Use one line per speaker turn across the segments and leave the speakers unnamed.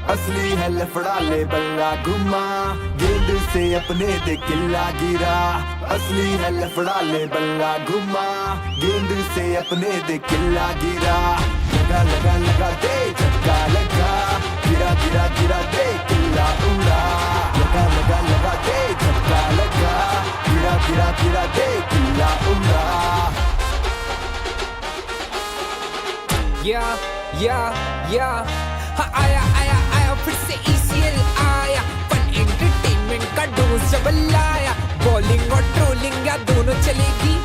असली है लफड़ा ले बल्ला घुमा, गेंद से अपने दे किला गिरा। असली है लफड़ा ले बल्ला घुमा, गेंद से अपने दे किला गिरा। लगा लगा लगा दे झटका लगा, गिरा गिरा गिरा दे किला उड़ा। लगा लगा लगा दे झटका लगा, गिरा गिरा गिरा दे किला उड़ा।
या आया आया आया फिर से ECL आया, फन एंटरटेनमेंट का डोज जब लाया। बॉलिंग और ट्रोलिंग या दोनों चलेगी,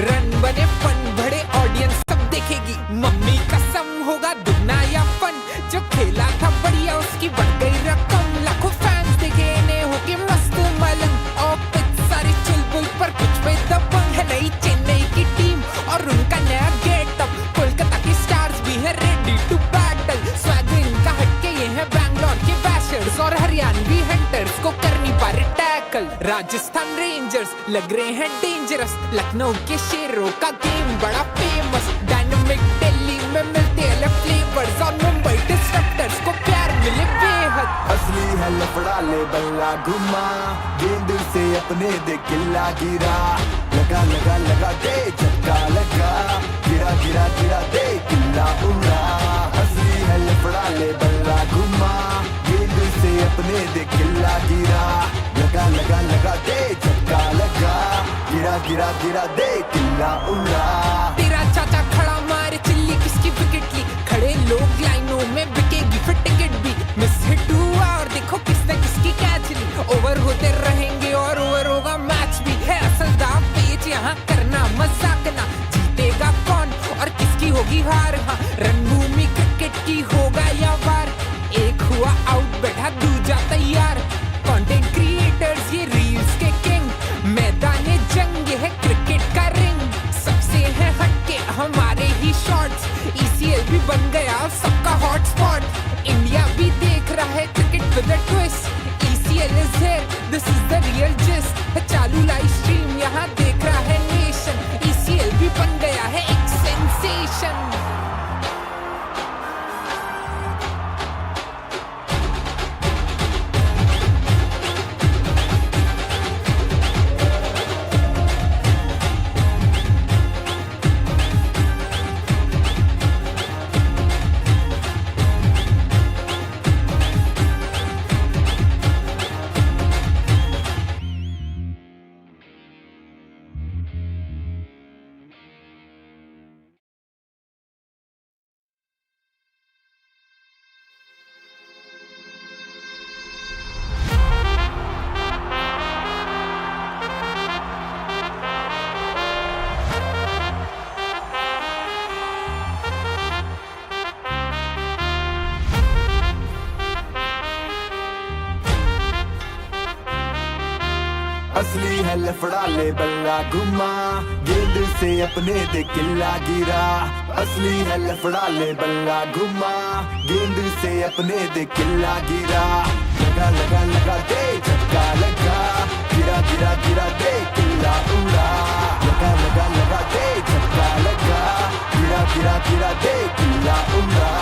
रन बने फन बढ़े ऑडियंस सब देखेगी। मम्मी कसम होगा दुगना या फन, जो खेला था बढ़िया उसकी बढ़ गई रकम। लाखों फैंस देखे ने होके मस्त मलंग, और पिच सारी चुलबुल पर कुछ पे दबंग है। नई चेन्नई की टीम और उनका नया गेटअप, कोलकाता के स्टार्स भी है रेडी टू बैटल। स्वैगिंग का हटके ये है बैंगलोर के बैशर्स, और हरियाणवी हंटर्स को कर नहीं पा रहे टैकल। राजस्थान रेंजर्स लग रहे हैं डेंजरस, लखनऊ के शेरों का गेम बड़ा फेमस। डायनामिक दिल्ली में मिलते अलग फ्लेवर्स, और मुंबई डिस्ट्रप्टर्स को प्यार मिले बेहद।
असली है लफड़ा ले बल्ला घुमा, गेंद से अपने दे किला गिरा। लगा लगा लगा दे झटका लगा, गिरा गिरा गिरा दे किला उड़ा। असली है लफड़ा ले बल्ला घुमा, गेंद से अपने दे किला गिरा। लगा लगा लगा दे झटका लगा, गिरा गिरा गिरा दे किला उड़ा।
तेरा चाचा खड़ा मारे चिल्ली किसकी विकेट ली, खड़े लोग लाइनों में बिकेगी फिर टिकट भी। मिस हिट हुआ और देखो किसने किसकी कैच ली। ओवर होते रहेंगे और ओवर होगा मैच भी है। असल दाव पेच यहाँ करना मजाक ना, जीतेगा कौन और किसकी होगी हार। हाँ रणभूमि क्रिकेट की होगा या वार, एक हुआ आउट बैठा दूजा तैयार। कंटेंट क्रिएटर्स ये रील्स के किंग, मैदाने जंग ये है क्रिकेट का रिंग। सबसे है हटके हमारे ही शॉट्स, ECL भी बन गया सबका हॉटस्पॉट। इंडिया भी देख रहा है cricket with a twist, ECL is here, this is the real gist। चालू लाइव स्ट्रीम यहाँ देख रहा है नेशन, ECL भी बन गया है एक सेंसेशन।
असली है लफड़ा ले बल्ला घुमा, गेंद से अपने दे किला गिरा। असली है लफड़ा ले बल्ला घुमा, गेंद से अपने दे किला गिरा। लगा लगा लगा दे झटका लगा, गिरा गिरा गिरा दे किला उड़ा। लगा लगा लगा दे झटका लगा, गिरा गिरा गिरा दे किला उड़ा।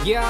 या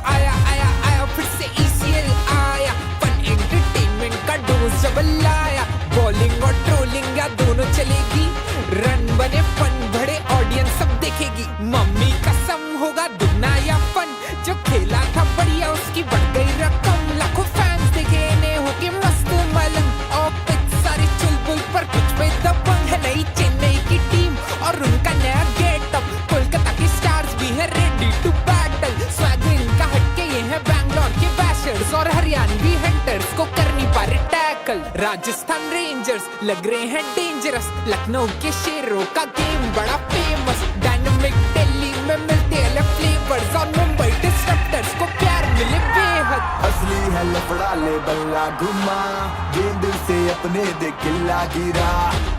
आया आया आया फिर से ECL आया, फन एंटरटेनमेंट का डोज जब लाया। बॉलिंग और ट्रोलिंग या दोनों चलेगी, रन बने फन बढ़े ऑडियंस सब देखेगी। मम्मी कसम होगा दुगना या फन, जो खेला था बढ़िया उसकी बढ़ गई रकम। लाखों फैंस देखे ने होके मस्त मलंग, और पिच सारी चुलबुल पर कुछ पे दबंग है। नई चेन्नई की टीम और उनका नया गेटअप, कोलकाता के स्टार्स भी है रेडी टू बैटल। स्वैगिंग का हटके ये है बैंगलोर के बैशर्स, और हरियाणवी हंटर्स को कर नहीं पा रहे टैकल। राजस्थान रेंजर्स लग रहे हैं डेंजरस, लखनऊ के शेरों का गेम बड़ा फेमस। डायनामिक दिल्ली में मिलते अलग फ्लेवर्स, और मुंबई डिस्ट्रप्टर्स को प्यार मिले बेहद।
असली है लफड़ा ले बल्ला घुमा, गेंद से अपने दे किला गिरा।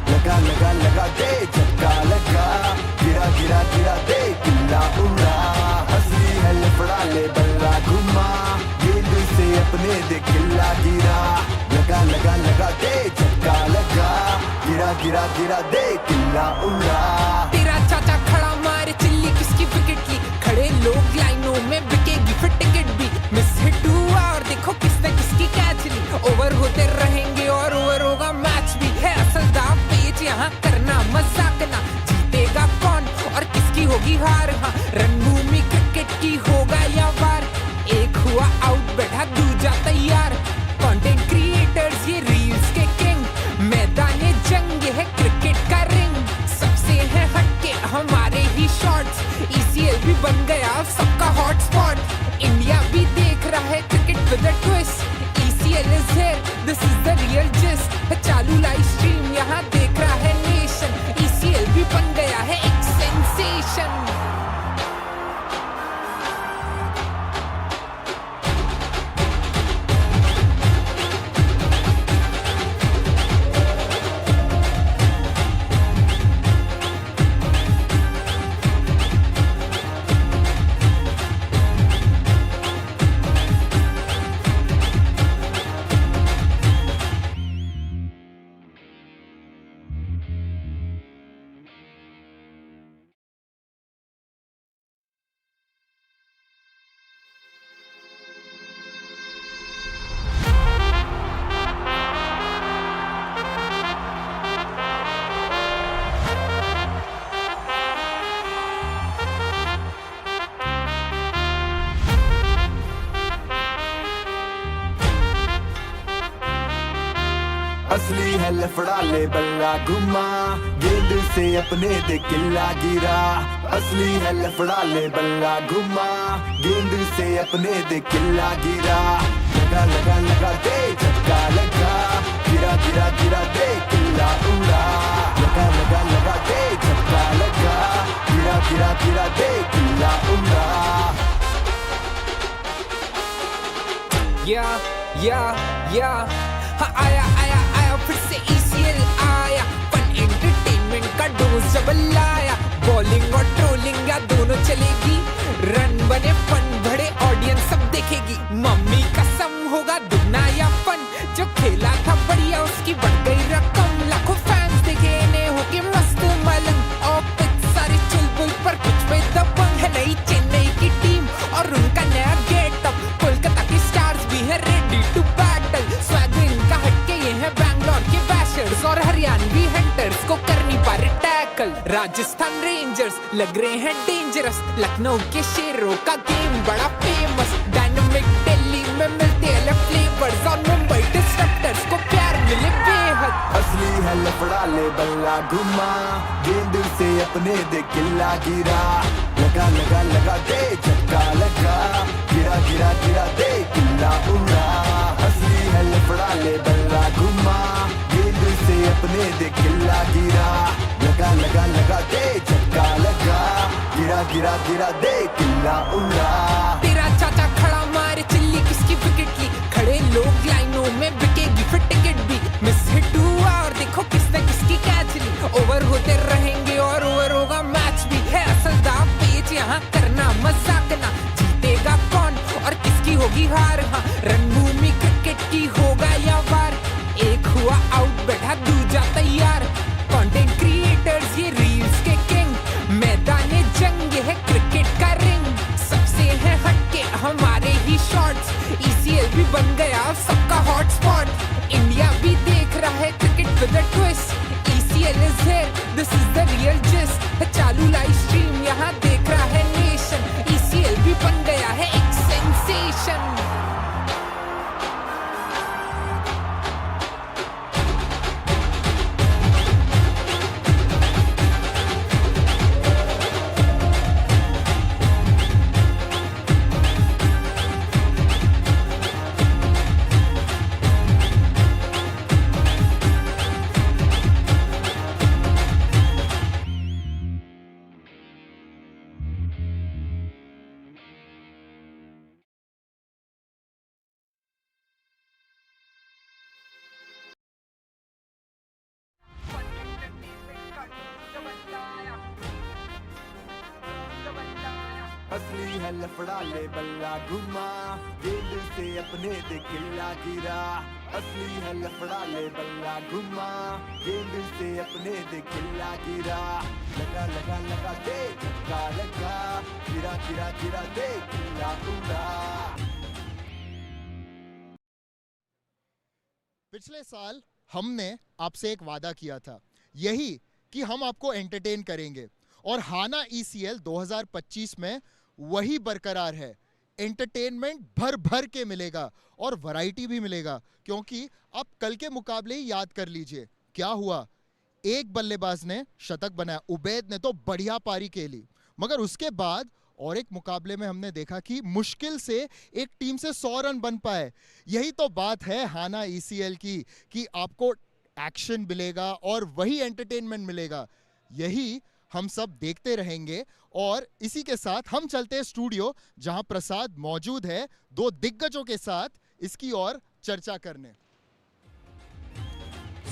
लगा लगा लगा दे झटका लगा, गिरा गिरा गिरा दे किला उड़ा। असली है लफड़ा ले बल्ला घुमा, गेंद से अपने दे किला गिरा। लगा लगा लगा दे झटका लगा, गिरा गिरा गिरा दे किला उड़ा।
तेरा चाचा खड़ा मारे चिल्ली किसकी विकेट ली, खड़े लोग लाइनों में बिकेगी फिर टिकट भी। मिस हिट हुआ और देखो किसने किसकी कैच ली, ओवर होते रहेंगे और ओवर होगा मैच भी। है असल दाव पेच यहाँ करना मजाक ना, जीतेगा कौन और किसकी होगी हार। हाँ रणभूमि क्रिकेट की होगा या वार, एक हुआ आउट बैठा दूजा तैयार। कंटेंट क्रिएटर्स ये रील्स के किंग, मैदान जंग है क्रिकेट का रिंग। सबसे है हटके हमारे ही शॉट्स, ECL भी बन गया सबका हॉटस्पॉट। इंडिया भी देख रहा है cricket with a twist, ECL is here, this is the real gist। चालू लाइव स्ट्रीम यहाँ देख रहा है नेशन, ECL भी बन गया है एक सेंसेशन।
असली है लफड़ा ले बल्ला घुमा, गेंद से अपने दे किल्ला गिरा। असली है लफड़ा ले बल्ला घुमा, गेंद से अपने दे किल्ला गिरा। लगा लगा लगा दे झटका लगा, गिरा गिरा गिरा दे किल्ला उड़ा। लगा लगा लगा दे झटका लगा, गिरा गिरा गिरा दे किल्ला उड़ा।
या हाँ आया आया आया फिर से ECL आया, फन एंटरटेनमेंट का डोज जब लाया। बॉलिंग और ट्रोलिंग या दोनों चलेगी, रन बने फन बढ़े ऑडियंस सब देखेगी। मम्मी कसम होगा दुगना या फन, जो खेला था बढ़िया उसकी बढ़ गई रकम। लाखों फैंस देखे इन्हें होके मस्त मलंग, और पिच सारी चुलबुल पर कुछ पे दबंग है। नई चेन्नई की टीम और उनका नया गेटअप, कोलकाता के स्टार्स भी है रेडी टू बैटल। स्वैग इनका हटके ये है बैंगलोर के बैशर्स, और हरियाणवी हंटर्स को कर नहीं पा रहे टैकल। राजस्थान रेंजर्स लग रहे हैं डेंजरस, लखनऊ के शेरों का गेम बड़ा फेमस। डायनामिक दिल्ली में मिलते हैं फ्लेवर्स, और मुंबई डिस्ट्रप्टर्स को प्यार मिले बेहद।
असली है लफड़ा ले बल्ला घुमा, गेंद से अपने दे किल्ला गिरा। लगा लगा लगा दे झटका लगा, गिरा गिरा गिरा दे किल्ला उड़ा। असली है लफड़ा ले बल्ला घुमा, गेंद से अपने दे किल्ला गिरा। लगा लगा लगा दे झटका लगा, गिरा गिरा गिरा दे किल्ला उड़ा।
तेरा चाचा खड़ा मारे चिल्ली किसकी विकेट ली, खड़े लोग लाइनों में बिकेगी फिर टिकट भी। मिस हिट हुआ और देखो किसने किसकी कैच ली, ओवर होते रहेंगे और ओवर होगा मैच भी। है असल दाव पेच यहाँ करना मजाक ना, जीतेगा कौन और किसकी होगी हार। हाँ रणभूमि क्रिकेट की होगा या वार, एक हुआ आउट बैठा दूजा तैयार। कंटेंट क्रिएटर्स ये रील्स के किंग, मैदान जंग है क्रिकेट का रिंग। सबसे है हटके हमारे ही शॉट्स, ECL भी बन गया सबका हॉटस्पॉट। इंडिया भी देख रहा है cricket with a twist, ECL is here, this is the real gist। चालू लाइव स्ट्रीम यहाँ देख रहा है नेशन, ECL भी बन गया है एक सेंसेशन।
असली है लफड़ा ले बल्ला घुमा, गेंद से अपने दे किल्ला गिरा। असली है लफड़ा ले बल्ला घुमा, गेंद से अपने दे किल्ला गिरा, लगा लगा लगा दे छक्का लगा, गिरा गिरा गिरा दे किल्ला उड़ा।
पिछले साल हमने आपसे एक वादा किया था, यही कि हम आपको एंटरटेन करेंगे, और हाना ECL 2025 में वही बरकरार है। एंटरटेनमेंट भर भर के मिलेगा और वैरायटी भी मिलेगा, क्योंकि आप कल के मुकाबले ही याद कर लीजिए क्या हुआ। एक बल्लेबाज ने शतक बनाया, उबैद ने तो बढ़िया पारी खेली, मगर उसके बाद और एक मुकाबले में हमने देखा कि मुश्किल से एक टीम से 100 रन बन पाए। यही तो बात है हाना ECL की, कि आपको एक्शन मिलेगा और वही एंटरटेनमेंट मिलेगा। यही हम सब देखते रहेंगे, और इसी के साथ हम चलते हैं स्टूडियो, जहां प्रसाद मौजूद है दो दिग्गजों के साथ इसकी और चर्चा करने।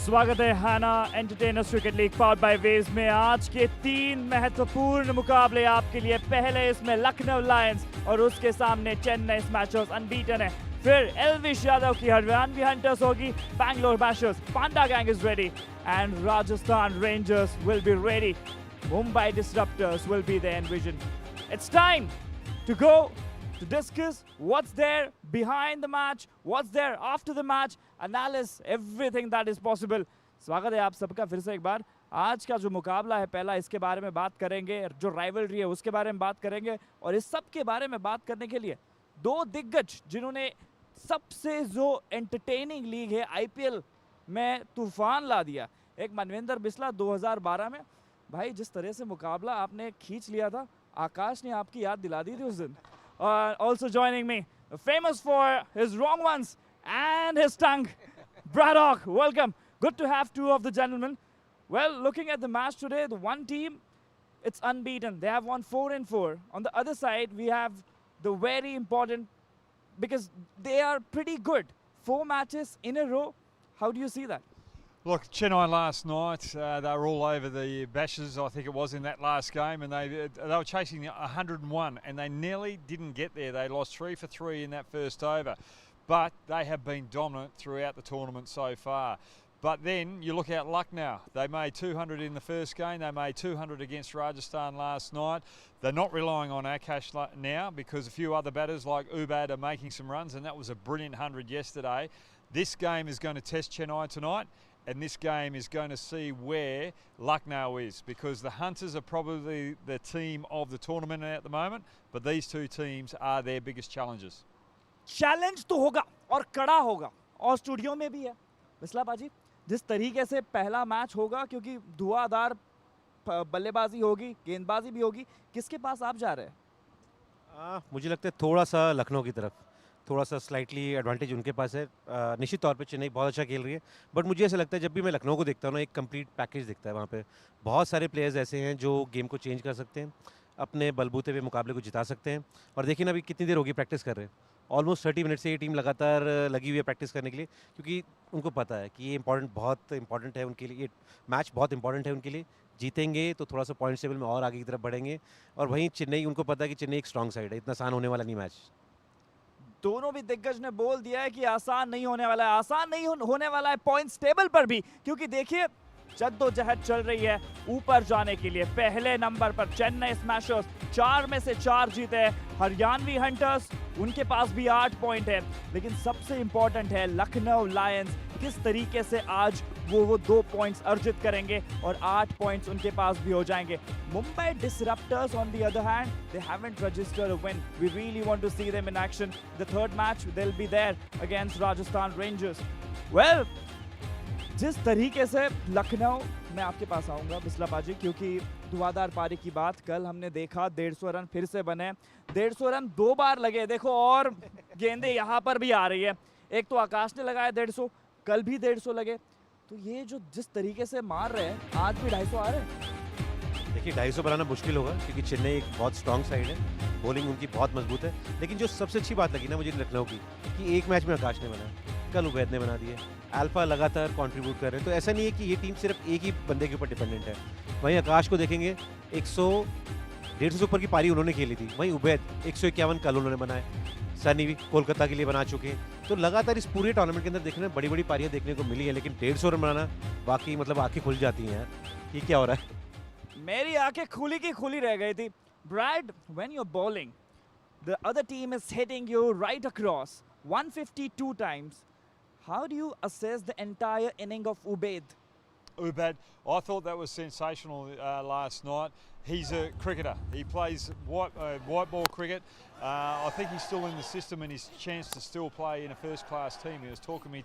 स्वागत है हाना entertainers cricket league powered by waves में। आज के 3 महत्वपूर्ण मुकाबले आपके लिए। पहले इसमें लखनऊ लायंस और उसके सामने चेन्नई स्मैशर्स अनबीटन है। फिर एल्विश यादव की हरियाणवी हंटर्स होगी, Bangalore bashers, panda gang is ready and Rajasthan rangers will be ready. Mumbai disruptors will be there in vision. It's time to go to discuss what's there behind the match, what's there after the match, analyze everything that is possible. स्वागत है आप सबका फिर से एक बार। आज का जो मुकाबला है पहला, इसके बारे में बात करेंगे, जो राइवलरी है उसके बारे में बात करेंगे, और इस सब के बारे में बात करने के लिए दो दिग्गज जिन्होंने सबसे जो एंटरटेनिंग लीग है IPL में तूफान ला दिया। एक मनविंदर बिस्ला 2012 में, भाई जिस तरह से मुकाबला आपने खींच लिया था, आकाश ने आपकी याद दिला दी थी उस दिन। Also joining me, famous for his wrong ones and his tongue, Braddock. Welcome. Good to have two of the gentlemen. Well, looking at the match today, the one team, it's unbeaten. They have won 4-4. On the other side, we have the very important, because they are pretty good. 4 matches in a row. How do you see that?
Look, Chennai last night, they were all over the Bashers, I think it was, in that last game, and they were chasing 101, and they nearly didn't get there. They lost 3 for 3 in that first over, but they have been dominant throughout the tournament so far. But then you look at Lucknow. They made 200 in the first game. They made 200 against Rajasthan last night. They're not relying on Akash now, because a few other batters like Ubad are making some runs, and that was a brilliant 100 yesterday. This game is going to test Chennai tonight. And this game is going to see where Lucknow is, because the Hunters are probably the team of the tournament at the moment, but these two teams are their biggest challenges.
Challenge तो होगा और कड़ा होगा, और studio में भी है बिस्ला बाजी। जिस तरीके से पहला मैच होगा, क्योंकि धुआंधार बल्लेबाजी होगी, गेंदबाजी भी होगी, किसके पास आप जा रहे हैं?
मुझे लगता है थोड़ा सा लखनऊ की तरफ, थोड़ा सा स्लाइटली एडवांटेज उनके पास है। निश्चित तौर पे चेन्नई बहुत अच्छा खेल रही है, बट मुझे ऐसा लगता है जब भी मैं लखनऊ को देखता हूँ ना, एक कंप्लीट पैकेज दिखता है वहाँ पे। बहुत सारे प्लेयर्स ऐसे हैं जो गेम को चेंज कर सकते हैं, अपने बलबूते पे मुकाबले को जिता सकते हैं। और देखिए ना, अभी कितनी देर होगी प्रैक्टिस कर रहे हैं। ऑलमोस्ट 30 मिनट से ये टीम लगातार लगी हुई है प्रैक्टिस करने के लिए, क्योंकि उनको पता है कि ये बहुत इंपॉर्टेंट है उनके लिए, ये मैच बहुत इंपॉर्टेंट है उनके लिए। जीतेंगे तो थोड़ा सा पॉइंट टेबल में और आगे की तरफ बढ़ेंगे। और वहीं चेन्नई, उनको पता है कि चेन्नई एक स्ट्रॉन्ग साइड है, इतना आसान होने वाला नहीं मैच।
दोनों भी दिग्गज ने बोल दिया है कि आसान नहीं होने वाला है, आसान नहीं होने वाला है पॉइंट्स टेबल पर भी, क्योंकि देखिए जद्दोजहद चल रही है ऊपर जाने के लिए। पहले नंबर पर चेन्नई स्मैशर्स, 4 में से 4 जीते हैं। हरियाणवी हंटर्स, उनके पास भी 8 पॉइंट है, लेकिन सबसे इंपॉर्टेंट है लखनऊ लायंस, किस तरीके से आज वो 2 पॉइंट्स अर्जित करेंगे और 8 पॉइंट्स उनके पास भी हो जाएंगे। Mumbai disruptors on the other hand, they haven't registered a win. We really want to see them in action. The third match they will be there against Rajasthan rangers. Well, जिस तरीके से लखनऊ, मैं आपके पास आऊंगा बिस्ला बाजी, क्योंकि धुआंधार पारी की बात कल हमने देखा, 150 रन फिर से बने, 150 रन 2 बार लगे। देखो, और गेंदें यहाँ पर भी आ रही है। एक तो आकाश ने लगाया 150, कल भी 150 लगे। तो ये जो जिस तरीके से मार रहे हैं, आज भी 250 आ रहे हैं।
देखिए, 250 बनाना मुश्किल होगा, क्योंकि चेन्नई एक बहुत स्ट्रॉन्ग साइड है, बॉलिंग उनकी बहुत मजबूत है। लेकिन जो सबसे अच्छी बात लगी ना मुझे लखनऊ की, कि एक मैच में आकाश ने बनाया, कल उबैद ने बना दिए, अल्फा लगातार कंट्रीब्यूट कर रहे हैं। तो ऐसा नहीं है कि ये टीम सिर्फ एक ही बंदे के ऊपर डिपेंडेंट है। वहीं आकाश को देखेंगे, 100-150 से ऊपर की पारी उन्होंने खेली थी। वहीं उबैद 151 कल उन्होंने बनाए। सनी भी कोलकाता के लिए बना चुके हैं। तो लगातार इस पूरे टूर्नामेंट के अंदर देखने बड़ी बड़ी पारियां देखने को मिली है, लेकिन 150 रन बनाना बाकी मतलब आंखें खुल जाती हैं यार, ये क्या हो रहा है।
मेरी आंखें खुली की खुली रह गई थी। Brad, when you're bowling, the other team is hitting you right across 152 times. How do you assess the entire inning of Ubaid?
Ubad, I thought that was sensational last night. He's a cricketer. He plays white ball cricket. I think he's still in the system and his chance to still play in a first class team. He was talking to me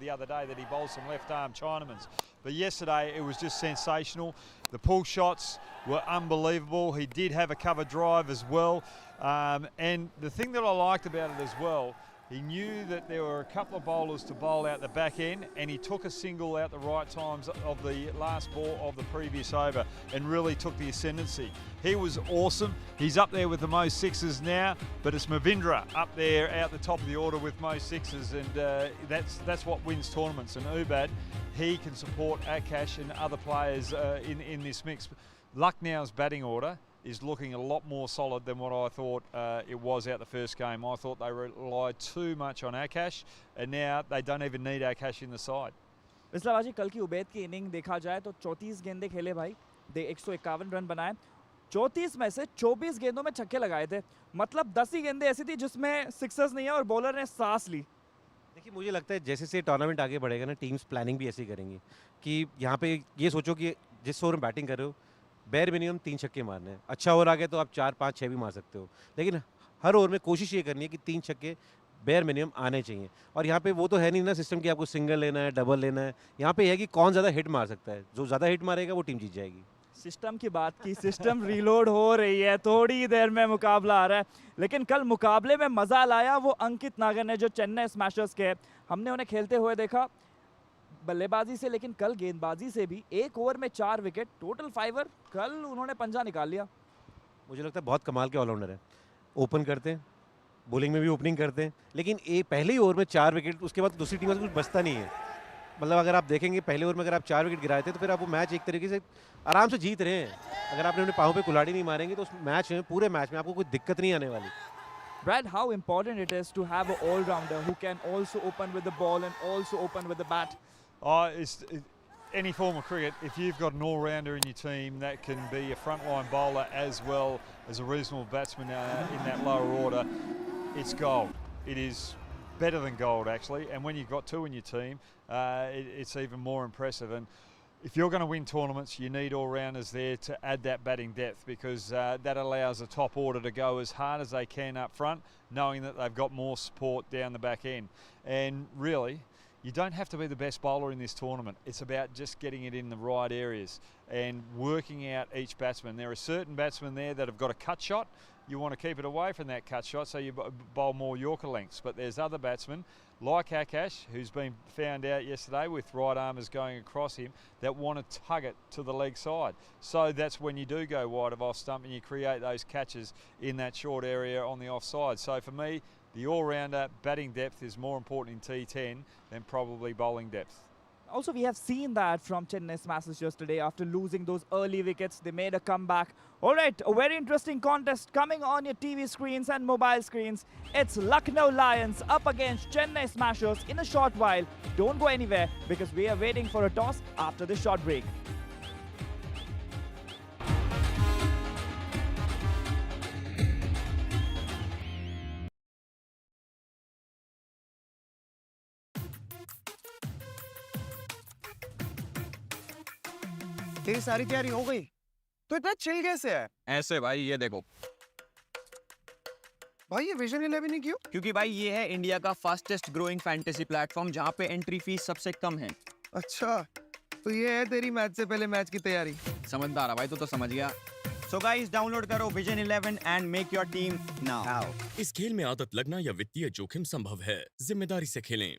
the other day that he bowls some left arm Chinamans. But yesterday it was just sensational. The pull shots were unbelievable. He did have a cover drive as well. And the thing that I liked about it as well, he knew that there were a couple of bowlers to bowl out the back end, and he took a single out the right times of the last ball of the previous over and really took the ascendancy. He was awesome. He's up there with the most sixes now, but it's Mavindra up there out the top of the order with most sixes, and that's what wins tournaments. And Ubad, he can support Akash and other players in this mix. Lucknow's batting order is looking a lot more solid than what I thought it was out the first game. I thought they relied too much on Akash, and now they don't even need Akash in the side.
Islamabad जी, कल की उबैद की inning देखा जाए तो 34 गेंदे खेले भाई, 151 run बनाए। 34 में से 24 गेंदों में छक्के लगाए थे। मतलब 10 ही गेंदें ऐसी थी जिसमें सिक्सर्स नहीं है और बॉलर ने सांस ली।
देखिए मुझे लगता है जैसे से टूर्नामेंट आगे बढ़ेगा ना, टीम्स प्लानिंग भी ऐसी करेंगी कि यहाँ पे ये सोचो कि जिस ओवर में बैटिंग कर रहे हो बेयर मिनिमम 3 छक्के मारने हैं। अच्छा ओवर आ गया तो आप 4, 5, 6 भी मार सकते हो, लेकिन हर ओवर में कोशिश ये करनी है कि 3 छक्के बेयर मिनिमम आने चाहिए। और यहाँ पे वो तो है नहीं ना सिस्टम कि आपको सिंगल लेना है, डबल लेना है। यहाँ पे है कि कौन ज़्यादा हिट मार सकता है, जो ज़्यादा हिट मारेगा वो टीम जीत जाएगी।
सिस्टम की बात की, सिस्टम रीलोड हो रही है, थोड़ी देर में मुकाबला आ रहा है। लेकिन कल मुकाबले में मजा लाया वो अंकित नागर ने, जो चेन्नई स्मैशर्स के। हमने उन्हें खेलते हुए देखा बल्लेबाजी से, लेकिन कल गेंदबाजी से भी। 1 ओवर में 4 विकेट, टोटल 5 ओवर। कल उन्होंने पंजा निकाल लिया।
मुझे लगता है बहुत कमाल के ऑलराउंडर है। ओपन करते हैं, बॉलिंग में भी ओपनिंग करते हैं, लेकिन पहले ही ओवर में 4 विकेट, उसके बाद दूसरी टीम में कुछ बचता नहीं है। मतलब अगर आप देखेंगे पहले ओवर में अगर आप 4 विकेट गिराए थे तो फिर आप वो मैच एक तरीके से आराम से जीत रहे हैं। अगर आपने अपने पाँव पे कुल्हाड़ी नहीं मारेंगे तो उस मैच में, पूरे मैच में आपको कोई दिक्कत नहीं आने वाली।
Brad, how important it is to have an all-rounder who can also open with the ball and also open with the bat?
Any form of cricket, if you've got an all-rounder in your team that can be a frontline bowler as well as a reasonable batsman in that lower order, it's gold. It is better than gold actually, and when you've got 2 in your team, it's even more impressive. And if you're going to win tournaments, you need all-rounders there to add that batting depth, because that allows the top order to go as hard as they can up front, knowing that they've got more support down the back end. And really, you don't have to be the best bowler in this tournament. It's about just getting it in the right areas and working out each batsman. There are certain batsmen there that have got a cut shot. You want to keep it away from that cut shot, so you bowl more Yorker lengths. But there's other batsmen like Akash, who's been found out yesterday with right armers going across him, that want to tug it to the leg side. So that's when you do go wide of off stump and you create those catches in that short area on the offside. So for me, the all-rounder batting depth is more important in T10 than probably bowling depth.
Also, we have seen that from Chennai Smashers yesterday. After losing those early wickets, they made a comeback. All right, a very interesting contest coming on your TV screens and mobile screens. It's Lucknow Lions up against Chennai Smashers in a short while. Don't go anywhere, because we are waiting for a toss after this short break.
तेरी सारी तैयारी हो गई तो इतना chill कैसे है?
ऐसे भाई, ये देखो
भाई ये विजन 11 ही क्यों?
क्योंकि भाई ये है इंडिया का फास्टेस्ट ग्रोइंग फैंटेसी प्लेटफॉर्म, जहाँ पे एंट्री फीस सबसे कम है।
अच्छा, तो ये है तेरी मैच से पहले मैच की तैयारी।
समझदार है भाई, तो समझ गया। सो गाइस, डाउनलोड करो vision 11 and make your team now.
इस खेल में आदत लगना या वित्तीय जोखिम संभव है, जिम्मेदारी से खेलें।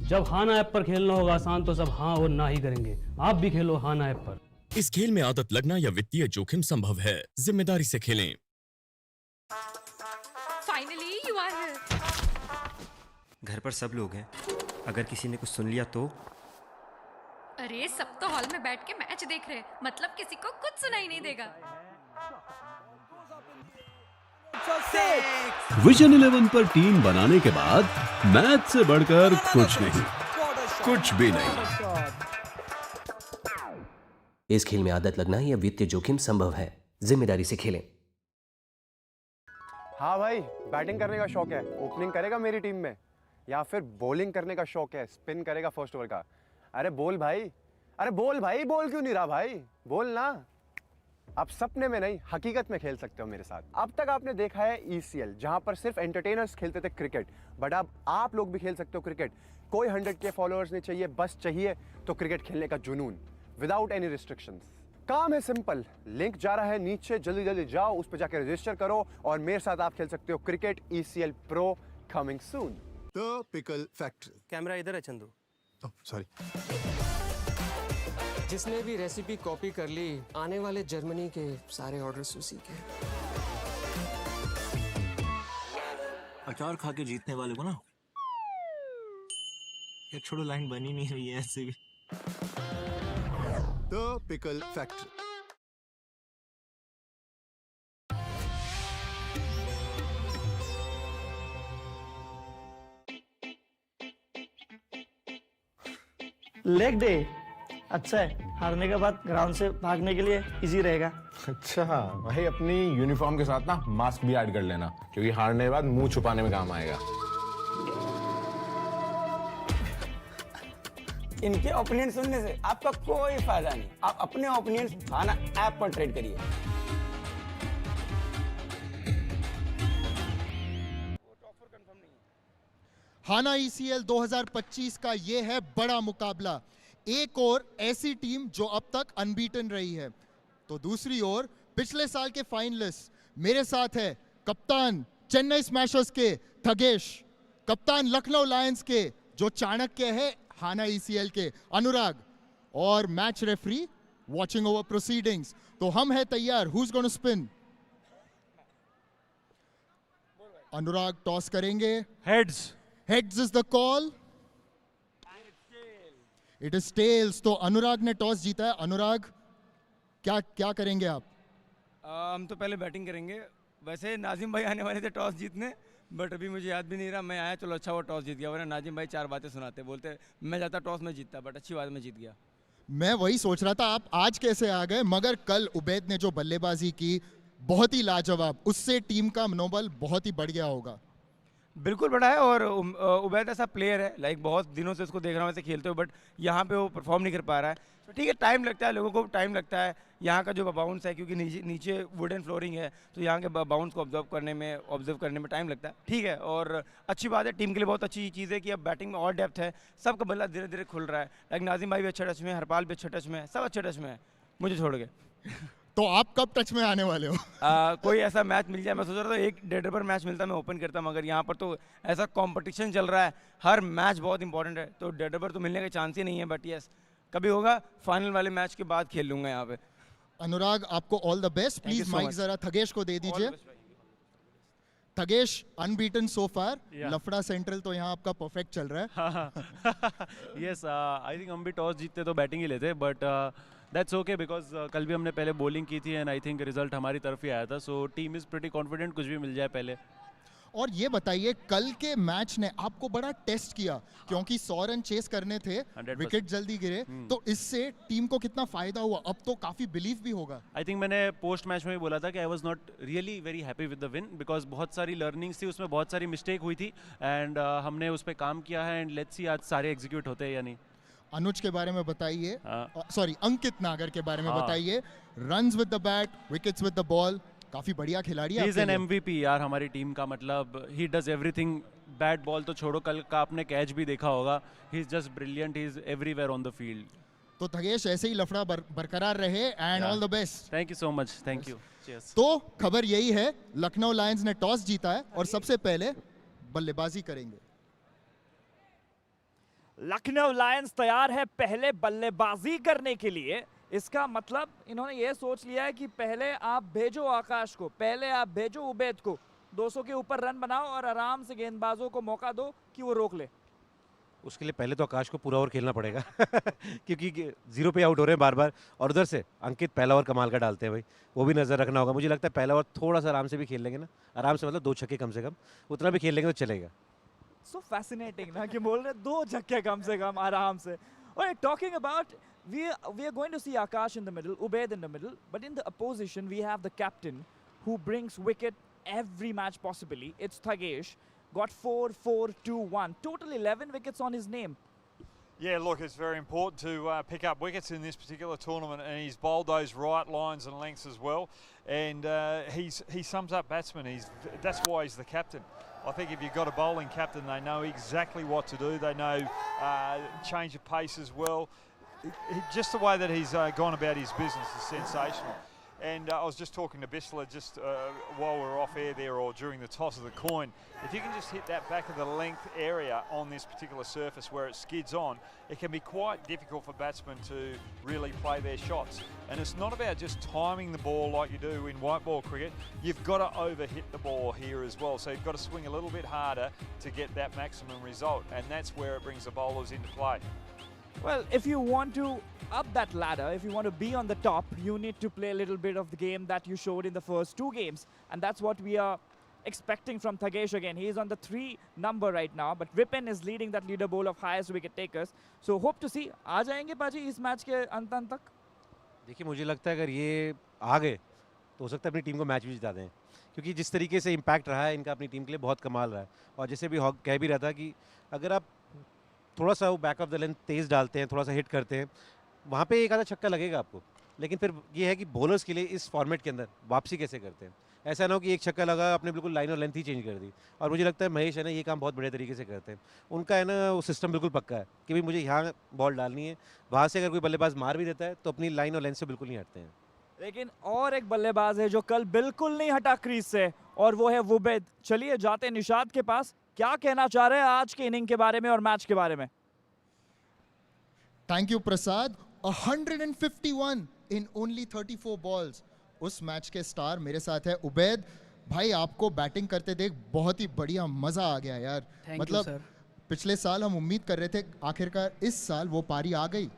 जब हाना ऐप पर खेलना होगा आसान, तो सब हाँ और ना ही करेंगे। आप भी खेलो हाना ऐप पर।
इस खेल में आदत लगना या वित्तीय जोखिम संभव है, जिम्मेदारी से खेलें।
Finally, you are here.
घर पर सब लोग हैं, अगर किसी ने कुछ सुन लिया तो?
अरे सब तो हॉल में बैठ के मैच देख रहे हैं, मतलब किसी को कुछ सुनाई नहीं देगा।
विजन 11 पर टीम बनाने के बाद मैच से बढ़कर कुछ नहीं, कुछ भी नहीं।
इस खेल में आदत लगना या वित्तीय जोखिम संभव है, जिम्मेदारी से खेलें।
हाँ भाई, बैटिंग करने का शौक है, ओपनिंग करेगा मेरी टीम में, या फिर बॉलिंग करने का शौक है, स्पिन करेगा फर्स्ट ओवर का। अरे बोल भाई, अरे बोल भाई, बोल क्यों नहीं रहा भाई, बोल ना। आप सपने में नहीं, हकीकत में खेल सकते हो मेरे साथ। अब तक आपने देखा है ECL, जहां पर सिर्फ एंटरटेनर्स खेलते थे क्रिकेट, बट अब आप लोग भी खेल सकते हो क्रिकेट। कोई 100K फॉलोअर्स नहीं चाहिए, बस चाहिए तो क्रिकेट खेलने का जुनून, विदाउट एनी रिस्ट्रिक्शंस। काम है सिंपल, लिंक जा रहा है नीचे, जल्दी जल्दी जाओ, उस पर जाकर रजिस्टर करो और मेरे साथ आप खेल सकते हो cricket ECL Pro, coming soon.
The pickle factory.
Camera इधर है चंदू।
सॉरी।
जिसने भी रेसिपी कॉपी कर ली, आने वाले जर्मनी के सारे ऑर्डर्स उसी के।
अचार खा के जीतने वाले को ना, ये छोड़ो, लाइन बनी नहीं रही है ऐसे भी।
The pickle factory.
Leg day अच्छा है, हारने के बाद ग्राउंड से भागने के लिए इजी रहेगा।
अच्छा भाई, अपनी यूनिफॉर्म के साथ ना मास्क भी ऐड कर लेना, क्योंकि हारने के बाद मुंह छुपाने में काम आएगा।
इनके ओपिनियन सुनने से आपका कोई फायदा नहीं, आप अपने ओपिनियन खाना ऐप पर ट्रेड करिए।
हाना ECL 2025 का ये है बड़ा मुकाबला। एक और ऐसी टीम जो अब तक अनबीटन रही है, तो दूसरी ओर पिछले साल के फाइनलिस्ट। मेरे साथ है कप्तान चेन्नई स्मैशर्स के थगेश, कप्तान लखनऊ लायंस के जो चाणक्य है हाना ECL के अनुराग, और match referee watching over proceedings. तो हम है तैयार। Who is gonna spin? Anurag toss करेंगे।
Heads.
Heads is the call. It is tails. तो अनुराग ने टॉस जीता है। अनुराग, क्या क्या करेंगे आप?
हम तो पहले बैटिंग करेंगे। वैसे नाजिम भाई आने वाले थे टॉस जीतने, बट अभी मुझे याद भी नहीं रहा। मैं आया, चलो अच्छा वो टॉस जीत गया, वरना नाजिम भाई चार बातें सुनाते, बोलते मैं जाता टॉस में जीतता, बट अच्छी बात मैं जीत गया।
मैं वही सोच रहा था आप आज कैसे आ गए, मगर कल उबैद ने जो बल्लेबाजी की बहुत ही लाजवाब, उससे टीम का मनोबल बहुत ही बढ़ गया होगा।
बिल्कुल बड़ा है, और उबैद ऐसा प्लेयर है, लाइक बहुत दिनों से उसको देख रहा हूँ ऐसे खेलते हुए, बट यहाँ पे वो परफॉर्म नहीं कर पा रहा है। तो ठीक है, टाइम लगता है, लोगों को टाइम लगता है। यहाँ का जो बाउंस है, क्योंकि नीचे वुडन फ्लोरिंग है, तो यहाँ के बाउंस को ऑब्जर्व करने में टाइम लगता है। ठीक है, और अच्छी बात है, टीम के लिए बहुत अच्छी चीज़ है कि अब बैटिंग में और डेप्थ है, सबका बल्ला धीरे धीरे खुल रहा है। लाइक नाजिम भाई भी अच्छा टच में है, हरपाल भी अच्छा टच में है, सब अच्छे टच में है, मुझे छोड़ के।
तो आप कब टच में आने वाले हो?
कोई ऐसा मैच मिल जाए, मैं सोच रहा था एक डेड ओवर मैच मिलता मैं ओपन करता, मगर यहाँ पर तो ऐसा कंपटीशन चल रहा है, हर मैच बहुत इंपॉर्टेंट है, तो डेड ओवर तो मिलने का चांस ही नहीं है। बट यस, कभी होगा, फाइनल वाले मैच के बाद खेल लूंगा यहाँ पे।
अनुराग, आपको all the best. Please mike जरा थगेश को दे दीजिए। थगेश, अनबीटन सो फार, लफड़ा सेंट्रल तो यहाँ आपका परफेक्ट चल रहा है।
यस, आई थिंक हम भी टॉस जीतते तो बैटिंग ही लेते, बट दैट्स ओके, बिकॉज कल भी हमने पहले बॉलिंग की थी एंड आई थिंक रिजल्ट हमारी तरफ ही आया था, so team is pretty confident, कुछ भी मिल जाए पहले।
और ये बताइए, कल के मैच ने आपको बड़ा टेस्ट किया, क्योंकि 100 रन चेस करने थे, विकेट जल्दी गिरे, तो इससे टीम को कितना फायदा हुआ? अब तो काफी बिलीव भी होगा।
आई थिंक मैंने पोस्ट मैच में भी बोला था कि I was not really very happy with the win, because बहुत सारी लर्निंग्स थी, उसमें बहुत सारी मिस्टेक हुई थी, एंड हमने उस पर काम किया है, एंड लेट्स सी आज सारे एग्जीक्यूट होते हैं या नहीं।
अनुज के बारे में बताइए, सॉरी अंकित नागर के बारे में बताइए। Runs with the bat, wickets with the ball, काफी बढ़िया खिलाड़ी है।
ही इज एन MVP यार हमारी टीम का, मतलब he does everything. Bat ball तो छोड़ो, कल का आपने कैच भी देखा होगा, he is just brilliant, he is everywhere on the field.
तो थगेश, ऐसे ही लफड़ा बरकरार रहे, and all the best.
Thank you so much, thank you.
तो खबर यही है, लखनऊ लायंस ने टॉस जीता है और सबसे पहले बल्लेबाजी करेंगे।
लखनऊ लायंस तैयार है पहले बल्लेबाजी करने के लिए। इसका मतलब इन्होंने ये सोच लिया है कि पहले आप भेजो आकाश को, पहले आप भेजो उबैद को, 200 के ऊपर रन बनाओ और आराम से गेंदबाजों को मौका दो कि वो रोक ले।
उसके लिए पहले तो आकाश को पूरा ओवर खेलना पड़ेगा क्योंकि 0 पे आउट हो रहे हैं बार बार, और उधर से अंकित पहला ओवर कमाल का डालते हैं भाई, वो भी नज़र रखना होगा। मुझे लगता है पहला ओवर थोड़ा सा आराम से भी खेल लेंगे ना, आराम से मतलब 2 छक्के कम से कम, उतना भी खेल लेंगे तो चलेगा।
So fascinating ना कि बोल रहे 2 छक्के कम से कम आराम से। Alright, talking about we are going to see Akash in the middle, Ubaid in the middle, but in the opposition we have the captain who brings wicket every match possibly. It's Thugesh. Got 4, 4, 2, 1. Total 11 wickets on his name.
Yeah, look, it's very important to pick up wickets in this particular tournament, and he's bowled those right lines and lengths as well. And he sums up batsmen. That's why he's the captain. I think if you've got a bowling captain, they know exactly what to do. They know change of pace as well. Just the way that he's gone about his business is sensational. And I was just talking to Bisla just while we were off air there, or during the toss of the coin. If you can just hit that back of the length area on this particular surface where it skids on, it can be quite difficult for batsmen to really play their shots. And it's not about just timing the ball like you do in white ball cricket. You've got to overhit the ball here as well. So you've got to swing a little bit harder to get that maximum result. And that's where it brings the bowlers into play.
Well, if you want to up that ladder, if you want to be on the top, you need to play a little bit of the game that you showed in the first 2 games. And that's what we are expecting from Thugesh again. He is on the 3 number right now, but Vipin is leading that leaderboard of highest wicket takers. So hope to see. आ जाएंगे पाजी इस match के अंत तक?
देखिए, मुझे लगता है अगर ये आ गए तो हो सकता है अपनी टीम को मैच भी जिता दें, क्योंकि जिस तरीके से इम्पैक्ट रहा है इनका अपनी टीम के लिए बहुत कमाल रहा है। और जैसे भी हॉक कह भी रहा था कि अगर आप थोड़ा सा वो बैक ऑफ द लेंथ तेज़ डालते हैं, थोड़ा सा हिट करते हैं, वहाँ पे एक आधा छक्का लगेगा आपको। लेकिन फिर ये है कि बॉलर्स के लिए इस फॉर्मेट के अंदर वापसी कैसे करते हैं। ऐसा ना हो कि एक छक्का लगा आपने बिल्कुल लाइन और लेंथ ही चेंज कर दी। और मुझे लगता है महेश है ना, ये काम बहुत बढ़िया तरीके से करते हैं। उनका है ना वो सिस्टम बिल्कुल पक्का है कि भाई मुझे यहाँ बॉल डालनी है, वहाँ से अगर कोई बल्लेबाज मार भी देता है तो अपनी लाइन और लेंथ से बिल्कुल नहीं हटते हैं।
लेकिन और एक बल्लेबाज है जो कल बिल्कुल नहीं हटा क्रीज से, और वो है उबैद। चलिए जाते निशाद के पास, क्या कहना चाह रहे हैं आज के इनिंग के बारे में और मैच के बारे में।
Thank you Prasad. 151 in only 34 balls. उस मैच के स्टार मेरे साथ है उबैद भाई। आपको बैटिंग करते देख बहुत ही बढ़िया मजा आ गया यार। मतलब पिछले साल हम उम्मीद कर रहे थे, आखिरकार इस साल वो पारी आ गई।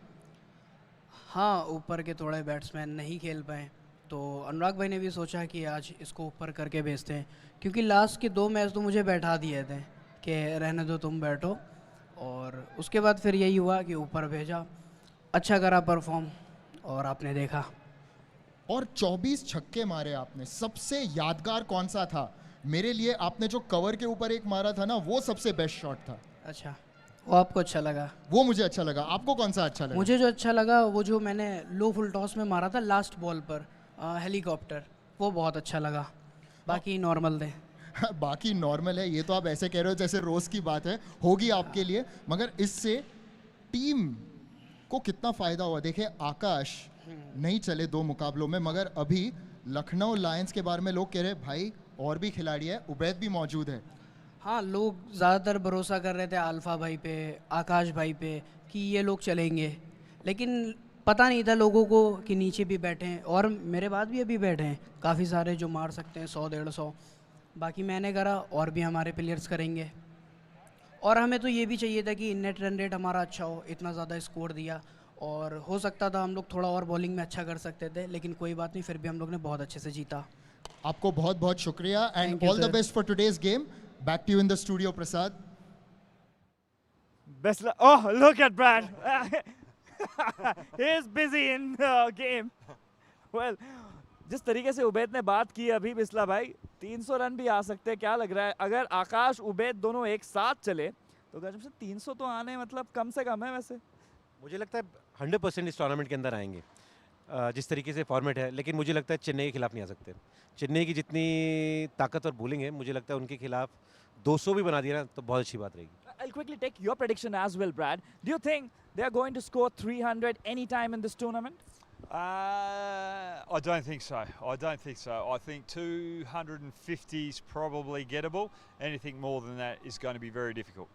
हाँ, ऊपर के थोड़े बैट्समैन नहीं खेल पाए, तो अनुराग भाई ने भी सोचा कि आज इसको ऊपर करके भेजते हैं, क्योंकि लास्ट के 2 मैच तो मुझे बैठा दिए थे कि रहने दो तुम बैठो, और उसके बाद फिर यही हुआ कि ऊपर भेजा। अच्छा करा परफॉर्म, और आपने देखा।
और 24 छक्के मारे आपने। सबसे यादगार कौन सा था? मेरे लिए आपने जो कवर के ऊपर एक मारा था ना, वो सबसे बेस्ट शॉट था।
अच्छा, वो आपको अच्छा लगा?
वो मुझे अच्छा लगा। आपको कौन सा अच्छा लगा?
मुझे जो अच्छा लगा वो जो मैंने लो फुल टॉस में मारा था लास्ट बॉल पर, हेलीकॉप्टर, वो बहुत अच्छा लगा। बाकी नॉर्मल थे।
बाकी नॉर्मल है, ये तो आप ऐसे कह रहे हो जैसे रोज की बात है, होगी आपके लिए, मगर इससे टीम को कितना फायदा हुआ। देखिए, आकाश नहीं चले 2 मुकाबलों में, मगर अभी लखनऊ लायंस के बारे में लोग कह रहे भाई और भी खिलाड़ी है, उबैद भी मौजूद है।
हाँ, लोग ज़्यादातर भरोसा कर रहे थे अल्फा भाई पे, आकाश भाई पे कि ये लोग चलेंगे, लेकिन पता नहीं था लोगों को कि नीचे भी बैठे हैं, और मेरे बाद भी अभी बैठे हैं काफ़ी सारे जो मार सकते हैं 100-150। बाकी मैंने करा, और भी हमारे प्लेयर्स करेंगे। और हमें तो ये भी चाहिए था कि नेट रन रेट हमारा अच्छा हो, इतना ज़्यादा स्कोर दिया, और हो सकता था हम लोग थोड़ा और बॉलिंग में अच्छा कर सकते थे, लेकिन कोई बात नहीं, फिर भी हम लोग ने बहुत अच्छे से जीता।
आपको बहुत बहुत शुक्रिया, and all the best for today's game. Back to you in the studio Prasad.
Best oh, look at Brad. He is busy in the game. Well, जिस तरीके से उबैद ने बात की अभी बिस्ला भाई, 300 रन भी आ सकते हैं। क्या लग रहा है अगर आकाश उबैद दोनों एक साथ चले तो गजब से 300 तो आने मतलब कम से कम है। वैसे
मुझे लगता है 100% इस टूर्नामेंट के अंदर आएंगे जिस तरीके से फॉर्मेट है, लेकिन मुझे लगता है चेन्नई के खिलाफ नहीं आ सकते। चेन्नई की जितनी ताकत और बॉलिंग है, मुझे लगता है उनके खिलाफ 200 भी बना दिया ना तो बहुत अच्छी बात रहेगी।
I'll quickly take your prediction as well, Brad. Do you think they are going to score 300 anytime in this tournament?
I don't think so. I think 250 is probably gettable. Anything more than that is going to be very difficult.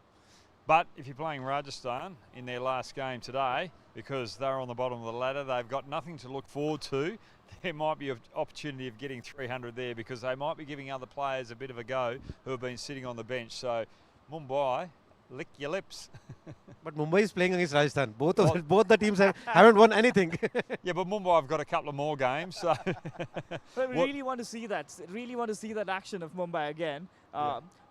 But if you're playing Rajasthan in their last game today, because they're on the bottom of the ladder, they've got nothing to look forward to. There might be an opportunity of getting 300 there because they might be giving other players a bit of a go who have been sitting on the bench. So Mumbai, lick your lips.
But Mumbai is playing against Rajasthan. Both the teams haven't won anything.
Yeah, but Mumbai have got a couple of more games. So
But we really want to see that. Really want to see that action of Mumbai again.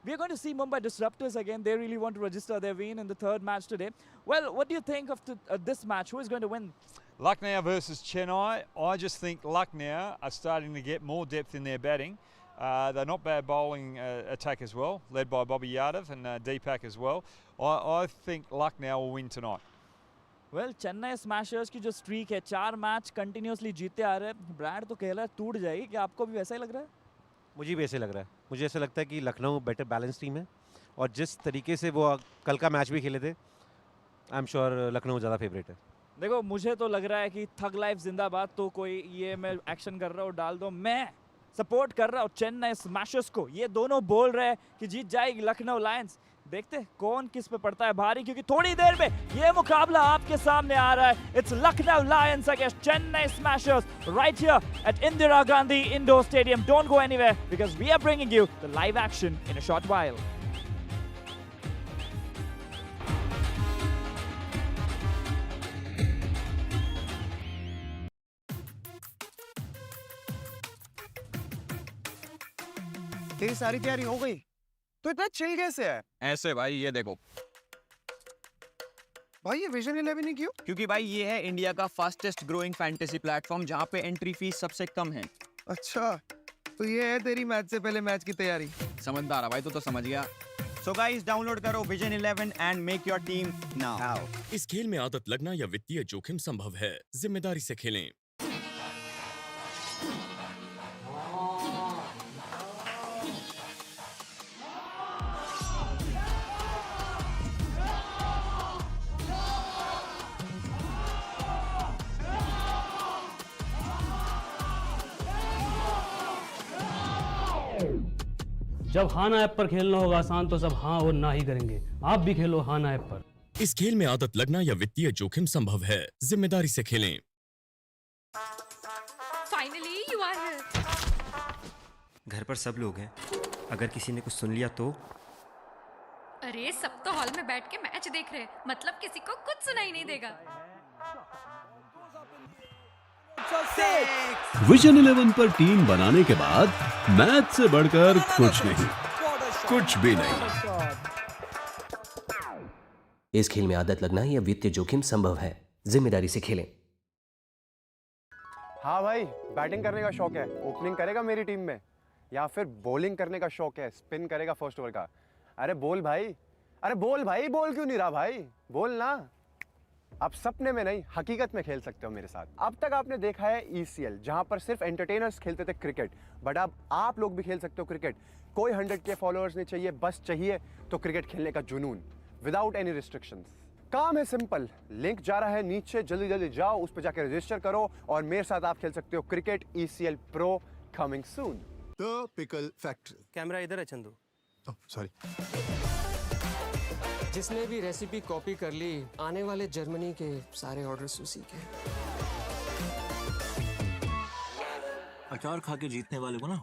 We are going to see Mumbai Disruptors again. They really want to register their win in the third match today. Well, what do you think of this match? Who is going to win?
Lucknow versus Chennai. I just think Lucknow are starting to get more depth in their batting. They're not bad bowling attack as well, led by Bobby Yadav and Deepak as well. I think Lucknow will win tonight.
Well, Chennai Smashers की जो streak है, 4 match continuously जीते आ रहे हैं, brand तो कह रहा है टूट जाएगी, क्या आपको भी वैसा ही लग रहा है?
मुझे भी ऐसे लग रहा है। मुझे ऐसा लगता है कि लखनऊ बेटर बैलेंस टीम है और जिस तरीके से वो कल का मैच भी खेले थे, आई एम श्योर लखनऊ ज़्यादा फेवरेट है।
देखो, मुझे तो लग रहा है कि थग लाइफ जिंदाबाद, तो कोई ये मैं एक्शन कर रहा हूँ डाल दो, मैं सपोर्ट कर रहा हूँ चेन्नई स्मैशर्स को। ये दोनों बोल रहे हैं कि जीत जाएगी लखनऊ लायंस। देखते कौन किस पे पड़ता है भारी, क्योंकि थोड़ी देर में ये मुकाबला आपके सामने आ रहा है। It's Lucknow lions against Chennai smashers right here at Indira Gandhi indoor stadium. Don't go anywhere because we are bringing you the live action in a short while.
तेरी सारी तैयारी हो गई? तो इतना चिल कैसे है?
ऐसे भाई, ये देखो
भाई, ये विजन 11 ही क्यों?
क्योंकि भाई ये है इंडिया का फास्टेस्ट ग्रोइंग फैंटेसी प्लेटफॉर्म जहाँ पे एंट्री फीस सबसे कम है।
अच्छा, तो ये है तेरी मैच से पहले मैच की तैयारी।
समझदार है भाई, तो समझ गया। सो गाइस, डाउनलोड करो vision 11 and make your team now.
इस खेल में आदत लगना या वित्तीय जोखिम संभव है, जिम्मेदारी से खेलें।
जब हाना ऐप पर खेलना होगा आसान, तो सब हाँ और ना ही करेंगे। आप भी खेलो हाना ऐप पर।
इस खेल में आदत लगना या वित्तीय जोखिम संभव है, जिम्मेदारी से खेलें।
Finally you are here.
घर पर सब लोग हैं, अगर किसी ने कुछ सुन लिया तो?
अरे सब तो हॉल में बैठ के मैच देख रहे हैं, मतलब किसी को कुछ सुनाई नहीं देगा।
विजन 11 पर टीम बनाने के बाद मैच से बढ़कर कुछ नहीं, कुछ भी नहीं।
इस खेल में आदत लगना या वित्तीय जोखिम संभव है, जिम्मेदारी से खेलें।
हाँ भाई, बैटिंग करने का शौक है, ओपनिंग करेगा मेरी टीम में, या फिर बॉलिंग करने का शौक है, स्पिन करेगा फर्स्ट ओवर का। अरे बोल भाई, अरे बोल भाई, बोल क्यों नहीं रहा भाई, बोल ना। आप सपने में नहीं, हकीकत में खेल सकते हो मेरे साथ। अब तक आपने देखा है ECL, जहां पर सिर्फ एंटरटेनर्स खेलते थे क्रिकेट, बट अब आप लोग भी खेल सकते हो क्रिकेट। कोई 100K फॉलोअर्स नहीं चाहिए, बस चाहिए तो क्रिकेट खेलने का जुनून, विदाउट एनी रिस्ट्रिक्शंस। काम है सिंपल, लिंक जा रहा है नीचे, जल्दी जल्दी जाओ, उस पर जाकर रजिस्टर करो और मेरे साथ आप खेल सकते हो cricket. ECL Pro coming soon.
The pickle factory.
Camera इधर है चंदू।
सॉरी।
जिसने भी रेसिपी कॉपी कर ली, आने वाले जर्मनी के सारे ऑर्डर्स उसी के।
अचार खा के जीतने वाले को ना,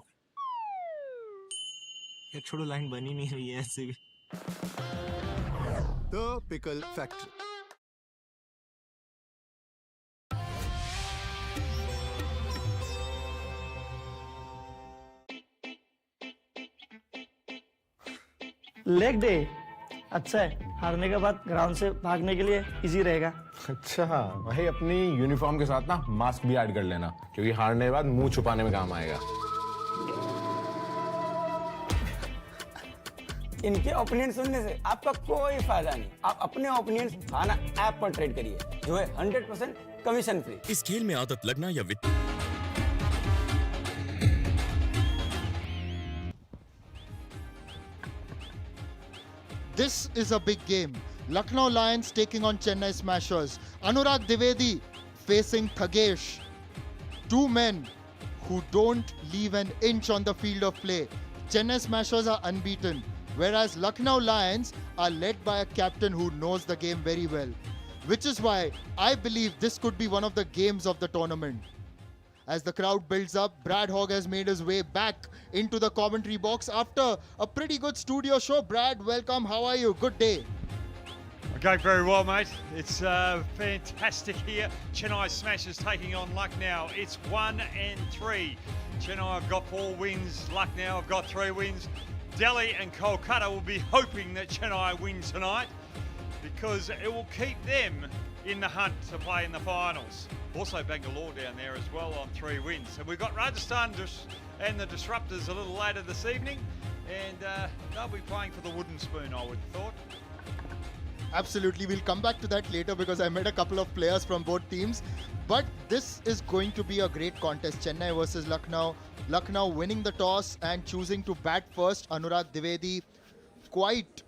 एक छोड़ो, लाइन बनी नहीं रही है ऐसे भी।
The pickle factory.
Leg day अच्छा है, हारने के बाद ग्राउंड से भागने के लिए इजी रहेगा।
अच्छा भाई, अपनी यूनिफॉर्म के साथ ना मास्क भी ऐड कर लेना, क्योंकि हारने के बाद मुंह छुपाने में काम आएगा।
इनके ओपिनियन सुनने से आपका कोई फायदा नहीं। आप अपने ओपिनियन खाना ऐप पर ट्रेड करिए, जो है 100% कमीशन फ्री।
इस खेल में आदत लगना या वित्त।
This is a big game. Lucknow Lions taking on Chennai Smashers. Anurag Dwivedi facing Thugesh. Two men who don't leave an inch on the field of play. Chennai Smashers are unbeaten. whereas Lucknow Lions are led by a captain who knows the game very well, which is why I believe this could be one of the games of the tournament. As the crowd builds up, Brad Hogg has made his way back into the commentary box after a pretty good studio show. Brad, welcome. How are you? Good day.
Okay, very well, mate. It's fantastic here. Chennai Smashers taking on Lucknow. It's 1 and 3. Chennai have got 4 wins. Lucknow have got 3 wins. Delhi and Kolkata will be hoping that Chennai win tonight because it will keep them in the hunt to play in the finals. Also Bangalore down there as well on 3 wins. And we've got Rajasthan and the Disruptors a little later this evening, and they'll be playing for the wooden spoon, I would have thought.
Absolutely, we'll come back to that later because I met a couple of players from both teams. But this is going to be a great contest. Chennai versus Lucknow. Lucknow winning the toss and choosing to bat first. Anurag Dwivedi quite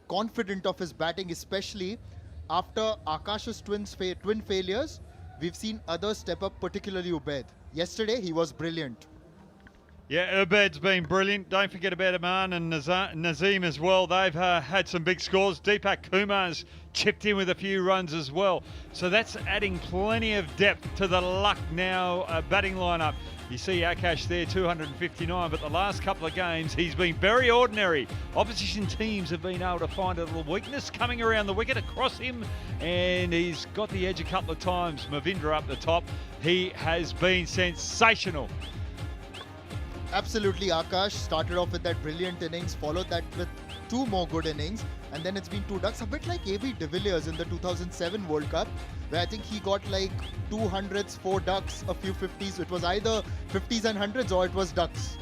confident of his batting, especially after Akash's twin failures. We've seen others step up, particularly Ubaid. Yesterday, he was brilliant.
Yeah, Ubaid's been brilliant. Don't forget about Aman and Nazim as well. They've had some big scores. Deepak Kumar's chipped in with a few runs as well. So that's adding plenty of depth to the Lucknow batting lineup. You see Akash there, 259, but the last couple of games, he's been very ordinary. Opposition teams have been able to find a little weakness coming around the wicket across him, and he's got the edge a couple of times. Movindra up the top. He has been sensational.
Absolutely, Akash started off with that brilliant innings, followed that with 2 more good innings, and then it's been 2 ducks, a bit like AB de Villiers in the 2007 World Cup, where I think he got like 2 hundreds, 4 ducks, a few 50s. It was either 50s and 100s or it was ducks.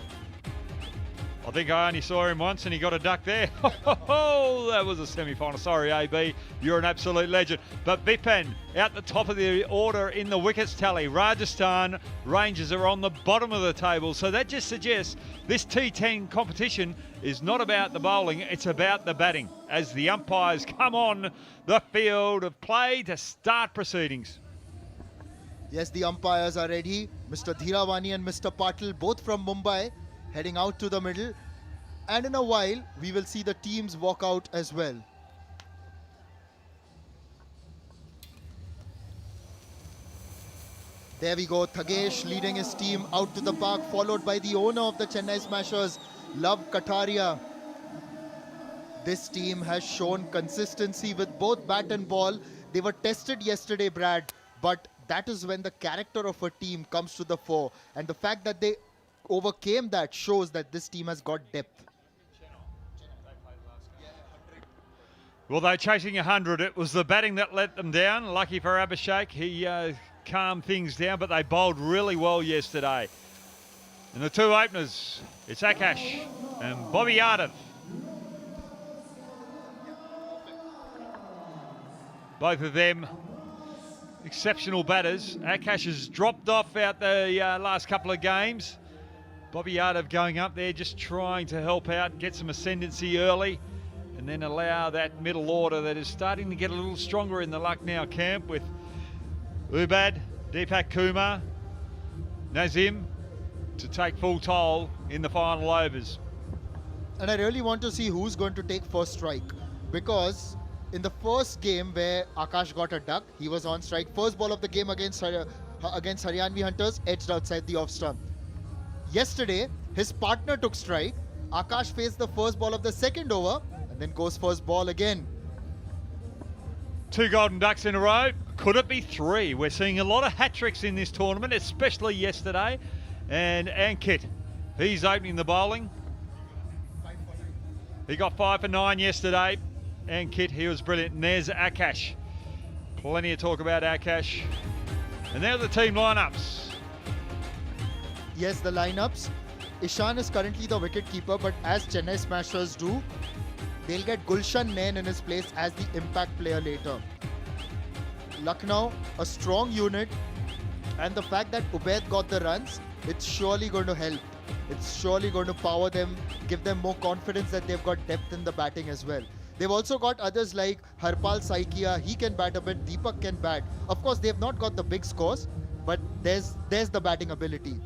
I think I only saw him once and he got a duck there. Oh, that was a semi-final. Sorry, AB, you're an absolute legend. But Bipan out the top of the order in the wickets tally. Rajasthan Rangers are on the bottom of the table. So that just suggests this T10 competition is not about the bowling, it's about the batting. As the umpires come on the field of play to start proceedings.
Yes, the umpires are ready. Mr. Dhiravani and Mr. Patil, both from Mumbai, heading out to the middle, and in a while we will see the teams walk out as well. There we go, Thugesh leading his team out to the park, followed by the owner of the Chennai Smashers, Love Kataria. This team has shown consistency with both bat and ball. They were tested yesterday, Brad, but that is when the character of a team comes to the fore, and the fact that they overcame that shows that this team has got depth.
Well, they're chasing 100. It was the batting that let them down. Lucky for Abhishek, he calmed things down, but they bowled really well yesterday. And the 2 openers, it's Akash and Bobby Yadav. Both of them exceptional batters. Akash has dropped off out the last couple of games. Bobby Yadav going up there, just trying to help out, get some ascendancy early, and then allow that middle order that is starting to get a little stronger in the Lucknow camp with Ubaid, Deepak Kumar, Nazim to take full toll in the final overs.
And I really want to see who's going to take first strike, because in the first game where Akash got a duck, he was on strike. First ball of the game against Haryanvi Hunters, edged outside the off stump. Yesterday, his partner took strike. Akash faced the first ball of the second over and then goes first ball again.
2 golden ducks in a row. Could it be 3? We're seeing a lot of hat-tricks in this tournament, especially yesterday. And Ankit, he's opening the bowling. He got 5 for 9 yesterday. Ankit, he was brilliant. And there's Akash. Plenty of talk about Akash. And now the team lineups.
Yes, the lineups. Ishan is currently the wicket keeper, but as Chennai Smashers do, they'll get Gulshan Nain in his place as the impact player later. Lucknow, a strong unit, and the fact that Ubaid got the runs, it's surely going to help. It's surely going to power them, give them more confidence that they've got depth in the batting as well. They've also got others like Harpal Saikia, he can bat a bit, Deepak can bat. Of course, they've not got the big scores, but there's the batting ability.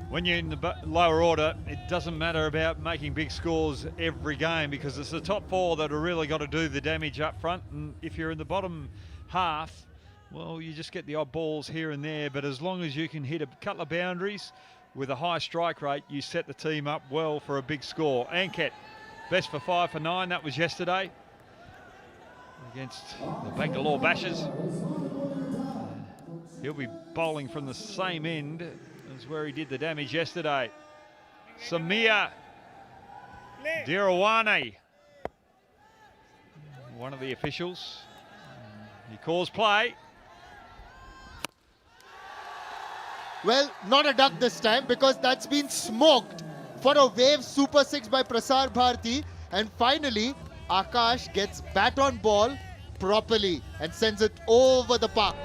When you're in the lower order, it doesn't matter about making big scores every game because it's the top four that have really got to do the damage up front. And if you're in the bottom half, well, you just get the odd balls here and there. But as long as you can hit a couple of boundaries with a high strike rate, you set the team up well for a big score. Anket, best for 5 for 9. That was yesterday against the Bangalore Bashers. He'll be bowling from the same end as where he did the damage yesterday. Samir Dhirawane, one of the officials. He calls play.
Well, not a duck this time because that's been smoked for a wave super 6 by Prasar Bharati. And finally, Akash gets bat on ball properly and sends it over the park.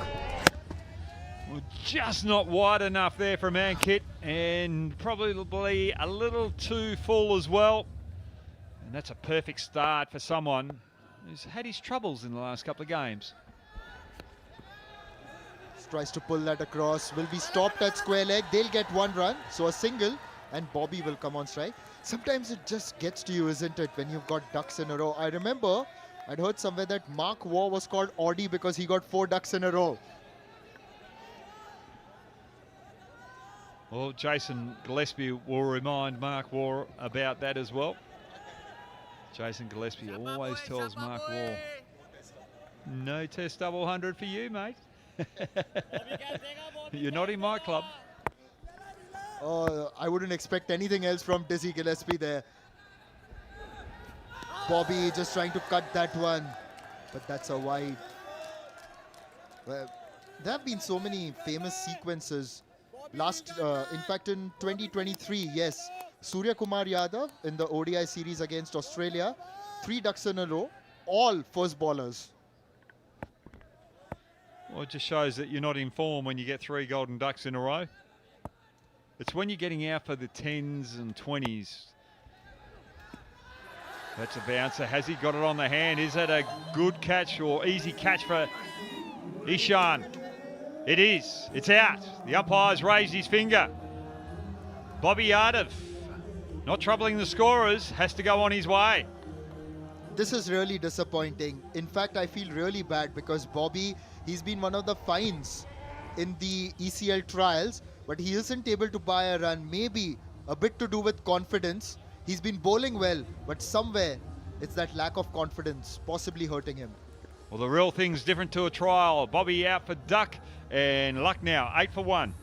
Well, just not wide enough there from Ankit, and probably a little too full as well. And that's a perfect start for someone who's had his troubles in the last couple of games.
Tries to pull that across, will be stopped at square leg. They'll get 1 run, so a single, and Bobby will come on strike. Sometimes it just gets to you, isn't it, when you've got ducks in a row. I remember I'd heard somewhere that Mark Waugh was called Audi because he got 4 ducks in a row.
Well, Jason Gillespie will remind Mark Waugh about that as well. Jason Gillespie always tells Mark Waugh, no test double 100 for you, mate. You're not in my club.
I wouldn't expect anything else from Dizzy Gillespie there. Bobby just trying to cut that one, but that's a wide. Well, there have been so many famous sequences. In fact, in 2023, yes, Surya Kumar Yadav in the ODI series against Australia, 3 ducks in a row, all first bowlers.
Well, it just shows that you're not in form when you get 3 golden ducks in a row. It's when you're getting out for the 10s and 20s. That's a bouncer. Has he got it on the hand? Is that a good catch or easy catch for Ishan? It is. It's out. The umpire's raised his finger. Bobby Yadav, not troubling the scorers, has to go on his way.
This is really disappointing. In fact, I feel really bad because Bobby, he's been one of the finds in the ECL trials, but he isn't able to buy a run. Maybe a bit to do with confidence. He's been bowling well, but somewhere it's that lack of confidence possibly hurting him.
Well, the real thing's different to a trial. Bobby out for duck and Lucknow 8 for 1.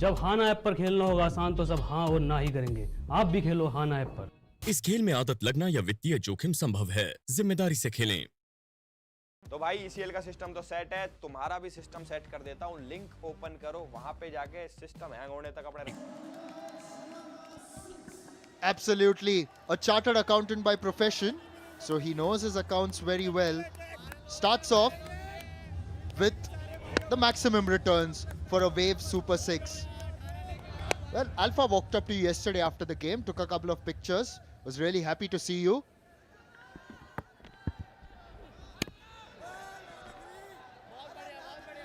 जब हाना app पर खेलना होगा आसान तो सब हाँ और ना ही करेंगे। आप भी खेलो हाना ऐप पर।
इस खेल में आदत लगना या वित्तीय जोखिम संभव है, जिम्मेदारी से खेलें।
तो भाई ECL का सिस्टम तो सेट है, तुम्हारा भी सिस्टम सेट कर देता हूँ। लिंक ओपन करो, वहां पे जाके सिस्टम हैंग होने तक अपने
Absolutely. A chartered accountant by profession, so he knows his accounts very well. Starts off with the maximum returns for a wave super 6. Well, Alpha walked up to you yesterday after the game, took a couple of pictures, was really happy to see you.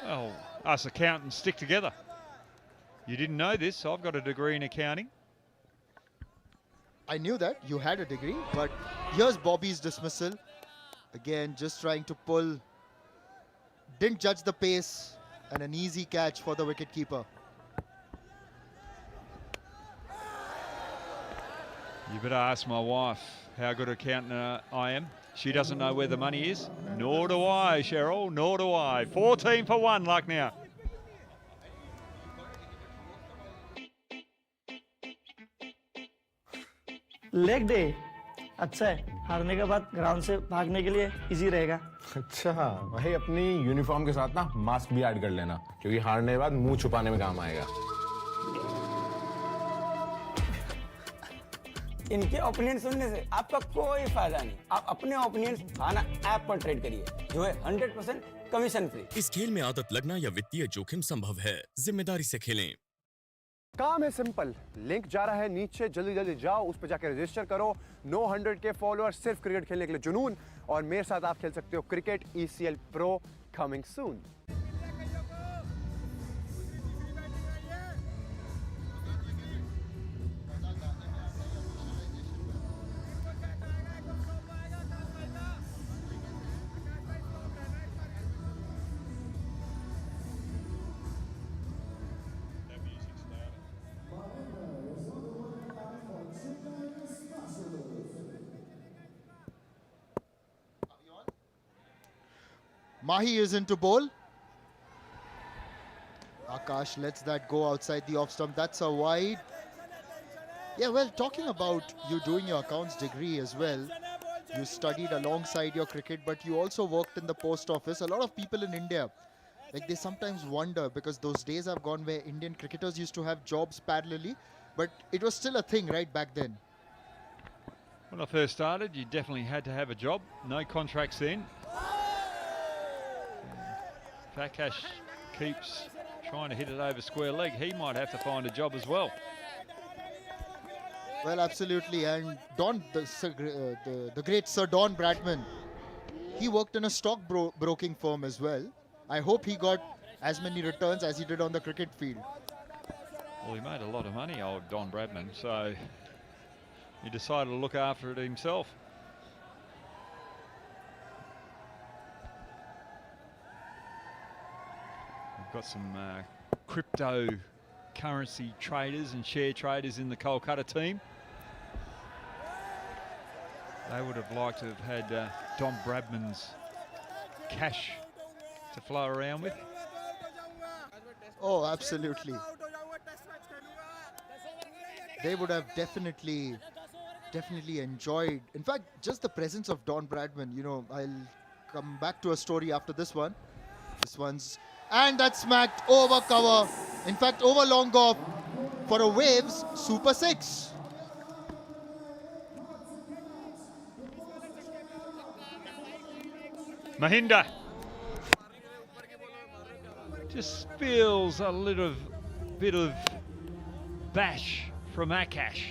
Well, us accountants stick together. You didn't know this, so I've got a degree in accounting.
I knew that, you had a degree, but here's Bobby's dismissal. Again, just trying to pull. Didn't judge the pace, and an easy catch for the wicketkeeper.
You better ask my wife how good an accountant I am. She doesn't know where the money is. Nor do I, Cheryl, nor do I. 14 for 1, Lucknow.
Leg day अच्छा है, हारने के बाद ground से भागने के लिए easy रहेगा।
अच्छा भाई, अपनी यूनिफॉर्म के साथ ना मास्क भी ऐड कर लेना, क्योंकि हारने के बाद मुंह छुपाने में काम आएगा।
इनके ओपिनियन सुनने से आपका कोई फायदा नहीं। आप अपने ओपिनियन हाना ऐप पर ट्रेड करिए, जो है 100% कमीशन फ्री।
इस खेल में आदत लगना या वित्तीय जोखिम संभव है, जिम्मेदारी से खेलें।
काम है सिंपल, लिंक जा रहा है नीचे, जल्दी जल्दी जाओ, उस पर जाकर रजिस्टर करो। 900 के फॉलोअर्स, सिर्फ क्रिकेट खेलने के लिए जुनून, और मेरे साथ आप खेल सकते हो cricket ECL pro, coming soon.
Mahi is into bowl. Akash lets that go outside the off stump. That's a wide. Yeah, well, talking about you doing your accounts degree as well, you studied alongside your cricket, but you also worked in the post office. A lot of people in India, like, they sometimes wonder, because those days have gone where Indian cricketers used to have jobs parallelly, but it was still a thing right back then.
When I first started, you definitely had to have a job. No contracts then. If Akash keeps trying to hit it over square leg, he might have to find a job as well.
Well, absolutely. And the great Sir Don Bradman, he worked in a stock broking firm as well. I hope he got as many returns as he did on the cricket field.
Well, he made a lot of money, old Don Bradman, so he decided to look after it himself. We've got some cryptocurrency traders and share traders in the Kolkata team. They would have liked to have had Don Bradman's cash to flow around with.
Oh, absolutely. They would have definitely enjoyed. In fact, just the presence of Don Bradman, you know, I'll come back to a story after this one. This one's, and that's smacked over cover. In fact, over long off for a Waves Super 6.
Mahinda just feels a little bit of bash from Akash.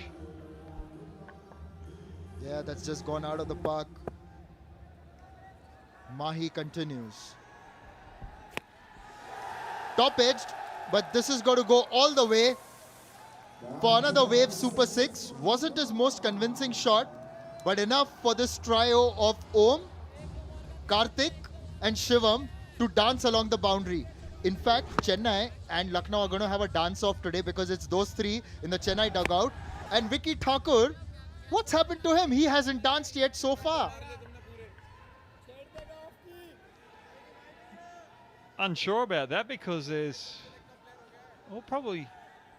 Yeah, that's just gone out of the park. Mahi continues. Top edged, but this is going to go all the way for another Wave Super 6. Wasn't his most convincing shot, but enough for this trio of Om, Karthik and Shivam to dance along the boundary. In fact, Chennai and Lucknow are going to have a dance-off today because it's those three in the Chennai dugout. And Vicky Thakur, what's happened to him? He hasn't danced yet so far.
Unsure about that because there's, well, probably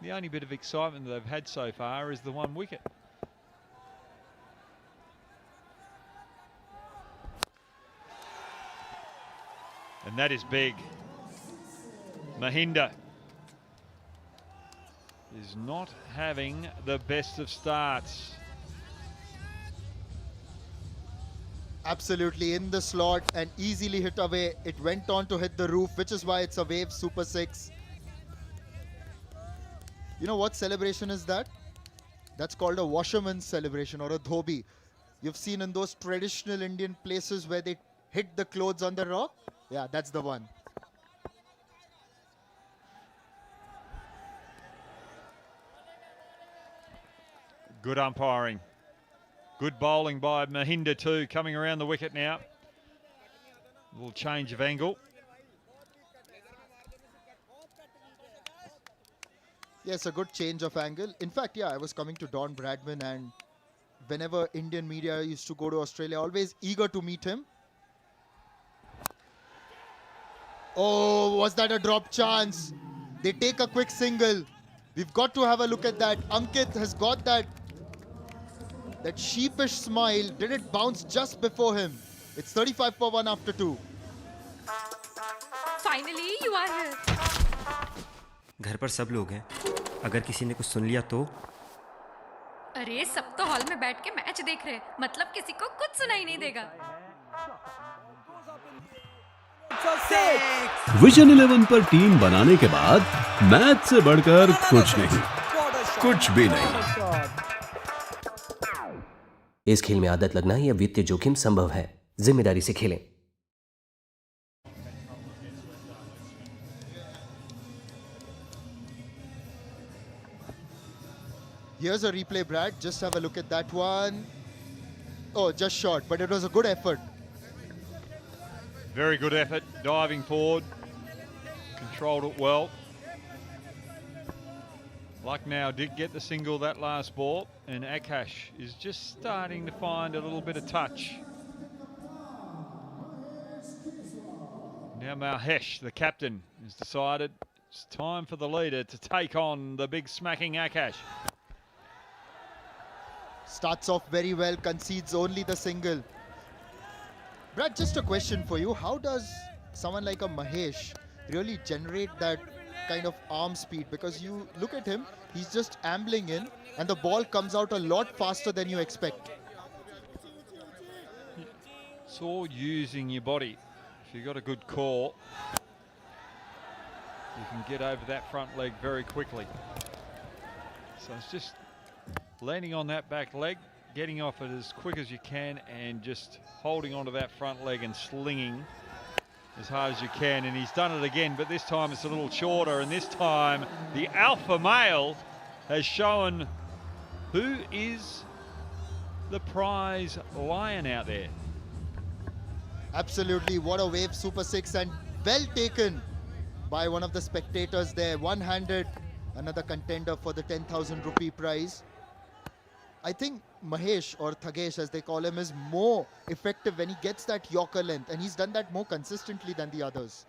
the only bit of excitement that they've had so far is the one wicket. And that is big. Mahinda is not having the best of starts.
Absolutely in the slot and easily hit away. It went on to hit the roof, which is why it's a Wave Super 6. You know what celebration is that? That's called a washerman's celebration or a dhobi. You've seen in those traditional Indian places where they hit the clothes on the rock. Yeah, that's the one.
Good umpiring. Good bowling by Mahinda too, coming around the wicket now. A little change of angle.
Yes, a good change of angle. In fact, yeah, I was coming to Don Bradman, and whenever Indian media used to go to Australia, always eager to meet him. Oh, was that a drop chance? They take a quick single. We've got to have a look at that. Ankit has got that sheepish smile. Did it bounce just before him? It's 35 for 1 after 2.
Finally, you are here.
घर पर सब लोग हैं, अगर किसी ने कुछ सुन लिया तो
अरे सब तो हॉल में बैठ के मैच देख रहे, मतलब किसी को कुछ सुनाई नहीं देगा।
विजन 11 पर टीम बनाने के बाद मैच से बढ़कर कुछ नहीं, कुछ भी नहीं।
इस खेल में आदत लगना या वित्तीय जोखिम संभव है, जिम्मेदारी से खेलें।
Here's a replay, Brad. Just have a look at that one. Oh, just short, but it was a good effort.
Very good effort, diving forward, controlled it well. Lucknow did get the single that last ball, and Akash is just starting to find a little bit of touch. Now Mahesh, the captain, has decided it's time for the leader to take on the big smacking Akash.
Starts off very well, concedes only the single. Brad, just a question for you. How does someone like a Mahesh really generate that kind of arm speed? Because you look at him, he's just ambling in and the ball comes out a lot faster than you expect.
It's all using your body. If you've got a good core, you can get over that front leg very quickly. So it's just landing on that back leg, getting off it as quick as you can and just holding onto that front leg and slinging as hard as you can. And he's done it again, but this time it's a little shorter, and this time the alpha male has shown who is the prize lion out there.
Absolutely, what a wave, Super 6, and well taken by one of the spectators there. One-handed, another contender for the 10,000 rupee prize. I think Mahesh, or Thugesh as they call him, is more effective when he gets that Yorker length, and he's done that more consistently than the others.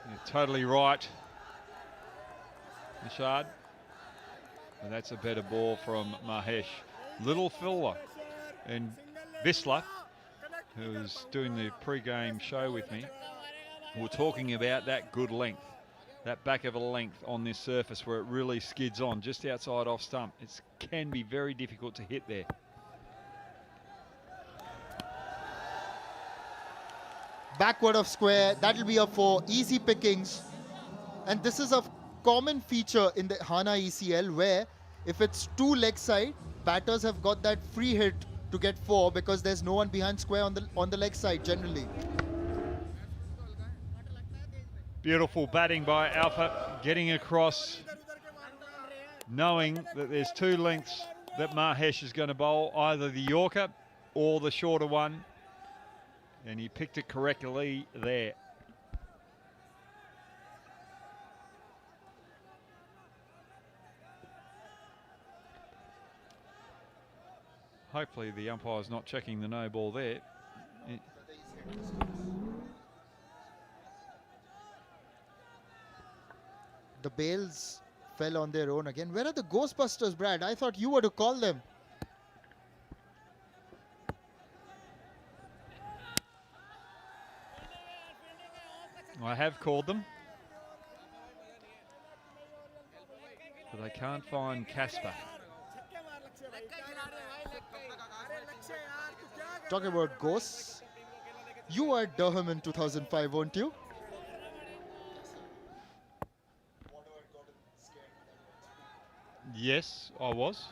You're totally right, Nishad. And that's a better ball from Mahesh. Little fella. And Visla, who was doing the pre-game show with me, were talking about that good length. That back of a length on this surface where it really skids on just outside off stump. It can be very difficult to hit there.
Backward of square, that'll be up for easy pickings. And this is a common feature in the Hana ECL where if it's two leg side, batters have got that free hit to get 4 because there's no one behind square on the leg side generally.
Beautiful batting by Alpha, getting across, knowing that there's two lengths that Mahesh is going to bowl, either the Yorker or the shorter one, and he picked it correctly there. Hopefully the umpire's not checking the no ball there.
The bails fell on their own again. Where are the Ghostbusters, Brad? I thought you were to call them.
I have called them, but I can't find Casper.
Talking about ghosts, you were at Durham in 2005, weren't you?
Yes, I was.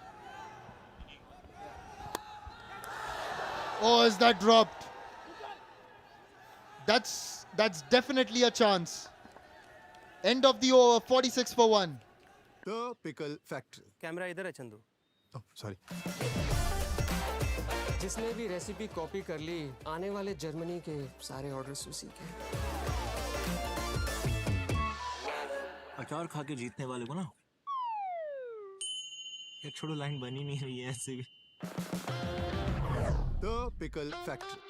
Oh, is that dropped? That's definitely a chance. End of the over, 46 for 1.
The Pickle Factory.
Camera इधर है Chandu.
Oh, sorry.
जिसने भी recipe copy कर ली, आने वाले Germany के सारे orders उसी के।
अचार खा के जीतने वाले को ना, यार छोड़ो, लाइन बनी नहीं रही है ऐसे भी।
The Pickle Factory.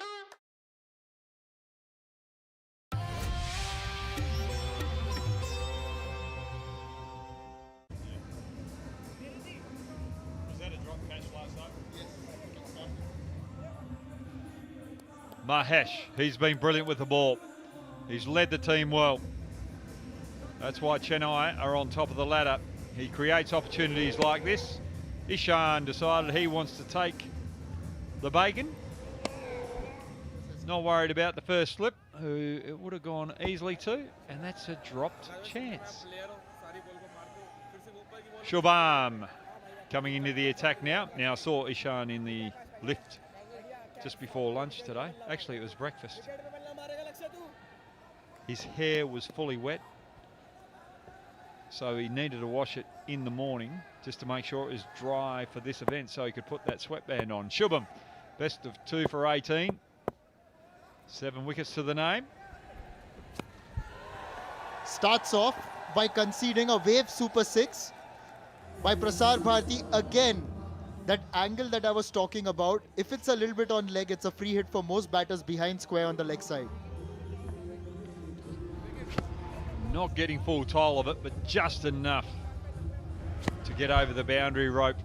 Mahesh, he's been brilliant with the ball. He's led the team well. That's why Chennai are on top of the ladder. He creates opportunities like this. Ishan decided he wants to take the bacon. Not worried about the first slip, who it would have gone easily to, and that's a dropped chance. Shubham coming into the attack now. Now I saw Ishan in the lift just before lunch today. Actually, it was breakfast. His hair was fully wet, so he needed to wash it in the morning just to make sure it was dry for this event so he could put that sweatband on. Shubham, best of 2 for 18. 7 wickets to the name.
Starts off by conceding a wave super 6 by Prasar Bharati. Again, that angle that I was talking about, if it's a little bit on leg, it's a free hit for most batters behind square on the leg side.
Not getting full toll of it, but just enough to get over the boundary rope.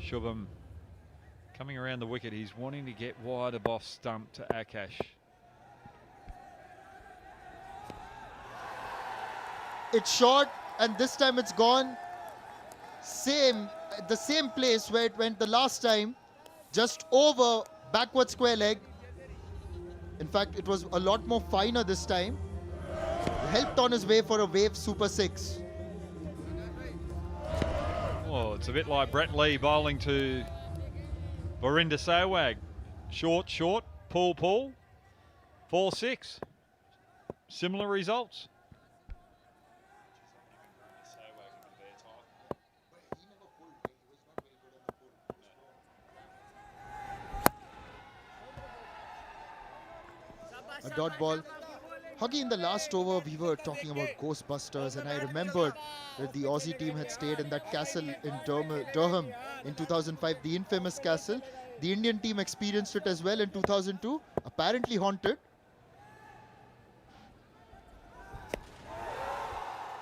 Shubham coming around the wicket. He's wanting to get wide of off stump to Akash.
It's short, and this time it's gone. The same place where it went the last time, just over backward square leg. In fact, it was a lot more finer this time. Helped on his way for a wave super 6.
Oh, it's a bit like Brett Lee bowling to Virinder Sehwag. Short, short, pull, pull, 4-6. Similar results.
A dot ball. Huggy, in the last over, we were talking about Ghostbusters, and I remembered that the Aussie team had stayed in that castle in Durham in 2005, the infamous castle. The Indian team experienced it as well in 2002, apparently haunted.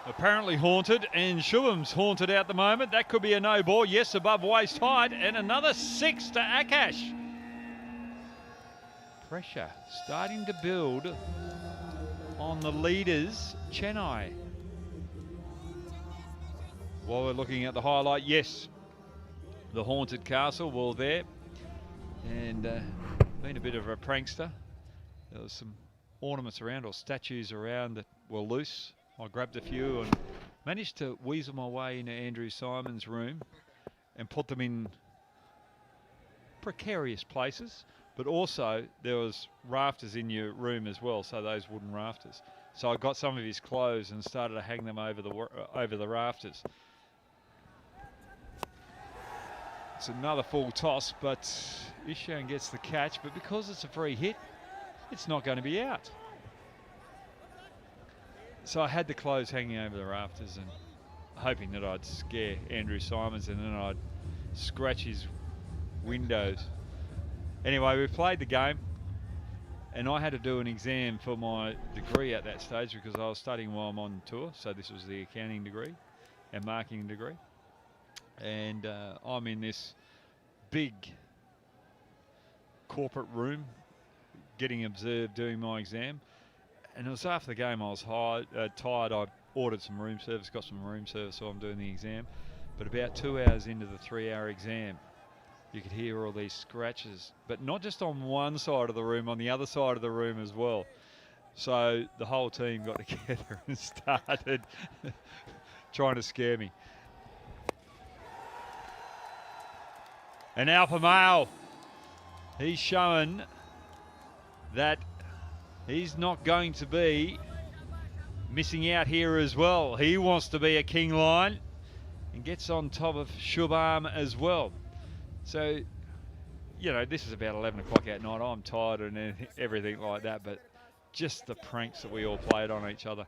Apparently haunted, and Shubham's haunted at the moment. That could be a no ball. Yes, above waist height, and another 6 to Akash. Pressure starting to build on the leaders, Chennai. While we're looking at the highlight, yes, the haunted castle, well, there, and been a bit of a prankster. There was some ornaments around, or statues around, that were loose. I grabbed a few and managed to weasel my way into Andrew Simon's room and put them in precarious places. But also there was rafters in your room as well, so those wooden rafters. So I got some of his clothes and started to hang them over the rafters. It's another full toss, but Ishan gets the catch. But because it's a free hit, it's not going to be out. So I had the clothes hanging over the rafters and hoping that I'd scare Andrew Simons and then I'd scratch his windows. Anyway, we played the game, and I had to do an exam for my degree at that stage because I was studying while I'm on tour. So this was the accounting degree and marketing degree. And I'm in this big corporate room getting observed doing my exam. And it was after the game I was tired. I ordered some room service, got some room service, so I'm doing the exam. But about 2 hours into the 3-hour exam, you could hear all these scratches, but not just on one side of the room, on the other side of the room as well. So the whole team got together and started trying to scare me. And alpha male, he's shown that he's not going to be missing out here as well. He wants to be a king lion and gets on top of Shubham as well. So, you know, this is about 11 o'clock at night. I'm tired and everything like that, but just the pranks that we all played on each other.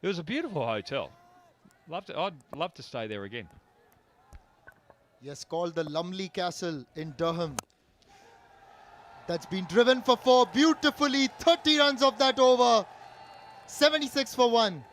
It was a beautiful hotel. I'd love to stay there again.
Yes, called the Lumley Castle in Durham. That's been driven for 4 beautifully. 30 runs of that over. 76 for 1.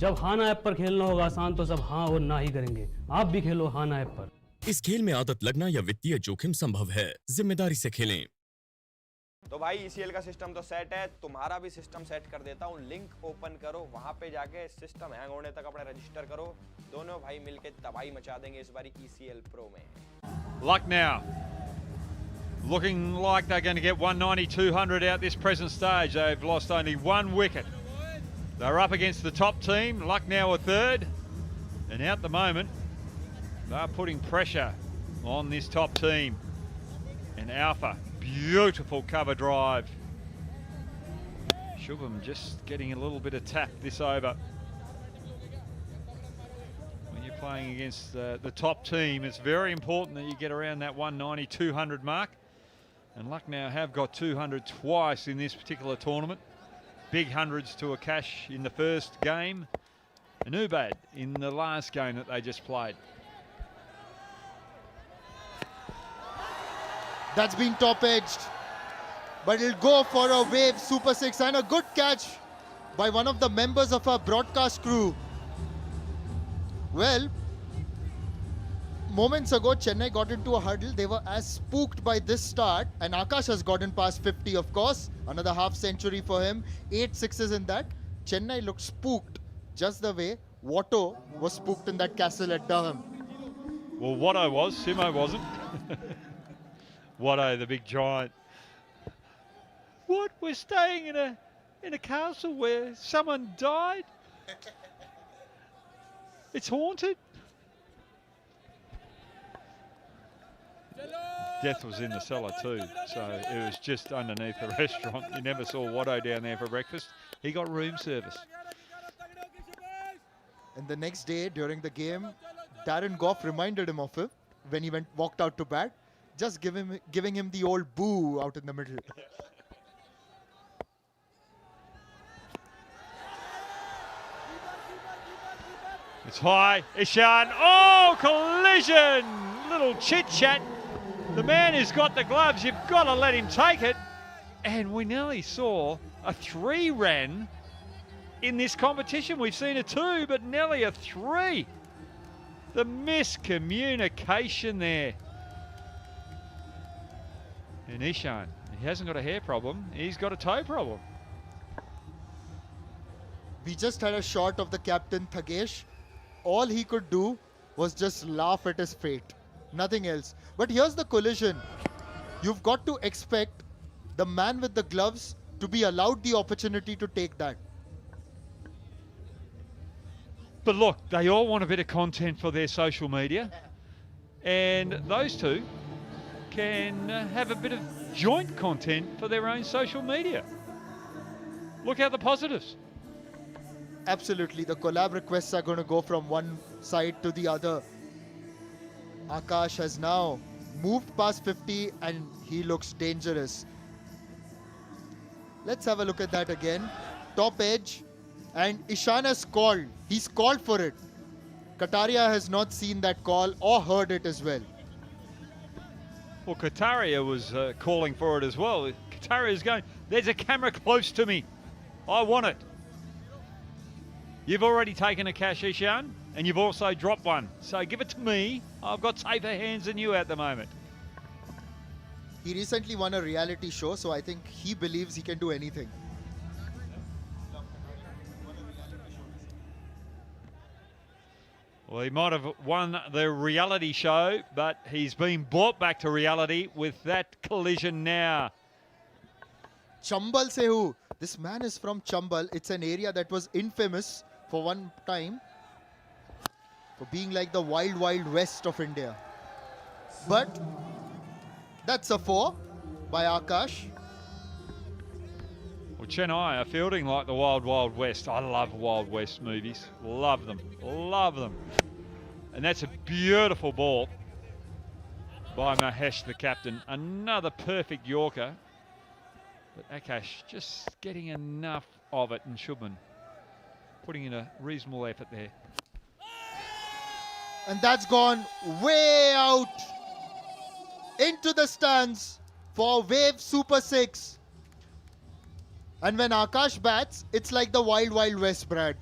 जब हाना app पर खेलना होगा आसान तो सब हाँ और ना ही करेंगे। आप भी खेलो हाना ऐप पर।
इस खेल में आदत लगना या वित्तीय जोखिम संभव है, जिम्मेदारी से खेलें।
तो भाई ECL का सिस्टम तो सेट है, तुम्हारा भी सिस्टम सेट कर देता हूँ। लिंक ओपन करो, वहां पे जाके सिस्टम हैंग होने तक अपने रजिस्टर करो। दोनों भाई मिलके तबाही मचा देंगे इस बारी ECL Pro में।
Lucknow looking like they're going to get 190, 200 out this present stage. They've lost only one wicket. They're up against the top team. Lucknow are third, and at the moment they're putting pressure on this top team. And Alpha, beautiful cover drive. Shubham just getting a little bit of tap this over. When you're playing against the top team, it's very important that you get around that 190, 200 mark. And Lucknow have got 200 twice in this particular tournament. Big hundreds to a cash in the first game. And Ubad in the last game that they just played.
That's been top-edged. But it'll go for a wave super six and a good catch by one of the members of our broadcast crew. Well, moments ago, Chennai got into a hurdle. They were as spooked by this start. And Akash has gotten past 50, of course. Another half century for him. 8 sixes in that. Chennai looked spooked just the way Watto was spooked in that castle at Durham.
Well, Watto was. Simo wasn't. Watto, the big giant. What? We're staying in a castle where someone died? It's haunted? Death was in the cellar too, so it was just underneath the restaurant. You never saw Watto down there for breakfast. He got room service.
And the next day during the game, Darren Goff reminded him of it when he walked out to bat, just giving him the old boo out in the middle.
It's high, Ishan, oh, collision! Little chit-chat. The man who's got the gloves, you've got to let him take it. And we nearly saw a 3-run in this competition. We've seen a 2, but nearly a 3. The miscommunication there. And Ishan, he hasn't got a hair problem, he's got a toe problem.
We just had a shot of the captain, Thugesh. All he could do was just laugh at his fate. Nothing else. But here's the collision. You've got to expect the man with the gloves to be allowed the opportunity to take that.
But look, they all want a bit of content for their social media. And those two can have a bit of joint content for their own social media. Look at the positives.
Absolutely. The collab requests are going to go from one side to the other. Akash has now moved past 50 and he looks dangerous. Let's have a look at that again. Top edge. And Ishan has called. He's called for it. Kataria has not seen that call or heard it as well.
Well, Kataria was calling for it as well. Kataria is going, there's a camera close to me. I want it. You've already taken a cash, Ishan, and you've also dropped one. So give it to me. I've got safer hands than you at the moment.
He recently won a reality show, so I think he believes he can do anything.
Well, he might have won the reality show, but he's been brought back to reality with that collision now.
Chambal se hu. This man is from Chambal. It's an area that was infamous for one time for being like the wild, wild west of India. But that's a 4 by Akash.
Well, Chennai are fielding like the Wild Wild West. I love Wild West movies. Love them. Love them. And that's a beautiful ball by Mahesh, the captain. Another perfect Yorker. But Akash just getting enough of it, and Shubman putting in a reasonable effort there.
And that's gone way out into the stands for Wave Super 6. And when Akash bats, it's like the Wild Wild West, Brad.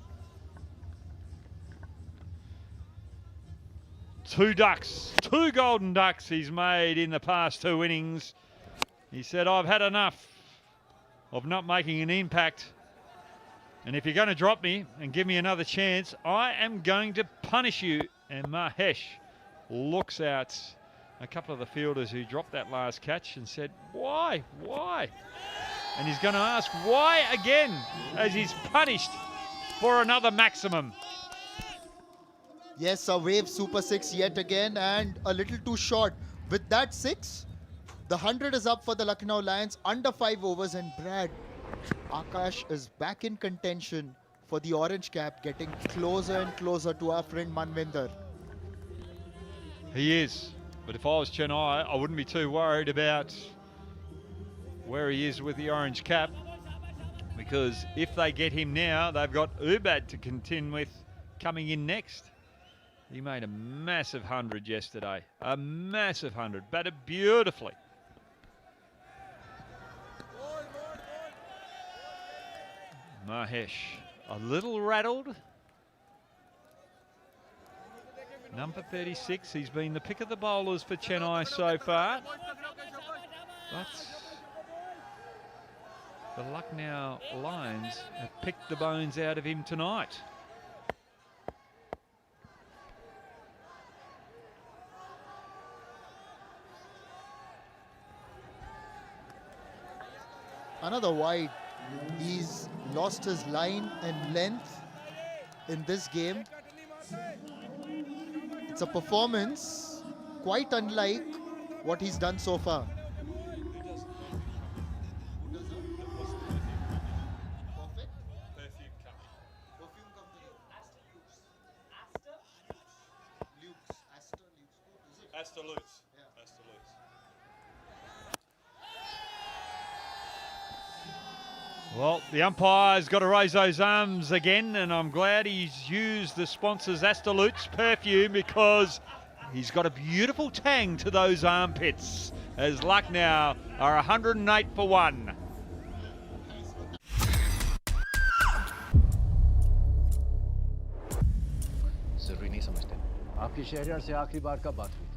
2 ducks, 2 golden ducks he's made in the past 2 innings. He said, I've had enough of not making an impact. And if you're going to drop me and give me another chance, I am going to punish you. And Mahesh looks out a couple of the fielders who dropped that last catch and said, why? Why? And he's going to ask why again as he's punished for another maximum.
Yes, a wave super 6 yet again, and a little too short. With that 6, the 100 is up for the Lucknow Lions under 5 overs, and Brad, Akash is back in contention for the orange cap, getting closer and closer to our friend Manvinder.
He is, but if I was Chennai, I wouldn't be too worried about where he is with the orange cap, because if they get him now, they've got Ubad to contend with coming in next. He made a massive 100 yesterday, a massive 100, batted beautifully. Mahesh, a little rattled. Number 36, he's been the pick of the bowlers for Chennai so far. But the Lucknow Lions have picked the bones out of him tonight.
Another wide. He's lost his line and length in this game. It's a performance quite unlike what he's done so far.
Well, the umpire's got to raise those arms again, and I'm glad he's used the sponsor's Astalut's perfume, because he's got a beautiful tang to those armpits, as Lucknow are 108 for 1.
जरूरी नहीं समझते आपकी शहरियार से आखिरी बार कब बात हुई थी?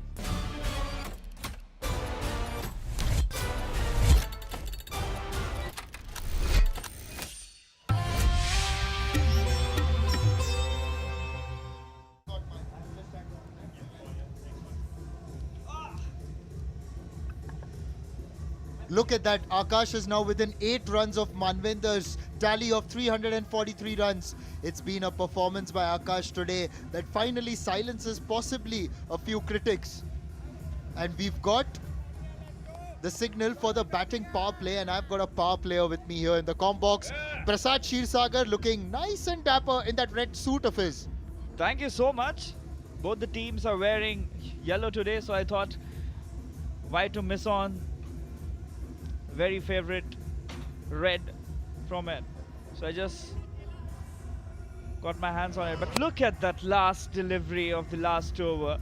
Look at that, Akash is now within 8 runs of Manvinder's tally of 343 runs. It's been a performance by Akash today that finally silences possibly a few critics. And we've got the signal for the batting power play, and I've got a power player with me here in the comm box. Prasad Kshirsagar looking nice and dapper in that red suit of his.
Thank you so much. Both the teams are wearing yellow today, so I thought, why to miss on very favorite red from it. So I just got my hands on it. But look at that last delivery of the last over.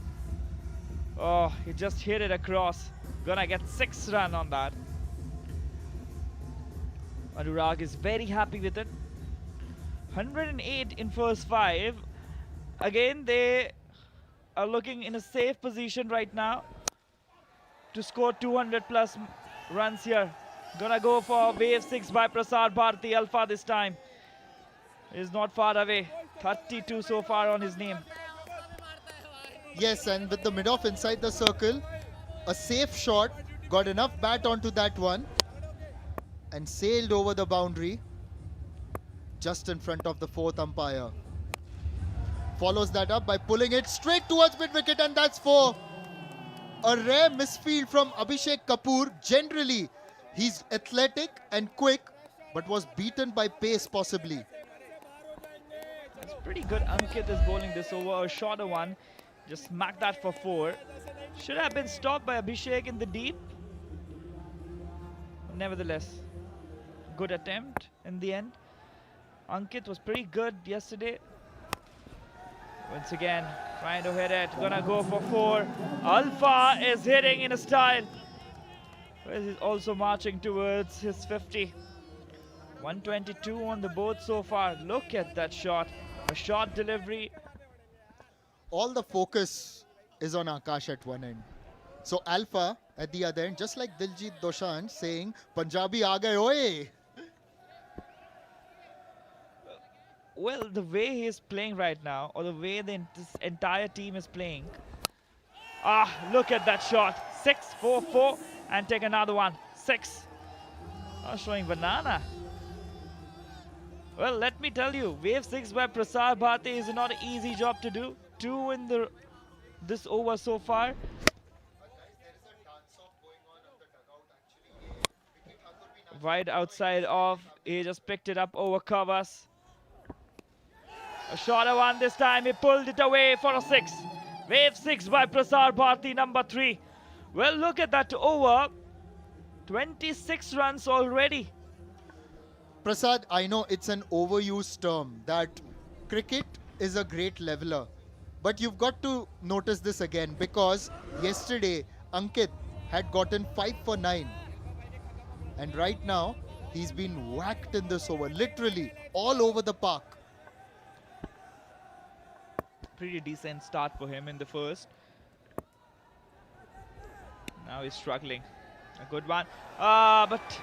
Oh, he just hit it across. Gonna get 6 runs on that. Anurag is very happy with it. 108 in first 5. Again, they are looking in a safe position right now to score 200 plus runs here. Gonna go for wave 6 by Prasad Bharti Alpha this time. Is not far away. 32 so far on his name.
Yes, and with the mid-off inside the circle, a safe shot, got enough bat onto that one and sailed over the boundary just in front of the 4th umpire. Follows that up by pulling it straight towards mid-wicket, and that's 4. A rare misfield from Abhishek Kapoor. Generally, he's athletic and quick, but was beaten by pace possibly.
It's pretty good. Ankit is bowling this over, a shorter one. Just smacked that for 4. Should have been stopped by Abhishek in the deep. Nevertheless, good attempt in the end. Ankit was pretty good yesterday. Once again, trying to hit it. Gonna go for 4. Alpha is hitting in a style. He's also marching towards his 50. 122 on the board so far. Look at that shot. A short delivery.
All the focus is on Akash at one end. So Alpha at the other end, just like Diljit Dosanjh saying, Punjabi aa gaye oye.
Well, the way he is playing right now, or the way this entire team is playing. Ah, look at that shot. 6-4-4 and take another one. 6. Showing banana. Well, let me tell you, wave 6 by Prasar Bharti is not an easy job to do. 2 in this over so far. Wide outside off. He just picked it up over covers. A shorter one this time. He pulled it away for a 6. Wave 6 by Prasar Bharti, number 3. Well, look at that over. 26 runs already.
Prasad, I know it's an overused term that cricket is a great leveler. But you've got to notice this again, because yesterday Ankit had gotten 5 for 9. And right now he's been whacked in this over, literally all over the park.
Pretty decent start for him in the first. Now he's struggling. A good one. But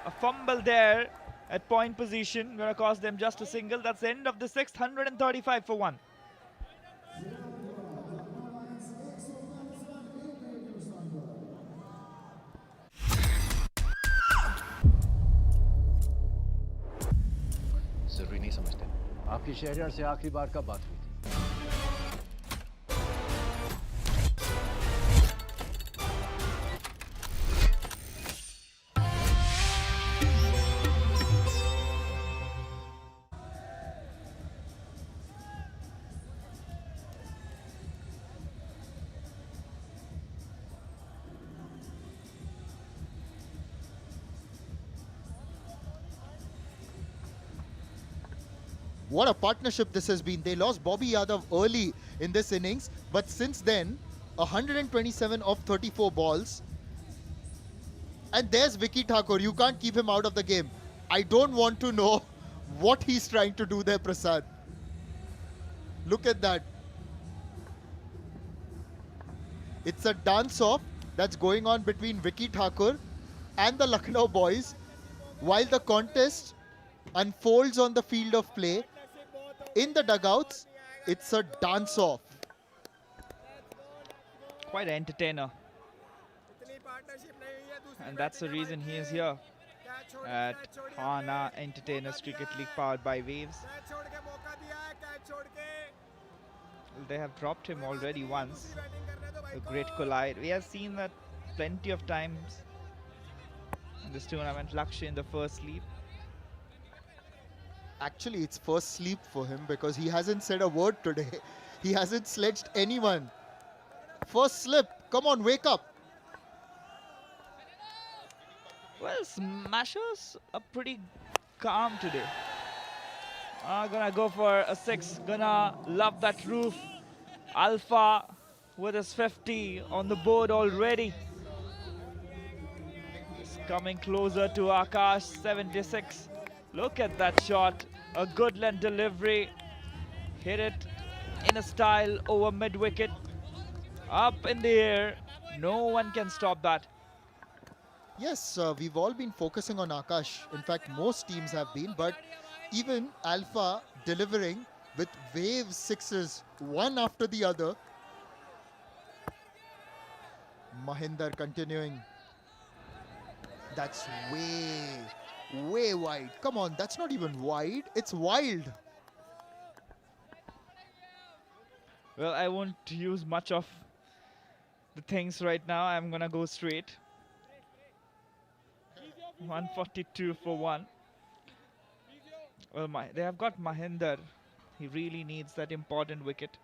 a fumble there at point position. Gonna cost them just a single. That's the end of the 6th. 135 for 1.
जरूरी नहीं समझते आपकी शहरियार से आखिरी बार कब बात हुई थी
What a partnership this has been. They lost Bobby Yadav early in this innings, but since then, 127 of 34 balls. And there's Vicky Thakur. You can't keep him out of the game. I don't want to know what he's trying to do there, Prasad. Look at that. It's a dance-off that's going on between Vicky Thakur and the Lucknow boys while the contest unfolds on the field of play. In the dugouts, it's a dance-off.
Quite an entertainer. And that's the reason he is here at Hana Entertainers Cricket League, powered by Waves. They have dropped him already once. A great collide. We have seen that plenty of times in this tournament. Lakshya in the first sleep.
Actually, it's first sleep for him because he hasn't said a word today. He hasn't sledged anyone. First slip. Come on, wake up.
Well, Smashers are pretty calm today. Gonna go for a 6. Gonna love that roof. Alpha with his 50 on the board already. It's coming closer to Akash, 76. Look at that shot. A good length delivery. Hit it in a style over mid-wicket. Up in the air. No one can stop that.
Yes, we've all been focusing on Akash. In fact, most teams have been, but even Alpha delivering with wave 6s, one after the other. Mahinder continuing. That's way wide. Come on, that's not even wide. It's wild.
Well, I won't use much of the things right now. I'm gonna go straight. 142 for 1. Well, they have got Mahinder. He really needs that important wicket.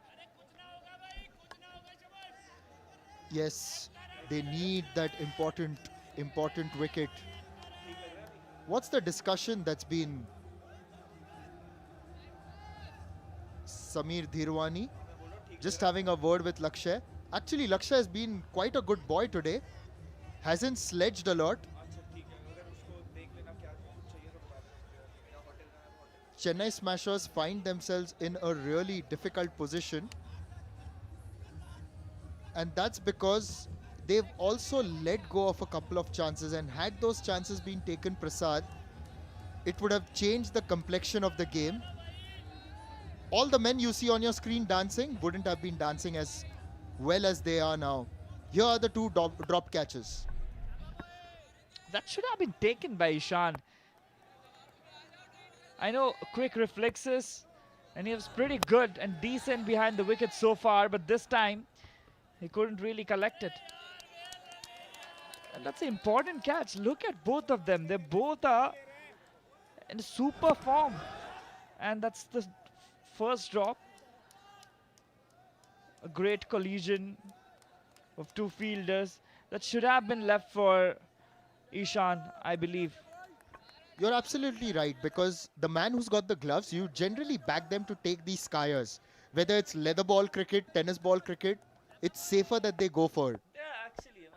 Yes, they need that important wicket. What's the discussion that's been? Samir Dhirwani just having a word with Lakshya. Actually, Lakshya has been quite a good boy today. Hasn't sledged a lot. Chennai Smashers find themselves in a really difficult position. And that's because they've also let go of a couple of chances, and had those chances been taken, Prasad, it would have changed the complexion of the game. All the men you see on your screen dancing wouldn't have been dancing as well as they are now. Here are the two drop catches.
That should have been taken by Ishan. I know quick reflexes, and he was pretty good and decent behind the wicket so far, but this time he couldn't really collect it. And that's an important catch. Look at both of them. They both are in super form. And that's the first drop. A great collision of two fielders. That should have been left for Ishan, I believe.
You're absolutely right, because the man who's got the gloves, you generally back them to take these skiers. Whether it's leather ball cricket, tennis ball cricket, it's safer that they go for it.
Yeah, actually,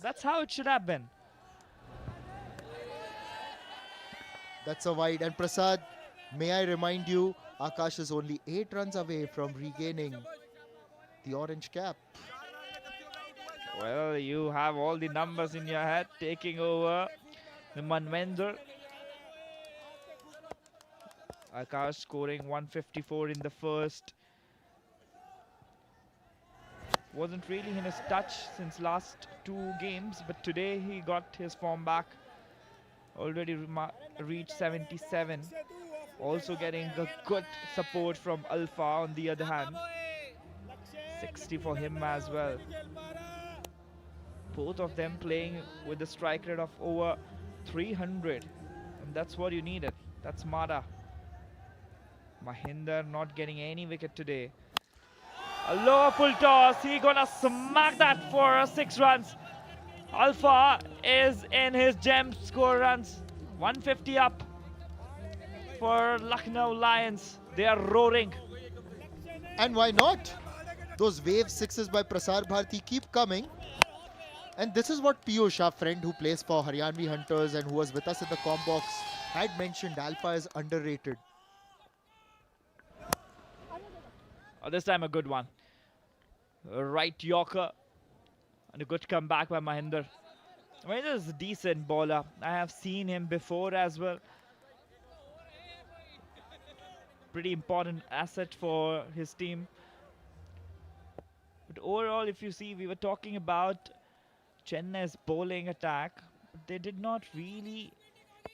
that's how it should have been.
That's a wide. And Prasad, may I remind you, Akash is only 8 runs away from regaining the orange cap.
Well, you have all the numbers in your head, taking over the Manvendra. Akash scoring 154 in the first. Wasn't really in his touch since last 2 games, but today he got his form back. Already reached 77. Also getting a good support from Alpha on the other hand. 60 for him as well. Both of them playing with a strike rate of over 300. And that's what you needed. That's Mada. Mahinder not getting any wicket today. A lower full toss. He gonna smack that for 6 runs. Alpha is in his gem score runs. 150 up for Lucknow Lions. They are roaring.
And why not? Those wave 6s by Prasar Bharti keep coming. And this is what Piyush, our friend who plays for Haryanvi Hunters and who was with us in the comm box, had mentioned. Alpha is underrated.
Oh, this time a good one. A right Yorker. And a good comeback by Mahinder. Mahinder is a decent bowler. I have seen him before as well. Pretty important asset for his team. But overall, if you see, we were talking about Chennai's bowling attack. But they did not really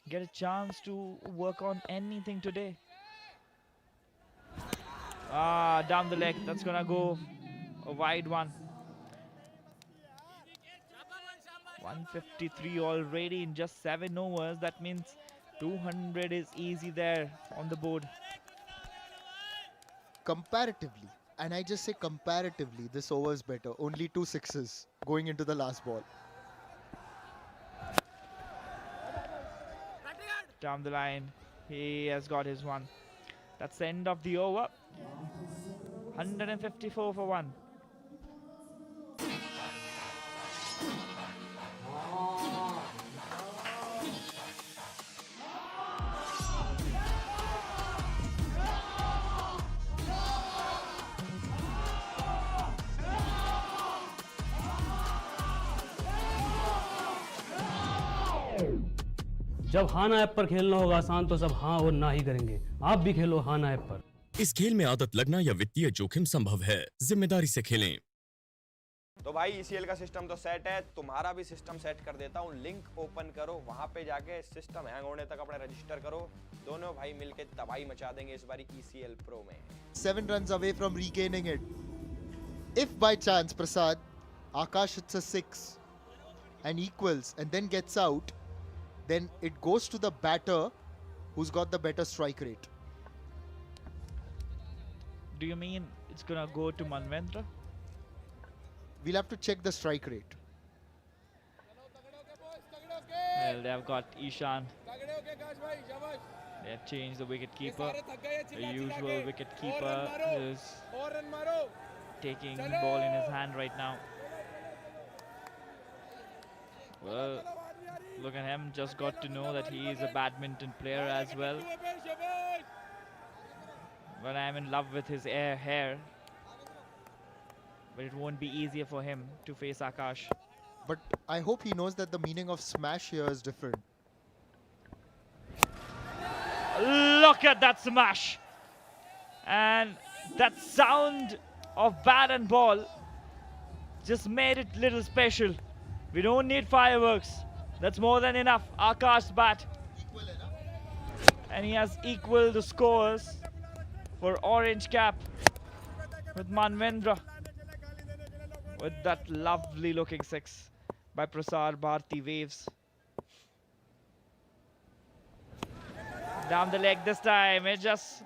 get a chance to work on anything today. Down the leg. That's gonna go a wide one. 153 already in just 7 overs. That means 200 is easy there on the board.
Comparatively, and I just say comparatively, this over is better. Only 2 6s going into the last ball.
Down the line, he has got his one. That's the end of the over. 154 for 1.
जब हाना app पर खेलना होगा आसान तो सब हाँ और ना ही करेंगे। आप भी खेलो हाना ऐप पर।
इस खेल में आदत लगना या वित्तीय जोखिम संभव है, जिम्मेदारी से खेलें।
तो भाई ECL का सिस्टम तो सेट है, तुम्हारा भी सिस्टम सेट कर देता हूँ। लिंक ओपन करो, वहां पे जाके सिस्टम हैंग होने तक अपना रजिस्टर करो। दोनों भाई मिलके तबाही मचा देंगे इस बारी ECL Pro में।
7 runs away from regaining it. If by chance, Prasad, Akash hits a 6 and equals and then gets out, then it goes to the batter who's got the better strike rate.
Do you mean it's gonna go to Manvendra?
We'll have to check the strike rate.
Well, they have got Ishan. They have changed the wicket keeper. The usual wicket keeper is taking the ball in his hand right now. Well, look at him, just got to know that he is a badminton player as well. But I'm in love with his hair. but it won't be easier for him to face Akash.
But I hope he knows that the meaning of smash here is different.
Look at that smash. And that sound of bat and ball just made it little special. We don't need fireworks. That's more than enough. Akash's bat. And he has equal the scores for orange cap with Manvendra. With that lovely looking six by Prasad Bharti waves. Down the leg this time. It just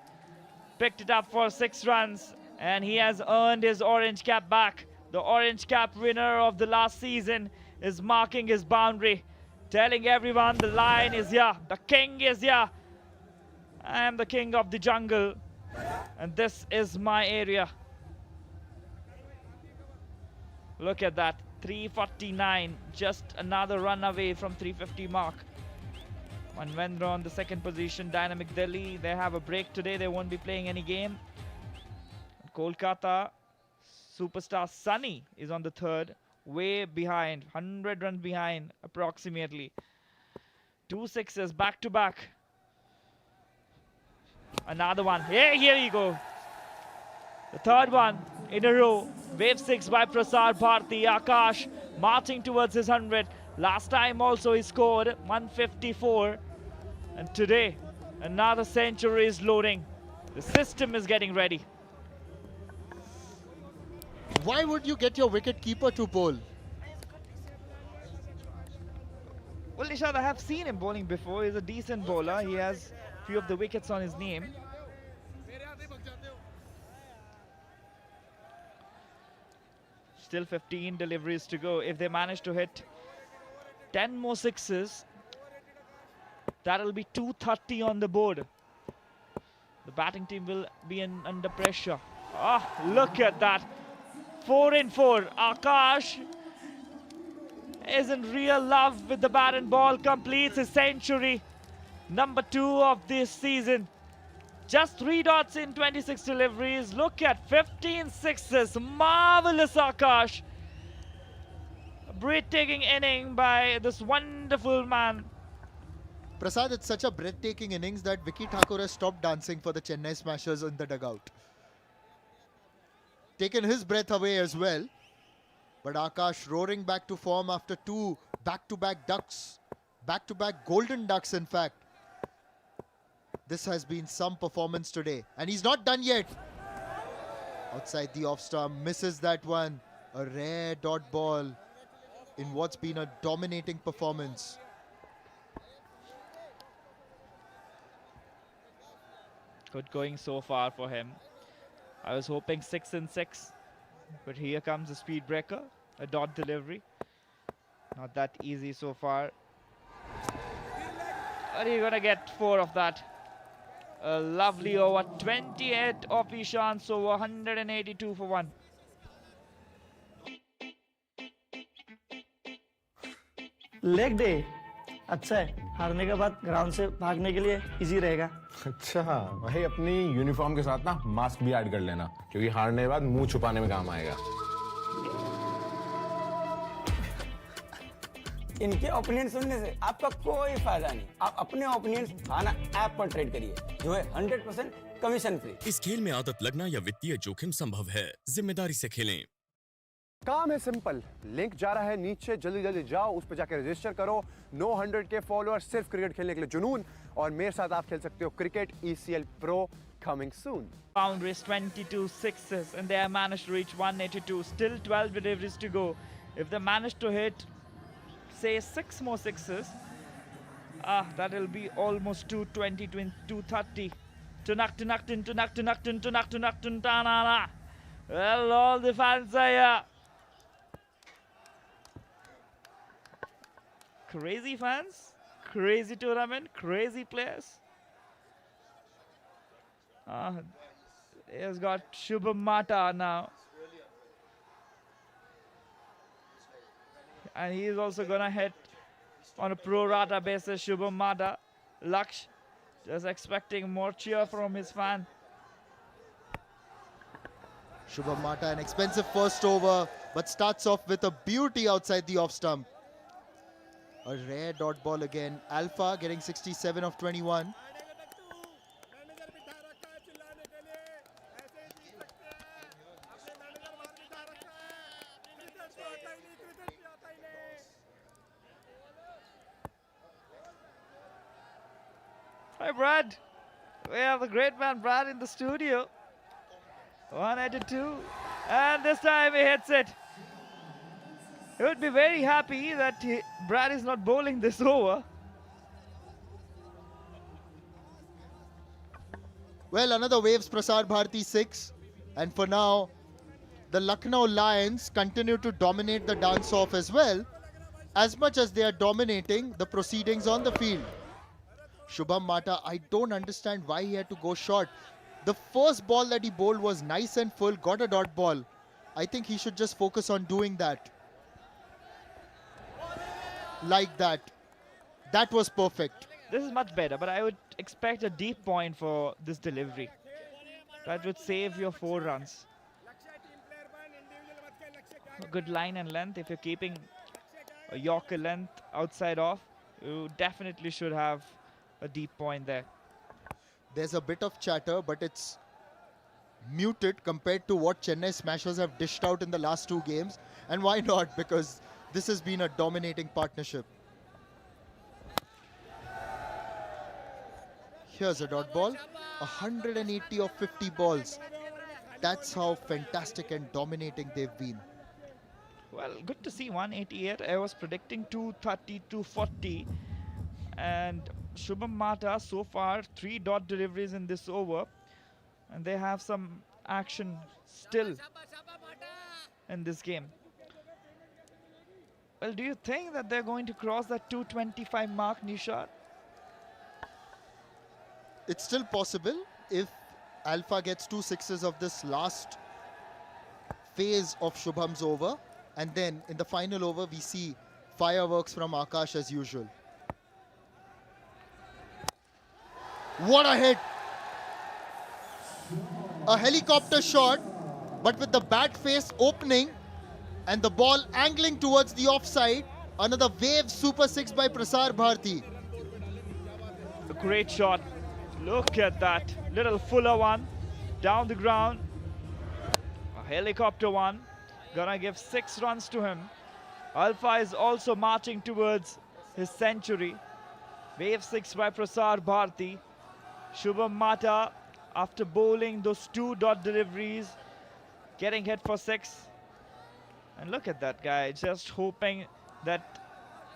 picked it up for 6 runs. And he has earned his orange cap back. The orange cap winner of the last season is marking his boundary. Telling everyone the lion is here. The king is here. I am the king of the jungle. And this is my area. Look at that. 349. Just another run away from 350 mark. Manvendra on the second position. Dynamic Delhi. They have a break today. They won't be playing any game. Kolkata. Superstar Sunny is on the third. Way behind. 100 runs behind approximately. 2 sixes back to back. Another one. Hey, here we go. The third one in a row. Wave 6 by Prasad Bharti. Akash marching towards his 100. Last time also he scored 154. And today, another century is loading. The system is getting ready.
Why would you get your wicket keeper to bowl?
Well, Nishad, I have seen him bowling before. He's a decent bowler. He has a few of the wickets on his name. Still 15 deliveries to go. If they manage to hit 10 more sixes, that'll be 230 on the board. The batting team will be under pressure. Ah, look at that. 4 in 4. Akash is in real love with the bat and ball. Completes his century. Number 2 of this season. Just 3 dots in 26 deliveries. Look at 15 sixes. Marvelous Akash. A breathtaking inning by this wonderful man.
Prasad, it's such a breathtaking innings that Vicky Thakur has stopped dancing for the Chennai Smashers in the dugout. Taken his breath away as well. But Akash roaring back to form after 2 back-to-back ducks. Back-to-back golden ducks, in fact. This has been some performance today. And he's not done yet. Outside the off-stump, misses that one. A rare dot ball in what's been a dominating performance.
Good going so far for him. I was hoping 6 and 6. But here comes a speed breaker. A dot delivery. Not that easy so far. Are you gonna get 4 of that? A lovely over. 28 of Ishant's over. 182 for 1.
Leg day अच्छा है, हारने के बाद ground से भागने के लिए easy रहेगा।
अच्छा भाई, अपनी यूनिफॉर्म के साथ ना मास्क भी ऐड कर लेना, क्योंकि हारने के बाद मुंह छुपाने में काम आएगा।
इनके ओपिनियन सुनने से आपका कोई फायदा नहीं। आप अपने ओपिनियन खाना ऐप पर ट्रेड करिए, जो है 100% कमीशन फ्री।
इस खेल में आदत लगना या वित्तीय जोखिम संभव है, जिम्मेदारी से खेलें।
काम है सिंपल, लिंक जा रहा है नीचे, जल्दी जल्दी जाओ, उस पर जाकर रजिस्टर करो। 900 के फॉलोअर, सिर्फ क्रिकेट खेलने के लिए जुनून, और मेरे साथ आप खेल सकते हो cricket ECL Pro coming soon.
Boundaries 22 sixes and they have managed to reach 182. Still 12 deliveries to go. If they manage to hit, say 6 more sixes, that will be almost 220, 230. Tunakton. Well, all the fans are here. Crazy fans, crazy tournament, crazy players. He has got Shubham Mata now. And he is also going to hit on a pro rata basis. Shubham Mata. Laksh just expecting more cheer from his fan.
Shubham Mata, an expensive first over, but starts off with a beauty outside the off stump. A rare dot ball again. Alpha getting 67 of 21.
Hi, Brad. We have the great man Brad in the studio. 182. And this time he hits it. He would be very happy that Brad is not bowling this over.
Well, another Waves Prasar Bharati 6. And for now, the Lucknow Lions continue to dominate the dance-off as well, as much as they are dominating the proceedings on the field. Shubham Mata, I don't understand why he had to go short. The first ball that he bowled was nice and full, got a dot ball. I think he should just focus on doing that. Like that. That was perfect.
This is much better, but I would expect a deep point for this delivery. That would save your 4 runs. A good line and length. If you're keeping a Yorker length outside off, you definitely should have a deep point there.
There's a bit of chatter, but it's muted compared to what Chennai Smashers have dished out in the last 2 games. And why not? Because this has been a dominating partnership. Here's a dot ball. 180 of 50 balls. That's how fantastic and dominating they've been.
Well, good to see 188. I was predicting 230, 240. And Shubham Mata, so far, 3 dot deliveries in this over. And they have some action still in this game. Well, do you think that they're going to cross that 225 mark, Nishad?
It's still possible if Alpha gets 2 sixes of this last phase of Shubham's over. And then in the final over, we see fireworks from Akash as usual. What a hit! A helicopter shot, but with the bat face opening and the ball angling towards the offside. Another wave super 6 by Prasar Bharati.
A great shot. Look at that. Little fuller one. Down the ground. A helicopter one. Gonna give 6 runs to him. Alpha is also marching towards his century. Wave 6 by Prasar Bharati. Shubham Mata, after bowling those 2 dot deliveries, getting hit for 6. And look at that guy, just hoping that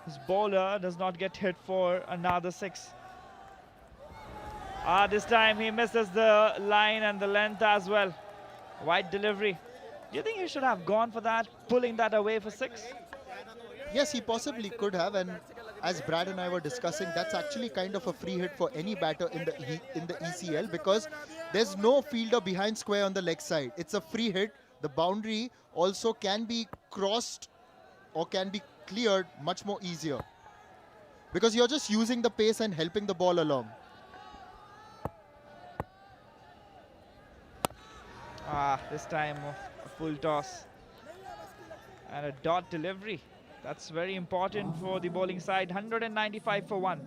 his bowler does not get hit for another 6. This time he misses the line and the length as well. Wide delivery. Do you think he should have gone for that, pulling that away for 6?
Yes, he possibly could have, and as Brad and I were discussing, that's actually kind of a free hit for any batter in the ECL, because there's no fielder behind square on the leg side. It's a free hit. The boundary also can be crossed or can be cleared much more easier, because you're just using the pace and helping the ball along.
This time a full toss and a dot delivery. That's very important for the bowling side. 195 for 1.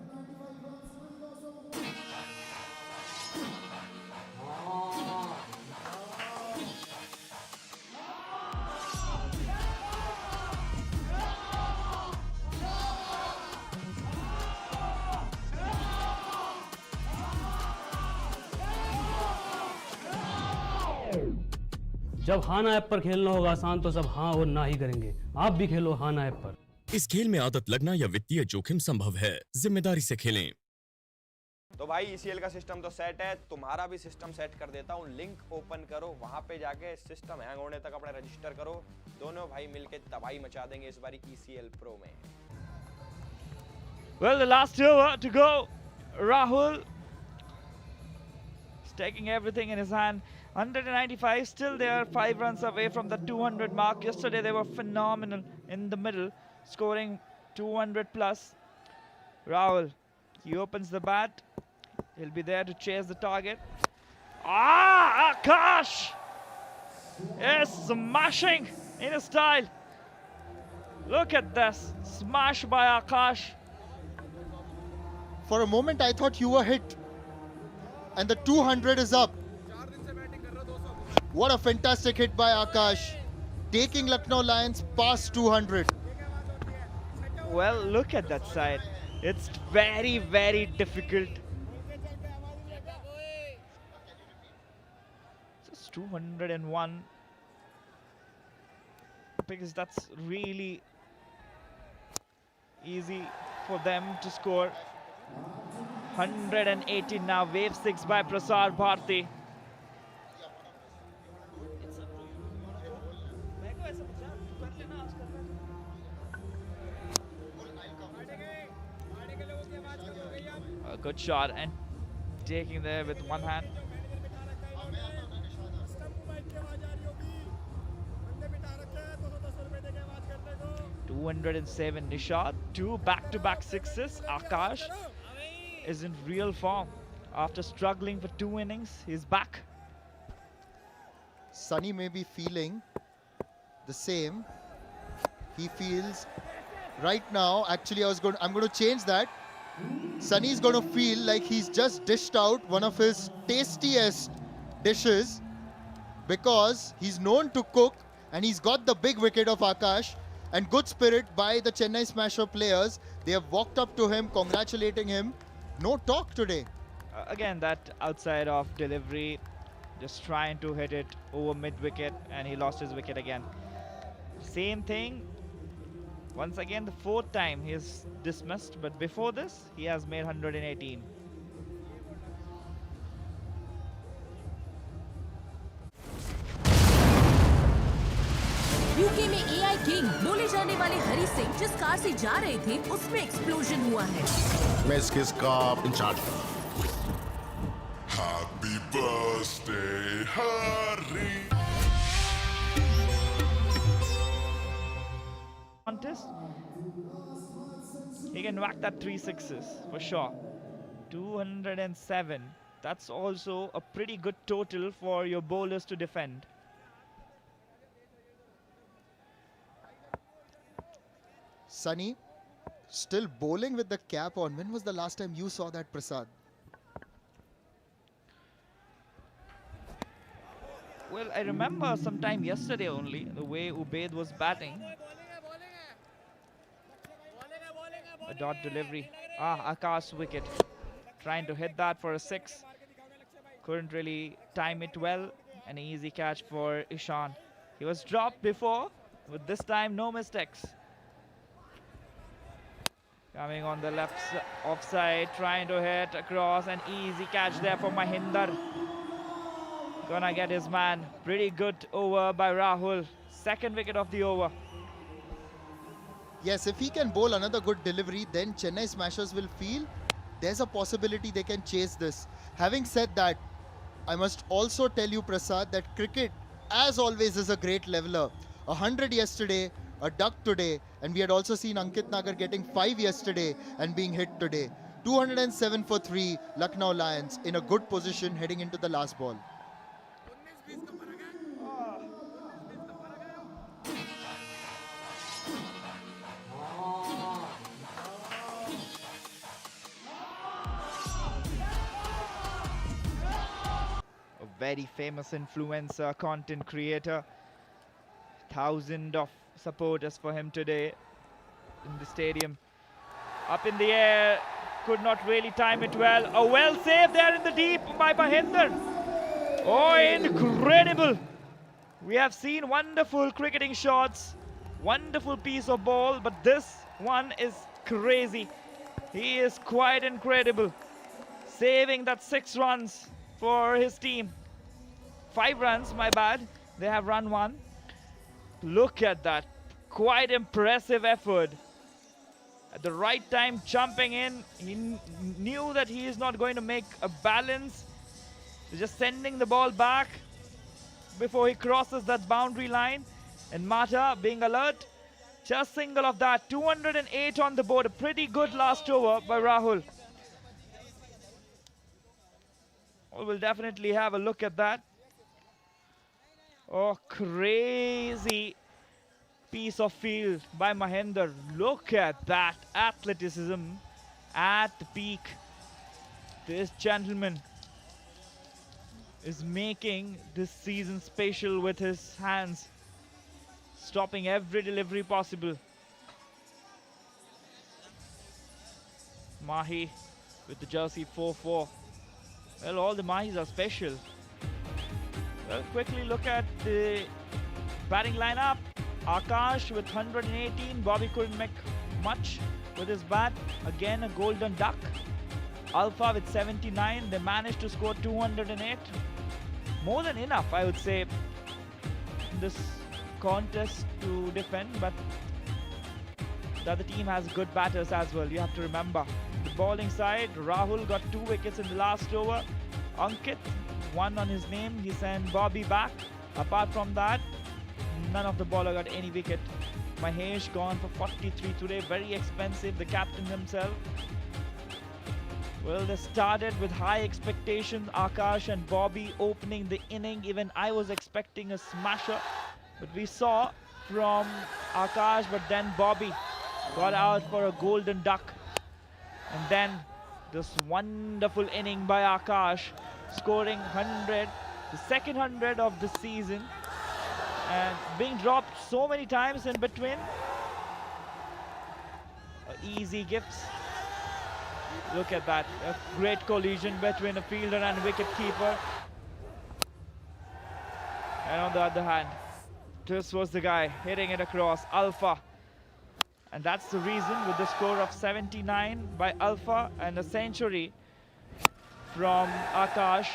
जब हाना app पर खेलना होगा आसान तो सब हाँ और ना ही करेंगे। आप भी खेलो हाना ऐप पर।
इस खेल में आदत लगना या वित्तीय जोखिम संभव है, जिम्मेदारी से खेलें।
तो भाई ECL का सिस्टम तो सेट है, तुम्हारा भी सिस्टम सेट कर देता हूँ। लिंक ओपन करो, वहां पे जाके सिस्टम हैंग होने तक अपना रजिस्टर करो। दोनों भाई मिलके तबाही मचा देंगे इस बारी ECL Pro में।
Well, the last over to go. Rahul is taking everything in his hand. 195, still they are 5 runs away from the 200 mark. Yesterday they were phenomenal in the middle, scoring 200 plus. Rahul, he opens the bat. He'll be there to chase the target. Akash! is smashing in his style. Look at this smash by Akash.
For a moment, I thought you were hit. And the 200 is up. What a fantastic hit by Akash, taking Lucknow Lions past 200.
Well, look at that side. It's very, very difficult. Just 201. Because that's really easy for them to score. 118 now, wave 6 by Prasad Bharti. A good shot and taking there with one hand. .207 Nishad, 2 back-to-back sixes. Akash is in real form. After struggling for 2 innings, he's back.
Sunny may be feeling the same. He feels right now, actually I'm going to change that. Sunny's going to feel like he's just dished out one of his tastiest dishes because he's known to cook and he's got the big wicket of Akash. And good spirit by the Chennai Smasher players. They have walked up to him, congratulating him. No talk today.
Again, that outside off delivery, just trying to hit it over mid-wicket, and he lost his wicket again. Same thing. Once again, the 4th time he is dismissed, but before this, he has made 118.
UK में AI king बोले जाने वाले हरी सिंह जिस car से जा रहे थे उसमें एक्सप्लोजन हुआ है।
मैं इस केस का इंचार्ज हूँ। Happy birthday, Harry.
Contest. He can whack that 3 sixes for sure. 207. That's also a pretty good total for your bowlers to defend.
Sunny still bowling with the cap on. When was the last time you saw that, Prasad?
Well, I remember sometime yesterday only, the way Ubaid was batting. A dot delivery. Akash wicket. Trying to hit that for a 6. Couldn't really time it well. An easy catch for Ishan. He was dropped before, but this time no mistakes. Coming on the left offside, trying to hit across, an easy catch there for Mahinder. Gonna get his man. Pretty good over by Rahul. 2nd wicket of the over.
Yes, if he can bowl another good delivery, then Chennai Smashers will feel there's a possibility they can chase this. Having said that, I must also tell you, Prasad, that cricket, as always, is a great leveler. 100 yesterday, a duck today, and we had also seen Ankit Nagar getting 5 yesterday and being hit today. 207 for 3, Lucknow Lions in a good position heading into the last ball.
A very famous influencer, content creator. 1,000 of supporters for him today in the stadium. Up in the air, could not really time it well. A well save there in the deep by Mahinder. Oh, incredible. We have seen wonderful cricketing shots, wonderful piece of ball, but this one is crazy. He is quite incredible. Saving that 6 runs for his team. 5 runs, my bad. They have run 1. Look at that. Quite impressive effort. At the right time, jumping in. He knew that he is not going to make a balance. Just sending the ball back before he crosses that boundary line. And Mata being alert. Just single of that. 208 on the board. A pretty good last over by Rahul. We'll definitely have a look at that. Oh, crazy piece of field by Mahendra. Look at that athleticism at the peak. This gentleman is making this season special with his hands, stopping every delivery possible. Mahi with the jersey 4-4. Well, all the Mahis are special. Well, quickly look at the batting lineup. Akash with 118. Bobby couldn't make much with his bat. Again, a golden duck. Alpha with 79. They managed to score 208. More than enough, I would say, in this contest to defend. But the other team has good batters as well. You have to remember. The bowling side, Rahul got 2 wickets in the last over. Ankit, 1 on his name. He sent Bobby back. Apart from that, none of the bowler got any wicket. Mahesh gone for 43 today. Very expensive. The captain himself. Well, they started with high expectations. Akash and Bobby opening the inning. Even I was expecting a smasher. But we saw from Akash, but then Bobby got out for a golden duck. And then this wonderful inning by Akash, scoring 100, the second 100 of the season, and being dropped so many times in between. Easy gifts. Look at that, a great collision between a fielder and a wicket keeper. And on the other hand, this was the guy hitting it across, Alpha. And that's the reason, with the score of 79 by Alpha and a century from Akash,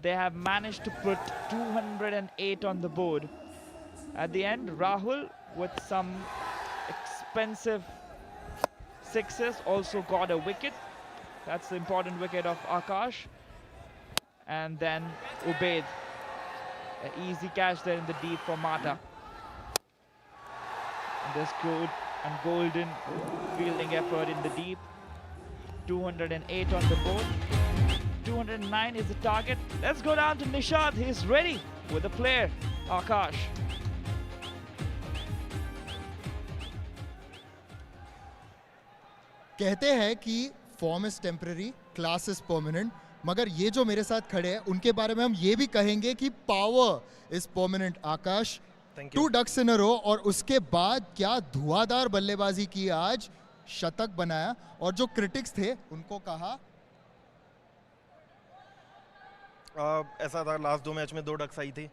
they have managed to put 208 on the board. At the end, Rahul with some expensive sixes also got a wicket. That's the important wicket of Akash. And then Ubaid, an easy catch there in the deep for Mata. And this good and golden fielding effort in the deep. 208 on the board. 209 is the target. Let's go down to Nishad. He's ready with the player, Akash.
कहते हैं कि form is temporary, class is permanent, मगर ये जो मेरे साथ खड़े हैं उनके बारे में हम ये भी कहेंगे कि power is permanent. Akash, 2 ducks in a row और उसके बाद क्या धुआंधार बल्लेबाजी की आज, शतक बनाया. और जो क्रिटिक्स थे उनको कहा
ऐसा था, लास्ट 2 मैच में 2 डक्स आई थी,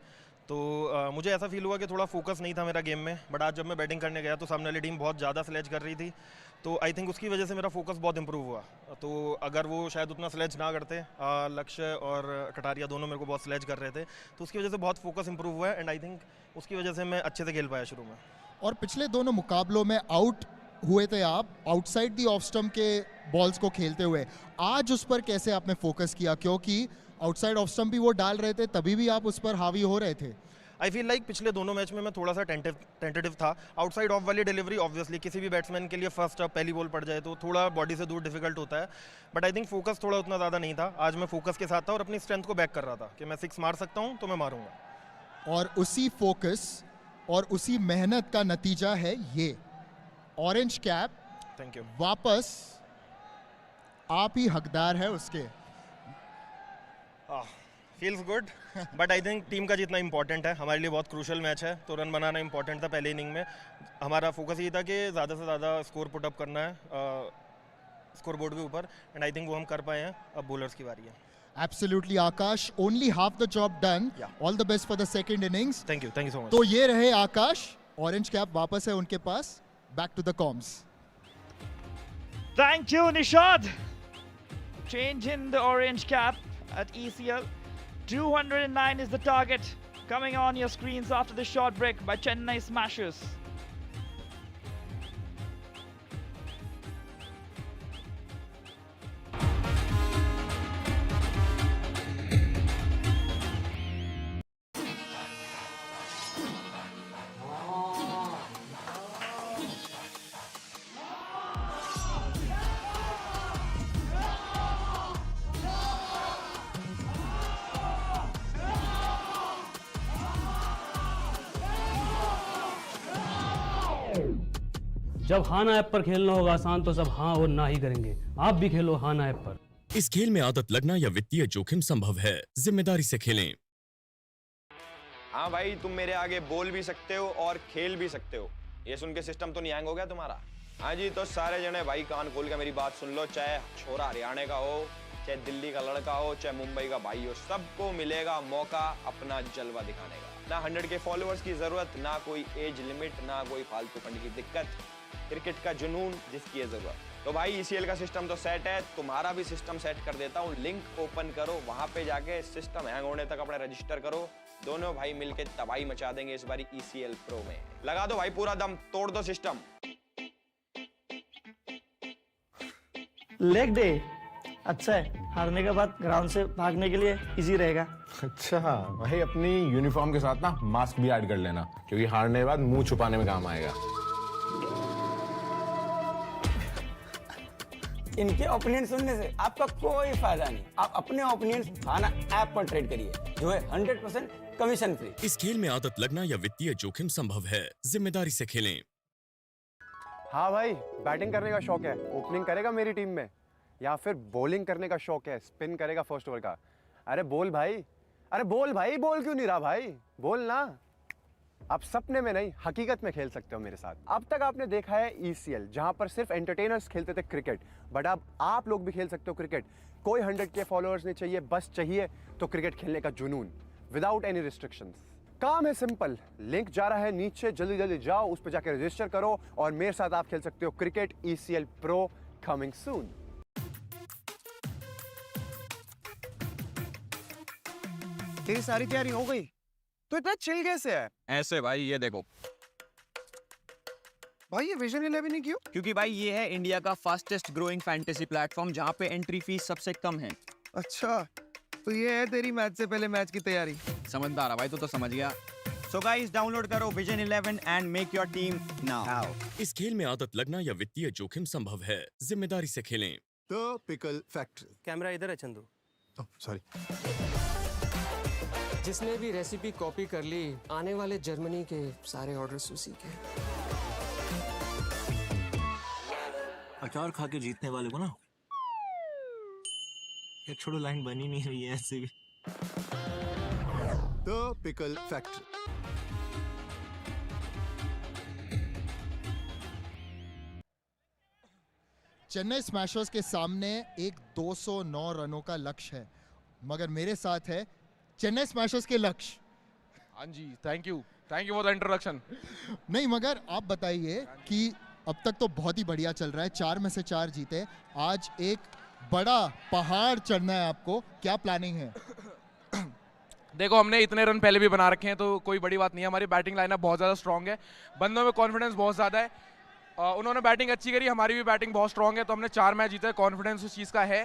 तो मुझे ऐसा फील हुआ कि थोड़ा फोकस नहीं था मेरा गेम में. बट आज जब मैं बैटिंग करने गया तो सामने वाली टीम बहुत ज़्यादा स्लेज कर रही थी, तो आई थिंक उसकी वजह से मेरा फोकस बहुत इंप्रूव हुआ. तो अगर वो शायद उतना स्लेज ना करते, लक्ष्य और कटारिया दोनों मेरे को बहुत स्लेज कर रहे थे, तो उसकी वजह से बहुत फोकस इंप्रूव हुआ है. एंड आई थिंक उसकी वजह से मैं अच्छे से खेल पाया शुरू में.
और पिछले दोनों मुकाबलों में आउट हुए थे आप, आउटसाइड दी ऑफ स्टंप के बॉल्स को खेलते हुए. आज उस पर कैसे आपने फोकस किया, क्योंकि आउटसाइड ऑफ स्टंप भी वो डाल रहे थे, तभी भी आप उस पर हावी हो रहे थे.
आई फील लाइक पिछले दोनों मैच में मैं थोड़ा सा टेंटेटिव था. आउटसाइड ऑफ वाली डिलीवरी ऑब्वियसली किसी भी बैट्समैन के लिए फर्स्ट अप पहली बॉल पड़ जाए तो थोड़ा बॉडी से दूर डिफिकल्ट होता है. बट आई थिंक फोकस थोड़ा उतना ज़्यादा नहीं था. आज मैं फोकस के साथ था और अपनी स्ट्रेंथ को बैक कर रहा था कि मैं 6 मार सकता हूँ तो मैं मारूंगा.
और उसी फोकस और उसी मेहनत का नतीजा है ये ऑरेंज कैप.
Thank you.
वापस आप ही हकदार है उसके.
Feels good, but I think team का जितना इंपॉर्टेंट है, हमारे लिए बहुत क्रूशल मैच है, तो रन बनाना इंपॉर्टेंट था पहले इनिंग में. हमारा फोकस ये था कि ज़्यादा से ज़्यादा स्कोर पुटअप करना है स्कोर बोर्ड के ऊपर, एंड आई थिंक वो हम कर पाए हैं. अब बॉलर्स की बारी है.
Absolutely, Akash. Only half the job done.
Yeah.
All the best for the second innings.
Thank you so much.
तो ये रहे आकाश. ऑरेंज कैप वापस है उनके पास. Back to the comms.
Thank you, Nishad. Change in the orange cap at ECL. 209 is the target. Coming on your screens after the short break by Chennai Smashers.
जब हाना app पर खेलना होगा आसान तो सब हाँ और ना ही करेंगे। आप भी खेलो हाना ऐप पर।
इस खेल में आदत लगना या वित्तीय जोखिम संभव है, जिम्मेदारी से खेलें।
हाँ भाई, तुम मेरे आगे बोल भी सकते हो और खेल भी सकते हो। ये सुन के सिस्टम तो नहीं हैंग हो गया तुम्हारा? हाँ जी, तो सारे जने भाई कान खोल के मेरी बात सुन लो। चाहे छोरा हरियाणा का हो, चाहे दिल्ली का लड़का हो, चाहे मुंबई का भाई हो, सबको मिलेगा मौका अपना जलवा दिखाने का। ना 100K फॉलोअर्स की जरूरत, ना कोई एज लिमिट, ना कोई फालतू फंड की दिक्कत, क्रिकेट का जुनून जिसकी है जरूरत। तो भाई ECL का सिस्टम तो सेट है, तुम्हारा भी सिस्टम सेट कर देता हूँ। लिंक ओपन करो, वहां पे जाके सिस्टम हैंग होने तक अपना रजिस्टर करो। दोनों भाई मिलके तबाही मचा देंगे इस बारी ECL प्रो में। लगा दो भाई पूरा दम, तोड़ दो सिस्टम।
लेग डे अच्छा है, हारने के बाद ग्राउंड से भागने के लिए इजी रहेगा।
अच्छा भाई, अपनी यूनिफॉर्म के साथ ना मास्क भी ऐड कर लेना, क्योंकि हारने के बाद मुंह छुपाने में काम आएगा।
इनके ओपिनियन सुनने से आपका कोई फायदा नहीं। आप अपने ओपिनियन हाना ऐप पर ट्रेड करिए, जो है 100% कमीशन फ्री।
इस खेल में आदत लगना या वित्तीय जोखिम संभव है, जिम्मेदारी से खेलें।
हाँ भाई, बैटिंग करने का शौक है, ओपनिंग करेगा मेरी टीम में, या फिर बॉलिंग करने का शौक है, स्पिन करेगा फर्स्ट ओवर का। अरे बोल भाई, अरे बोल भाई, बोल क्यों नहीं रहा भाई? बोल ना। आप सपने में नहीं, हकीकत में खेल सकते हो मेरे साथ। अब तक आपने देखा है ECL, जहां पर सिर्फ एंटरटेनर्स खेलते थे क्रिकेट, बट अब आप लोग भी खेल सकते हो क्रिकेट। कोई 100K फॉलोअर्स नहीं चाहिए, बस चाहिए तो क्रिकेट खेलने का जुनून, विदाउट एनी रिस्ट्रिक्शंस। काम है सिंपल, लिंक जा रहा है नीचे, जल्दी जल्दी जाओ, उस पर जाकर रजिस्टर करो और मेरे साथ आप खेल सकते हो cricket. ECL pro coming soon.
तेरी सारी तैयारी हो गई तो इतना चिल कैसे है?
ऐसे भाई, ये देखो
भाई, ये विजन 11 ही क्यों?
क्योंकि भाई ये है इंडिया का फास्टेस्ट ग्रोइंग फैंटेसी प्लेटफॉर्म, जहाँ पे एंट्री फीस सबसे कम है।
अच्छा, तो ये है तेरी मैच से पहले मैच की तैयारी।
समझदार है भाई, तो समझ गया। सो गाइस, डाउनलोड करो vision 11 and make your team now.
इस खेल में आदत लगना या वित्तीय जोखिम संभव है, जिम्मेदारी से खेलें।
The pickle factory.
कैमरा इधर है चंदू।
सॉरी।
जिसने भी रेसिपी कॉपी कर ली, आने वाले जर्मनी के सारे ऑर्डर्स उसी के।
अचार खा के जीतने वाले को ना, ये छोड़ो, लाइन बनी नहीं हुई है ऐसे भी।
The pickle factory.
Chennai smashers के सामने एक 209 रनों का लक्ष्य है, मगर मेरे साथ है चेन्नई स्मैशर्स के लक्ष्य।
हाँ जी, thank you for the introduction.
नहीं, मगर आप बताइए कि अब तक तो बहुत ही बढ़िया चल रहा है, 4 में से 4 जीते। आज एक बड़ा पहाड़ चढ़ना है आपको, क्या प्लानिंग है?
देखो, हमने इतने रन पहले भी बना रखे हैं, तो कोई बड़ी बात नहीं है। हमारी बैटिंग लाइनअप बहुत ज़्यादा स्ट्रॉन्ग है, बंदों में कॉन्फिडेंस बहुत ज़्यादा है। उन्होंने बैटिंग अच्छी करी, हमारी भी बैटिंग बहुत स्ट्रॉन्ग है, तो हमने 4 मैच जीते। कॉन्फिडेंस उस चीज़ का है।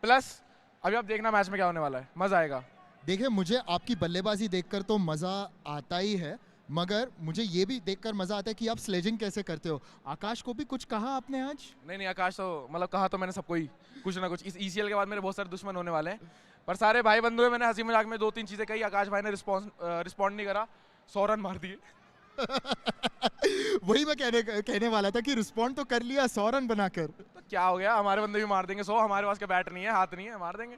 प्लस अभी आप देखना मैच में क्या होने वाला है, मज़ा आएगा।
देखिए, मुझे आपकी बल्लेबाजी देखकर तो मज़ा आता ही है, मगर मुझे ये भी देखकर मज़ा आता है कि आप स्लेजिंग कैसे करते हो। आकाश को भी कुछ कहा आपने आज?
नहीं, आकाश तो मतलब कहा तो मैंने सबको ही कुछ ना कुछ। इस ECL के बाद मेरे बहुत सारे दुश्मन होने वाले हैं, पर सारे भाई बंधु हैं। मैंने हंसी मजाक में 2-3 चीज़ें कही, आकाश भाई ने रिस्पॉन्ड नहीं करा, 100 रन मार दिए।
वही मैं कहने वाला था कि रिस्पॉन्ड तो कर लिया 100 रन बनाकर।
तो क्या हो गया, हमारे बंदे भी मार देंगे 100। हमारे पास के बैट नहीं है, हाथ नहीं है, मार देंगे।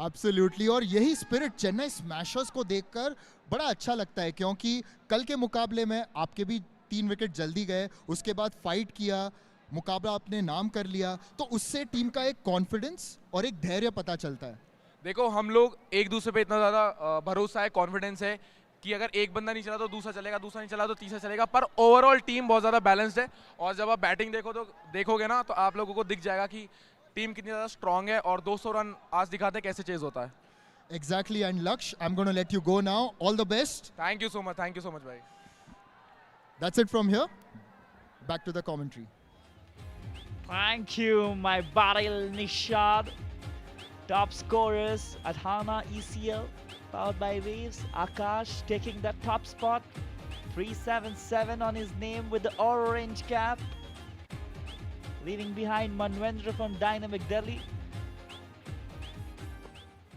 एब्सोल्युटली, और यही स्पिरिट चेन्नई स्मैशर्स को देखकर बड़ा अच्छा लगता है, क्योंकि कल के मुकाबले में आपके भी 3 विकेट जल्दी गए, उसके बाद फाइट किया, मुकाबला आपने नाम कर लिया, तो उससे टीम का एक कॉन्फिडेंस और एक धैर्य पता चलता है।
देखो, हम लोग एक दूसरे पे इतना ज़्यादा भरोसा है, कॉन्फिडेंस है कि अगर एक बंदा नहीं चला तो दूसरा चलेगा, दूसरा नहीं चला तो तीसरा चलेगा। पर ओवरऑल टीम बहुत ज़्यादा बैलेंस्ड है, और जब आप बैटिंग देखोगे ना, तो आप लोगों को दिख जाएगा कि टीम कितनी ज़्यादा स्ट्रांग है, और 200 रन आज दिखाते हैं कैसे चेज होता है।
Exactly, and Laksh, I'm going to let you go now. All the best.
Thank you so much, bhai.
That's it from here. Back to the commentary.
Thank you, my Baril Nishad. Top scorers at Hana ECL, powered by Waves. Akash taking the top spot, 377 on his name with the orange cap. Leaving behind Manwendra from Dynamic Delhi.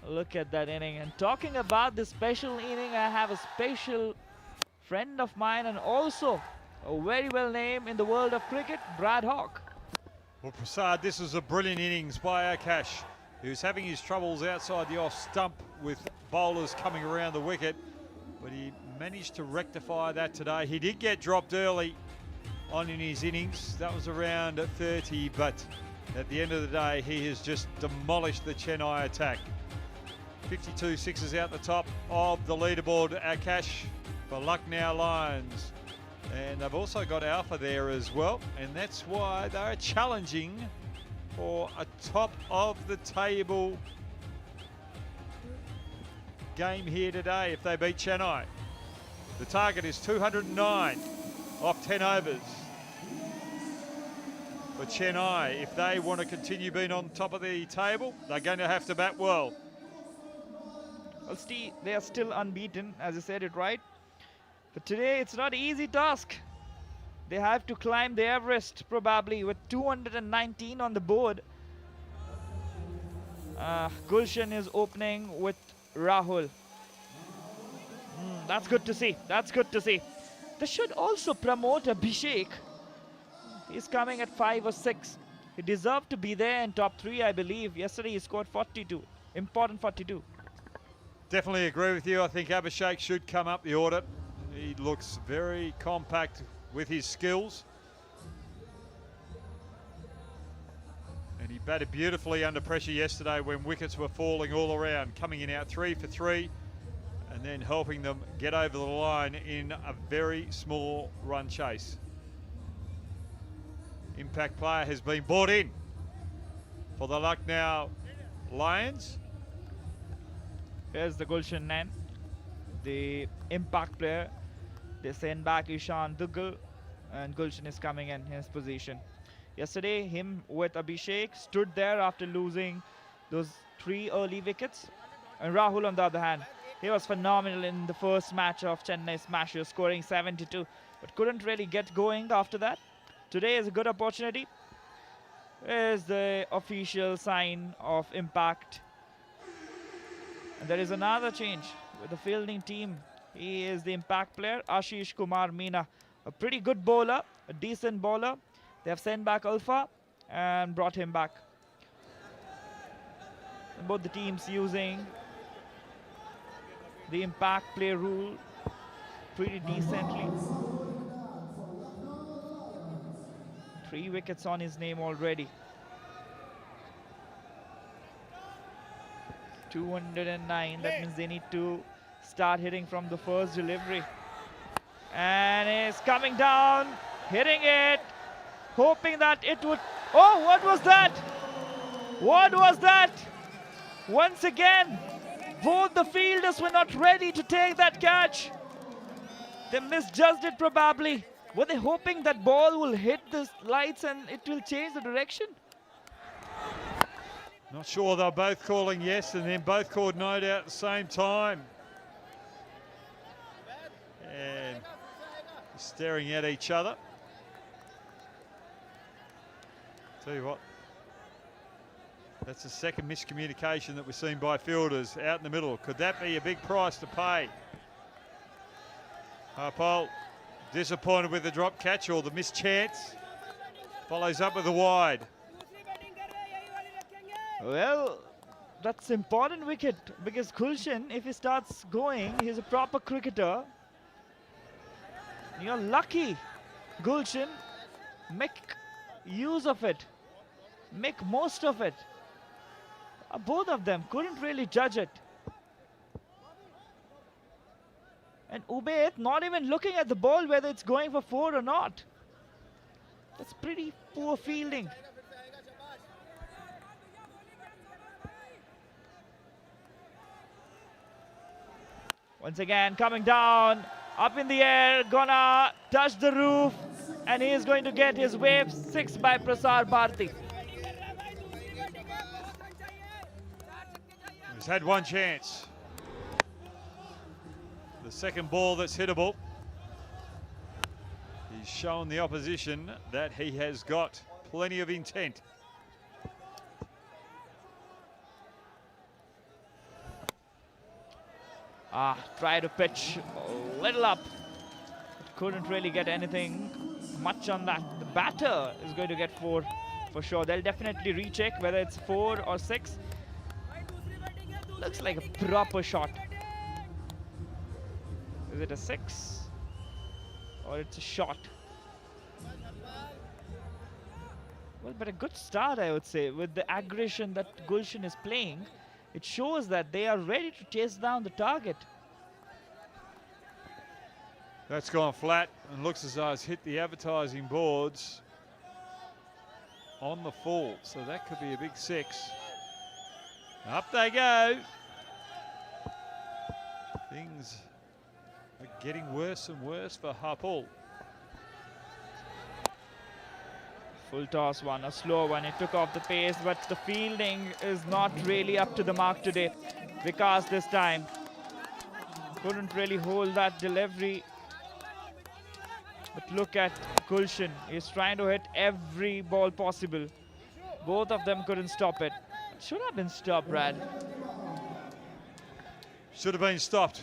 Look at that inning. And talking about this special inning, I have a special friend of mine and also A very well named in the world of cricket, Brad Hawke.
Well, Prasad, this was a brilliant innings by Akash. He was having his troubles outside the off stump with bowlers coming around the wicket, but he managed to rectify that today. He did get dropped early on in his innings. That was around 30, but at the end of the day, he has just demolished the Chennai attack. 52 sixes out the top of the leaderboard, Akash, for Lucknow Lions. And they've also got Alpha there as well, and that's why they're challenging for a top of the table game here today if they beat Chennai. The target is 209 off 10 overs for Chennai. If they want to continue being on top of the table, they're going to have to bat well.
Well, Steve, they are still unbeaten, as you said it right. But today it's not an easy task. They have to climb the Everest probably with 219 on the board. Gulshan is opening with Rahul. That's good to see. That's good to see. They should also promote Abhishek. He's coming at 5 or 6. He deserved to be there in top 3, I believe. Yesterday he scored 42. Important 42.
Definitely agree with you. I think Abhishek should come up the order. He looks very compact with his skills. And he batted beautifully under pressure yesterday when wickets were falling all around, coming in out 3 for 3 and then helping them get over the line in a very small run chase. Impact player has been brought in for the Lucknow Lions.
Here's the Gulshan man, the impact player. They send back Ishan Dugal, and Gulshan is coming in his position. Yesterday, him with Abhishek stood there after losing those 3 early wickets. And Rahul, on the other hand, he was phenomenal in the first match of Chennai Smashers, scoring 72, but couldn't really get going after that. Today is a good opportunity. Here's the official sign of impact. And there is another change with the fielding team. He is the impact player, Ashish Kumar Meena. A pretty good bowler, a decent bowler. They have sent back Alpha and brought him back. And both the teams using the impact play rule pretty decently. 3 wickets on his name already. 209, that means they need to start hitting from the first delivery. And he's coming down, hitting it, hoping that it would... Oh, what was that? What was that? Once again, both the fielders were not ready to take that catch. They misjudged it probably. Were they hoping that ball will hit the lights and it will change the direction?
Not sure, they're both calling yes and then both called no out at the same time. And staring at each other. Tell you what, that's the second miscommunication that we've seen by fielders out in the middle. Could that be a big price to pay? Harpal disappointed with the drop catch or the missed chance. Follows up with the wide.
Well, that's important wicket because Gulshan, if he starts going, he's a proper cricketer. You're lucky, Gulshan. Make use of it. Make most of it. Both of them couldn't really judge it. And Ubaid not even looking at the ball whether it's going for 4 or not. That's pretty poor fielding. Once again, coming down, up in the air, gonna touch the roof, and he is going to get his wave 6 by Prasar Bharti.
He's had one chance. The second ball that's hittable. He's shown the opposition that he has got plenty of intent.
Try to pitch a little up. But couldn't really get anything much on that. The batter is going to get 4 for sure. They'll definitely recheck whether it's 4 or 6. Looks like a proper shot. Is it a 6 or it's a shot? Well, but a good start, I would say, with the aggression that Gulshan is playing. It shows that they are ready to chase down the target.
That's gone flat and looks as though it's hit the advertising boards on the full. So that could be a big 6. Up they go. Things are getting worse and worse for Hapul.
Full toss one, a slow one. It took off the pace, but the fielding is not really up to the mark today. Vikas this time couldn't really hold that delivery. But look at Gulshan. He's trying to hit every ball possible. Both of them couldn't stop it. Should have been stopped, Brad.
Should have been stopped.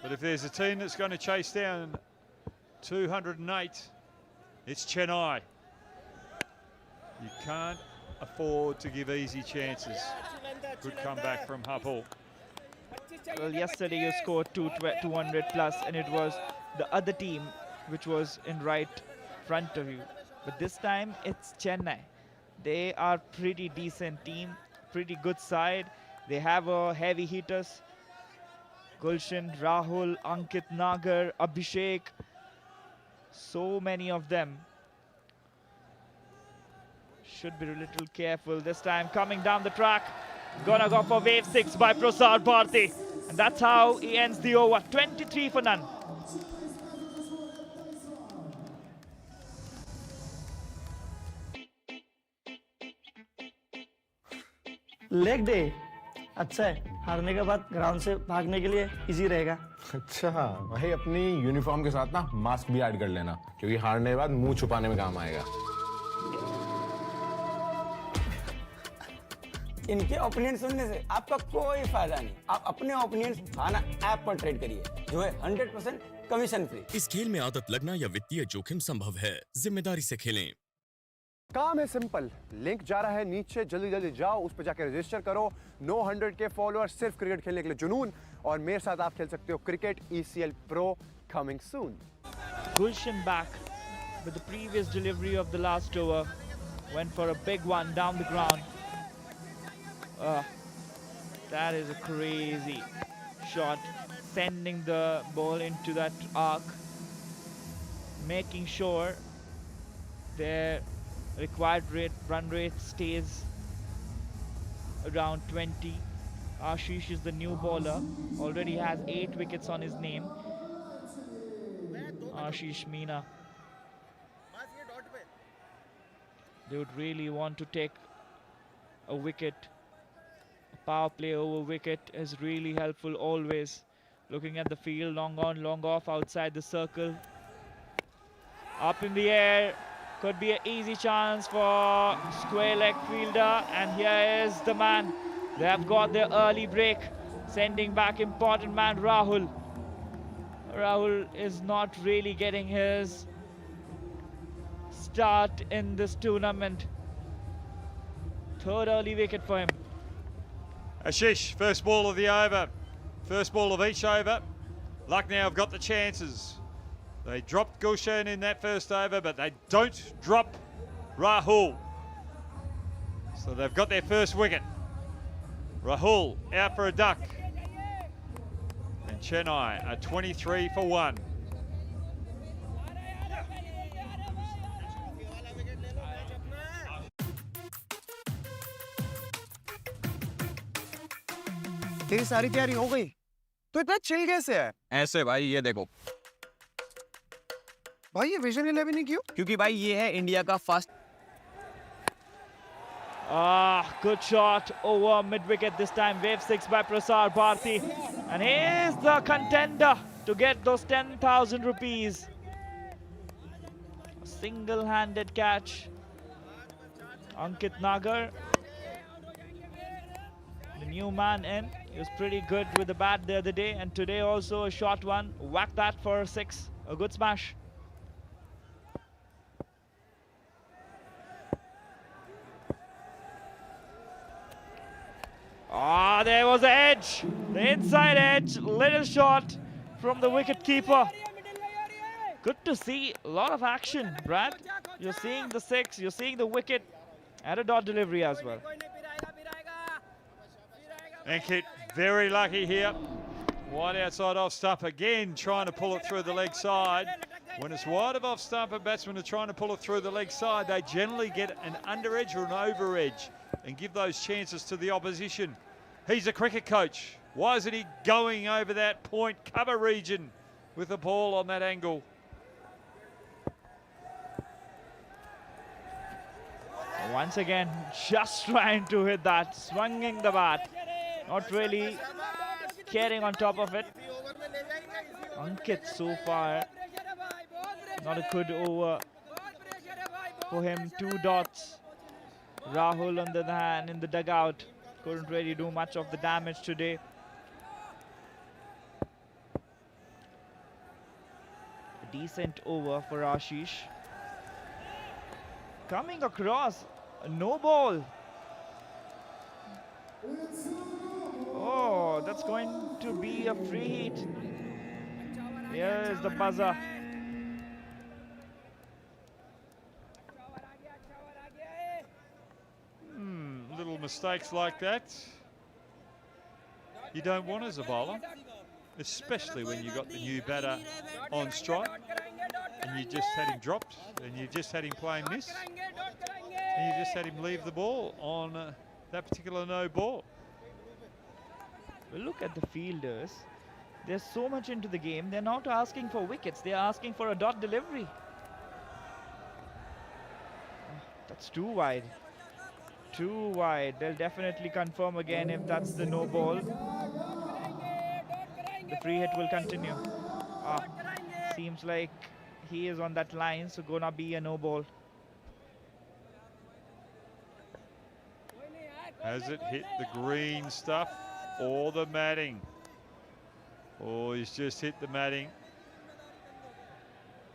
But if there's a team that's going to chase down 208, it's Chennai. You can't afford to give easy chances. Good comeback from Hapul.
Well, yesterday you scored 200 plus, and it was the other team which was in right front of you. But this time it's Chennai. They are pretty decent team, pretty good side. They have heavy hitters. Gulshan, Rahul, Ankit Nagar, Abhishek. So many of them. Should be a little careful this time. Coming down the track. Gonna go for wave 6 by Prasad Bharti. And that's how he ends the over. 23 for none.
Leg day अच्छा है, हारने के बाद ground से भागने के लिए easy रहेगा।
अच्छा भाई, अपनी यूनिफॉर्म के साथ ना मास्क भी ऐड कर लेना, क्योंकि हारने के बाद मुंह छुपाने में काम आएगा।
इनके ओपिनियन सुनने से आपका कोई फायदा नहीं। आप अपने ओपिनियन खाना ऐप पर ट्रेड करिए, जो है 100% कमीशन फ्री।
इस खेल में आदत लगना या वित्तीय जोखिम संभव है, जिम्मेदारी से खेलें।
काम है सिंपल, लिंक जा रहा है नीचे, जल्दी जल्दी जाओ, उस पर जाकर रजिस्टर करो। 900 के फॉलोअर्स सिर्फ क्रिकेट खेलने के लिए जुनून, और मेरे साथ आप खेल सकते हो cricket ECL Pro coming soon.
Gulshan back with the previous delivery of the last over. Went for a big one down the ground. That is a crazy shot, sending the ball into that arc, making sure their required run rate stays around 20. Ashish is the new bowler, already has 8 wickets on his name. Ashish Meena. They would really want to take a wicket. A power play over wicket is really helpful always. Looking at the field, long on, long off, outside the circle. Up in the air. Could be an easy chance for square leg fielder, and here is the man. They have got their early break, sending back important man Rahul. Rahul is not really getting his start in this tournament. Third early wicket for him.
Ashish, first ball of the over. First ball of each over. Lucknow have got the chances. They dropped Gulshan in that first over, but they don't drop Rahul. So they've got their first wicket. Rahul out for a duck. And Chennai are 23 for 1.
तेरी सारी तैयारी हो गई? तो इतना chill कैसे है?
ऐसे भाई, ये देखो
भाई, ये विजन 11 ही क्यों?
क्योंकि भाई ये है इंडिया का fast.
Good shot over mid wicket this time. Wave 6 by Prasad Bharti, and he is the contender to get those 10,000 rupees. A single-handed catch. Ankit Nagar, the new man in. He was pretty good with the bat the other day, and today also a short one. Whack that for a 6. A good smash. Ah, there was the edge, the inside edge, little shot from the wicket keeper. Good to see a lot of action, Brad. You're seeing the six, you're seeing the wicket, and a dot delivery as well.
Ankit very lucky here. Wide outside off stump again, trying to pull it through the leg side. When it's wide of off stump and batsmen are trying to pull it through the leg side, they generally get an under edge or an over edge and give those chances to the opposition. He's a cricket coach. Why isn't he going over that point cover region with the ball on that angle?
Once again, just trying to hit that, swinging the bat, not really caring on top of it. Ankit so far, not a good over for him, 2 dots. Rahul on the other hand in the dugout, couldn't really do much of the damage today. A decent over for Ashish. Coming across, a no ball. Oh, that's going to be a free hit. Here is the buzzer.
Little mistakes like that you don't want as a bowler, especially when you got the new batter on strike and you just had him dropped and you just had him playing miss and you just had him leave the ball on that particular no ball.
Well, look at the fielders. They're so much into the game. They're not asking for wickets. They're asking for a dot delivery. That's too wide. Too wide. They'll definitely confirm again if that's the no ball. The free hit will continue. Seems like he is on that line, so gonna be a no ball.
Has it hit the green stuff or the matting? Oh, he's just hit the matting.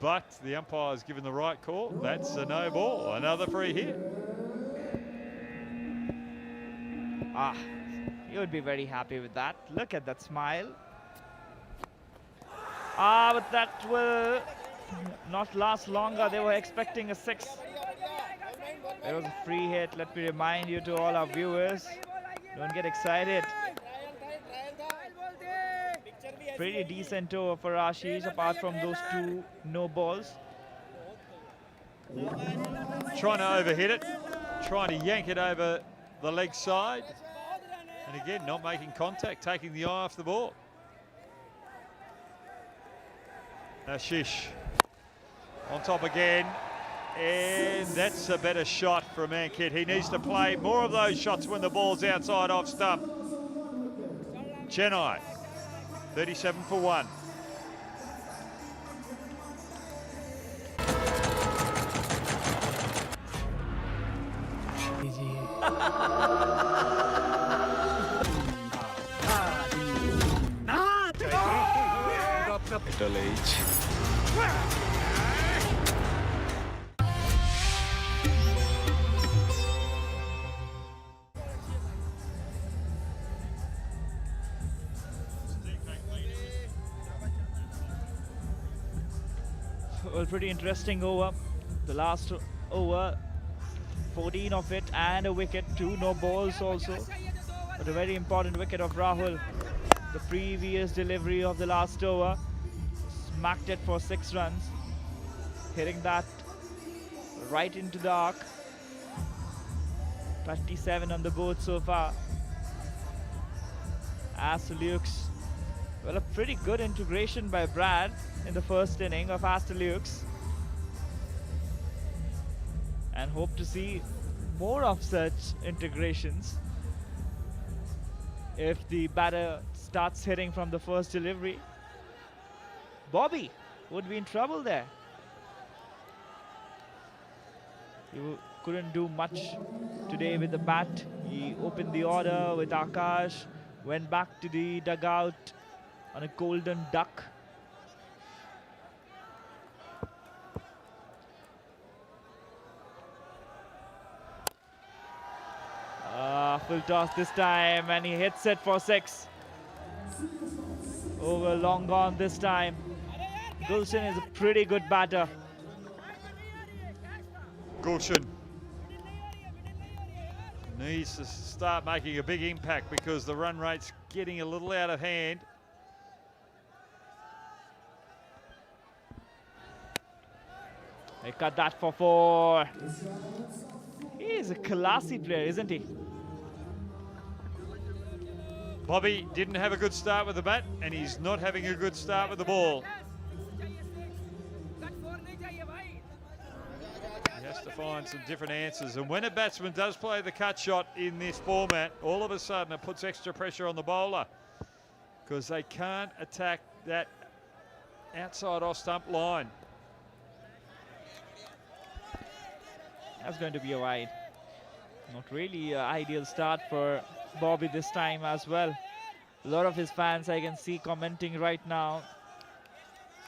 But the umpire's given the right call. That's a no ball. Another free hit.
You would be very happy with that. Look at that smile. But that will not last longer. They were expecting a 6. There was a free hit. Let me remind you to all our viewers, don't get excited. Pretty decent over for Ashish, apart from those 2 no balls.
Trying to overhit it, trying to yank it over the leg side. And again, not making contact, taking the eye off the ball. Ashish on top again. And that's a better shot from Ankit. He needs to play more of those shots when the ball's outside off stump. Chennai, 37 for 1.
Middle age.
Well, pretty interesting over. The last over, 14 of it and a wicket, 2 no balls also. But a very important wicket of Rahul. The previous delivery of the last over, smacked it for 6 runs, hitting that right into the arc. 27 on the board so far. Astelukes, well, a pretty good integration by Brad in the first inning of Astelukes, and hope to see more of such integrations if the batter starts hitting from the first delivery. Bobby would be in trouble there. He couldn't do much today with the bat. He opened the order with Akash, went back to the dugout on a golden duck. Full toss this time, and he hits it for 6. Over long gone this time. Gulshan is a pretty good batter.
Gulshan needs to start making a big impact because the run rate's getting a little out of hand.
They cut that for 4. He's a classy player, isn't he?
Bobby didn't have a good start with the bat, and he's not having a good start with the ball. He has to find some different answers, and when a batsman does play the cut shot in this format, all of a sudden it puts extra pressure on the bowler because they can't attack that outside off stump line.
That's going to be a wide. Not really an ideal start for Bobby this time as well. A lot of his fans I can see commenting right now,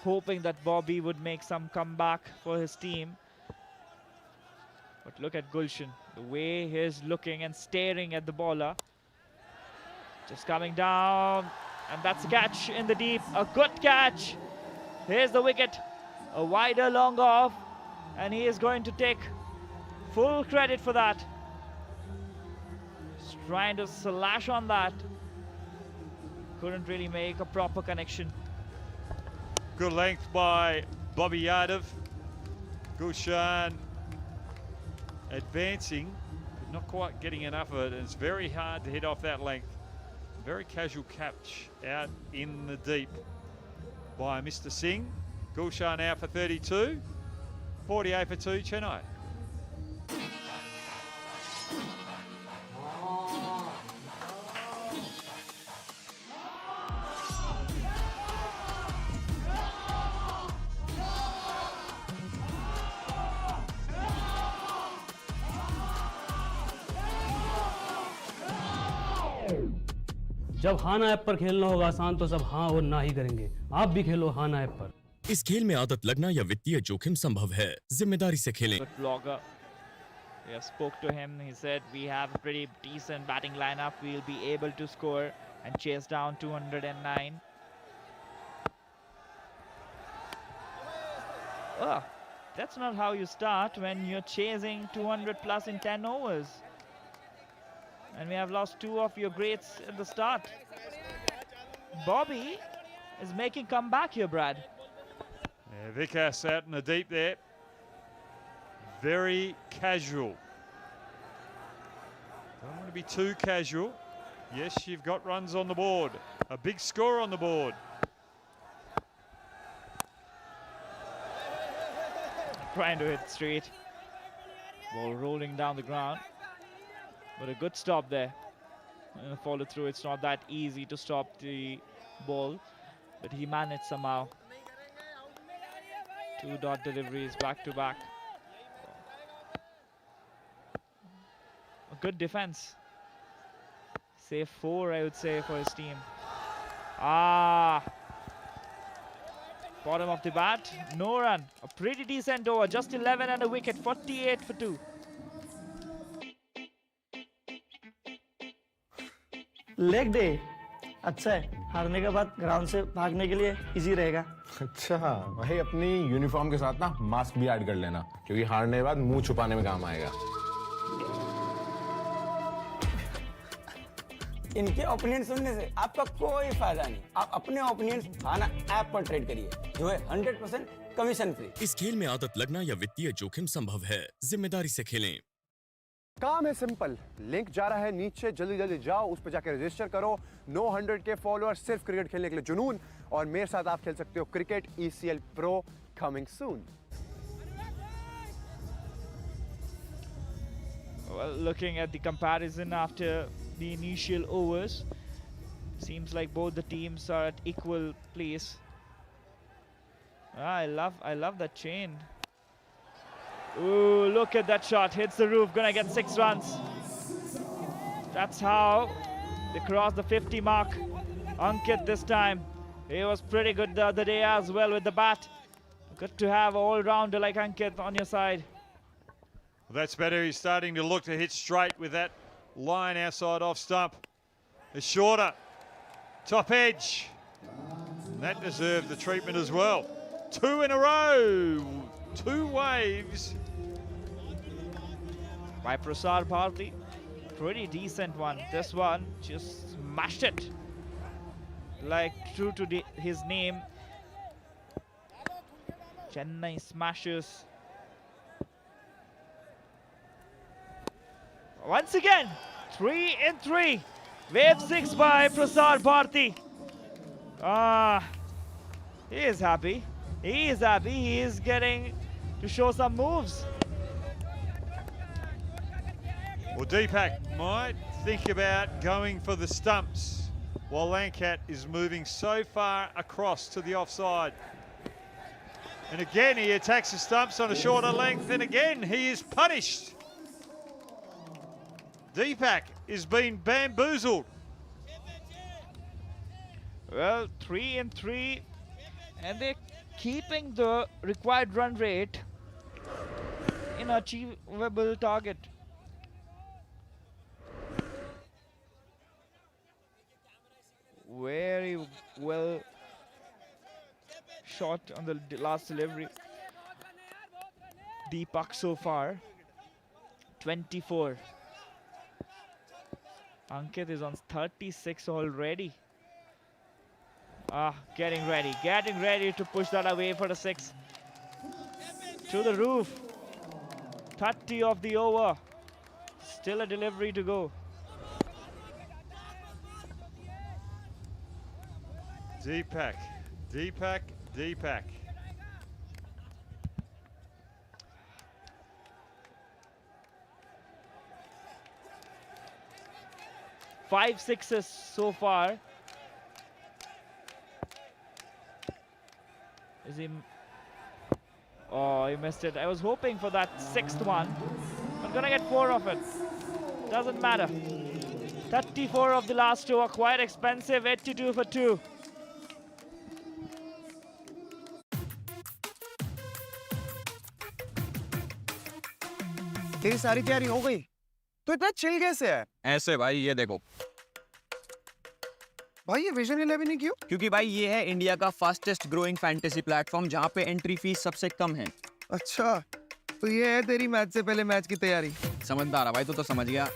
hoping that Bobby would make some comeback for his team. But look at Gulshan, the way he's looking and staring at the bowler. Just coming down, and that's a catch in the deep, a good catch. Here's the wicket, a wider long off, and he is going to take full credit for that. Just trying to slash on that. Couldn't really make a proper connection.
Good length by Bobby Yadav. Gulshan advancing, but not quite getting enough of it. And it's very hard to hit off that length. Very casual catch out in the deep by Mr. Singh. Gulshan out for 32. 48 for 2, Chennai.
जब हाना app पर खेलना होगा आसान तो सब हाँ और ना ही करेंगे। आप भी खेलो हाना ऐप पर।
इस खेल में आदत लगना या वित्तीय जोखिम संभव है, जिम्मेदारी से खेलें।
Good blogger. We spoke to him. He said we have a pretty decent batting lineup. We'll be able to score and chase down 209. Oh, that's not how you start when you're chasing 200 plus in 10 overs. And we have lost 2 of your greats at the start. Bobby is making comeback here, Brad.
Yeah, Vikas out in the deep there. Very casual. Don't want to be too casual. Yes, you've got runs on the board. A big score on the board.
Trying to hit straight. Ball rolling down the ground. But a good stop there. And follow through. It's not that easy to stop the ball, but he managed somehow. 2 dot deliveries back to back. A good defense. Save 4, I would say, for his team. Bottom of the bat, no run. A pretty decent over, just 11 and a wicket, 48 for 2.
Leg day अच्छा है, हारने के बाद ground से भागने के लिए easy रहेगा।
अच्छा भाई, अपनी यूनिफॉर्म के साथ ना मास्क भी ऐड कर लेना, क्योंकि हारने के बाद मुंह छुपाने में काम आएगा।
इनके ओपिनियन सुनने से आपका कोई फायदा नहीं। आप अपने ओपिनियन खाना ऐप पर ट्रेड करिए, जो है 100% कमीशन फ्री।
इस खेल में आदत लगना या वित्तीय जोखिम संभव है, जिम्मेदारी से खेलें।
काम है सिंपल, लिंक जा रहा है नीचे, जल्दी जल्दी जाओ, उस पर जाकर रजिस्टर करो। 900 के फॉलोअर्स सिर्फ क्रिकेट खेलने के लिए जुनून, और मेरे साथ आप खेल सकते हो cricket ECL Pro coming soon.
Well, looking at the comparison after the initial overs, seems like both the teams are at equal place. I love that chain. Ooh, look at that shot, hits the roof, gonna get 6 runs. That's how they cross the 50 mark. Ankit this time, he was pretty good the other day as well with the bat. Good to have an all-rounder like Ankit on your side.
Well, that's better. He's starting to look to hit straight with that line outside off stump. It's shorter. Top edge. And that deserved the treatment as well. 2 in a row. 2 waves.
By Prasad Bharti. Pretty decent one. This one just smashed it. Like true to his name. Chennai Smashers. Once again, 3 in 3. Wave 6 by Prasad Bharti. He is happy. He is happy. He is getting to show some moves.
Well, Deepak might think about going for the stumps while Lankat is moving so far across to the offside. And again, he attacks the stumps on a shorter length, and again, he is punished. Deepak is being bamboozled.
Well, 3 in 3, and they're keeping the required run rate in achievable target. Very well shot on the last delivery. Deepak so far 24. Ankit is on 36 already. Getting ready to push that away for the 6. To the roof. 30 of the over. Still a delivery to go.
Deepak.
5 sixes so far. Is he? Oh, he missed it. I was hoping for that 6th one. I'm gonna get 4 of it. Doesn't matter. 34 of the last 2 are quite expensive. 82 for 2.
तेरी सारी तैयारी हो गई तो इतना chill कैसे है?
ऐसे भाई, ये देखो
भाई ये विजन 11 ही क्यों?
क्योंकि भाई ये है इंडिया का फास्टेस्ट ग्रोइंग फैंटेसी प्लेटफॉर्म जहाँ पे एंट्री फीस सबसे कम है।
अच्छा, तो ये है तेरी मैच से पहले मैच की तैयारी।
समझदार है भाई, तू तो समझ गया।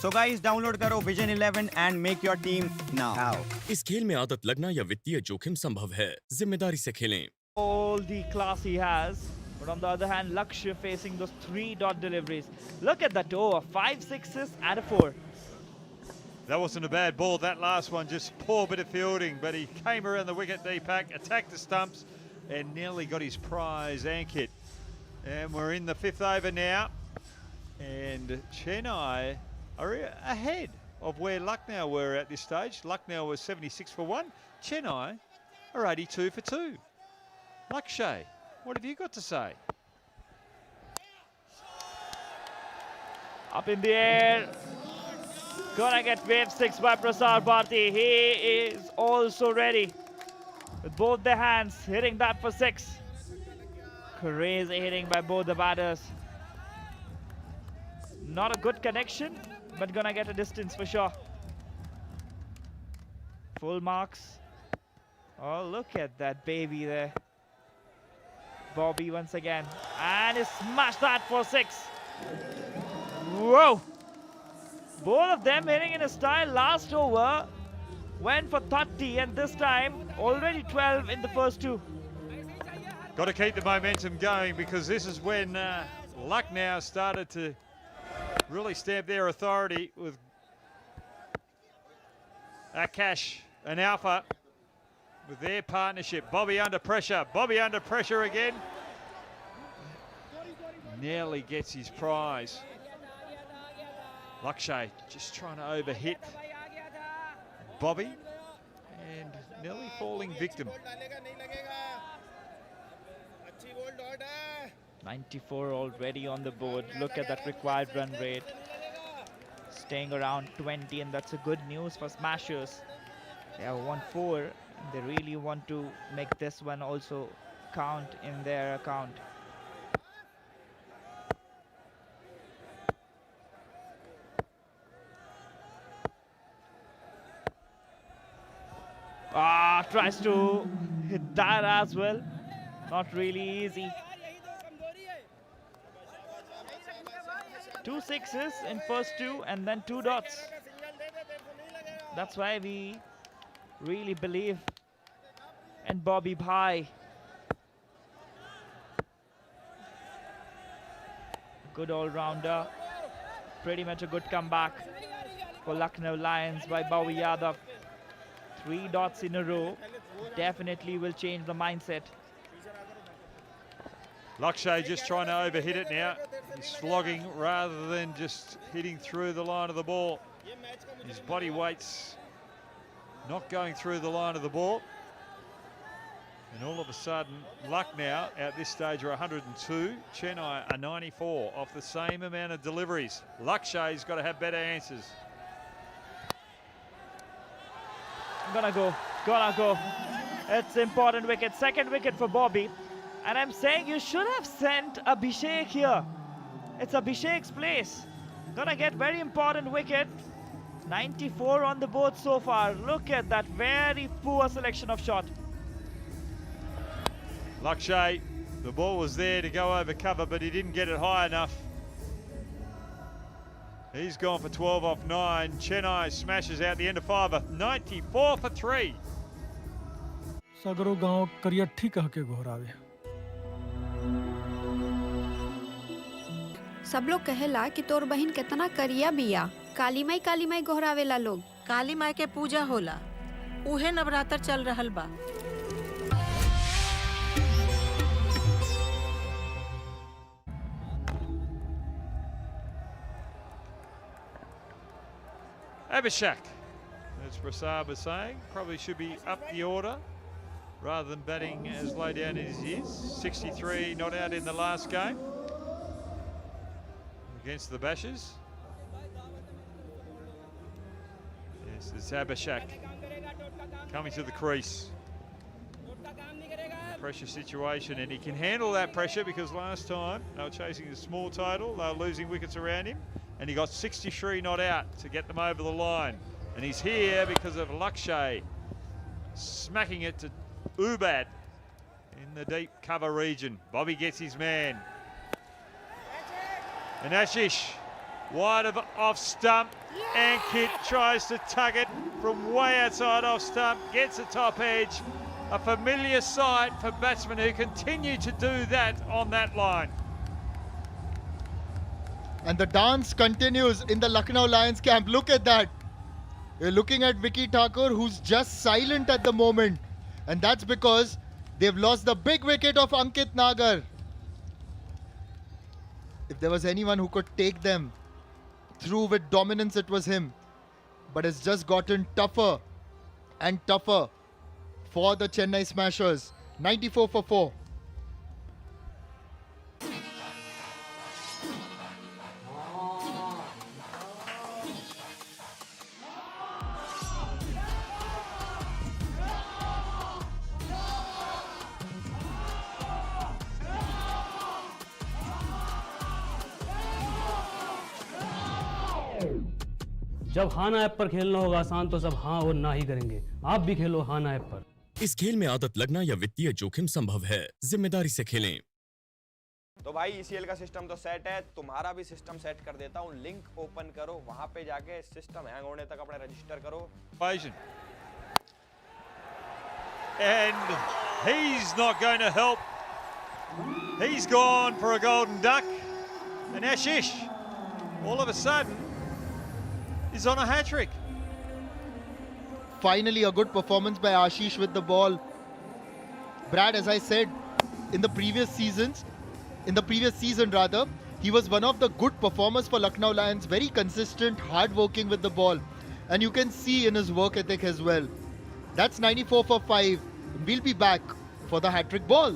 So guys, डाउनलोड करो vision 11 and make your team now.
इस खेल में आदत लगना या वित्तीय जोखिम संभव है, जिम्मेदारी से खेलें।
All the class he has, but on the other hand, Lakshya facing those 3-dot deliveries. Look at that over, 5 sixes and a 4.
That wasn't a bad ball, that last one, just poor bit of fielding, but he came around the wicket, Deepak, attacked the stumps, and nearly got his prize Ankit. And we're in the 5th over now, and Chennai are ahead of where Lucknow were at this stage. Lucknow was 76 for 1, Chennai are 82 for 2. Lakshay, what have you got to say?
Up in the air. Gonna get wave 6 by Prasad Bharti. He is also ready. With both the hands, hitting that for 6. Crazy hitting by both the batters. Not a good connection, but gonna get a distance for sure. Full marks. Oh, look at that baby there. Bobby once again. And he smashed that for 6. Whoa! Both of them hitting in a style. Last over went for 30, and this time already 12 in the first 2.
Got to keep the momentum going, because this is when Lucknow started to really stamp their authority with Akash and Alpha with their partnership. Bobby under pressure again. Nearly gets his prize. Lakshay just trying to overhit Bobby and nearly falling victim.
94 already on the board. Look at that required run rate. Staying around 20, and that's a good news for Smashers. They have won 4, and they really want to make this one also count in their account. Tries to hit that as well. Not really easy. 2 sixes in first 2 and then 2 dots. That's why we really believe in Bobby Bhai. Good all-rounder. Pretty much a good comeback for Lucknow Lions by Bobby Yadav. 3 dots in a row definitely will change the mindset.
Lakshay just trying to overhit it now. He's slogging rather than just hitting through the line of the ball. His body weight's not going through the line of the ball. And all of a sudden, Lucknow at this stage are 102. Chennai are 94 off the same amount of deliveries. Lakshay's got to have better answers.
Gonna go. It's important wicket. Second wicket for Bobby. And I'm saying you should have sent Abhishek here. It's Abhishek's place. Gonna get very important wicket. 94 on the board so far. Look at that very poor selection of shot.
Lakshay, the ball was there to go over cover, but he didn't get it high enough. He's gone for 12 off 9. Chennai Smashers out the end of 5, 94 for 3.
सगरो गांव करियठी कह के घोरावे
सब लोग कहेला कि तोर बहन कितना करिया बिया काली माई गोहरावेला लोग
काली माई के पूजा होला उहे नवरात्र चल रहल बा
Abhishek, as Prasad was saying, probably should be up the order rather than batting as low down as he is. 63 not out in the last game against the Bashers. Yes, it's Abhishek coming to the crease. Pressure situation, and he can handle that pressure because last time they were chasing a small total, they were losing wickets around him, and he got 63 not out to get them over the line. And he's here because of Lakshay smacking it to Ubad in the deep cover region. Bobby gets his man. And Ashish, wide of off stump. Ankit tries to tug it from way outside off stump, gets the top edge. A familiar sight for batsmen who continue to do that on that line.
And the dance continues in the Lucknow Lions camp. Look at that. We're looking at Vicky Thakur, who's just silent at the moment. And that's because they've lost the big wicket of Ankit Nagar. If there was anyone who could take them through with dominance, it was him. But it's just gotten tougher and tougher for the Chennai Smashers. 94 for 4.
जब हाना app पर खेलना होगा आसान तो सब हाँ और ना ही करेंगे आप भी खेलो हाना ऐप पर
इस खेल में आदत लगना या वित्तीय जोखिम संभव है जिम्मेदारी से खेलें
तो भाई ECL का सिस्टम तो सेट है तुम्हारा भी सिस्टम सेट कर देता हूँ लिंक ओपन करो वहां पे जाके सिस्टम हैंग होने तक अपना रजिस्टर करो
And he's not going to help. He's gone for a golden duck. And Ashish, all of a sudden, is on a hat-trick.
Finally, a good performance by Ashish with the ball. Brad, as I said, in the previous season, he was one of the good performers for Lucknow Lions. Very consistent, hard-working with the ball. And you can see in his work ethic as well. That's 94 for 5. We'll be back for the hat-trick ball.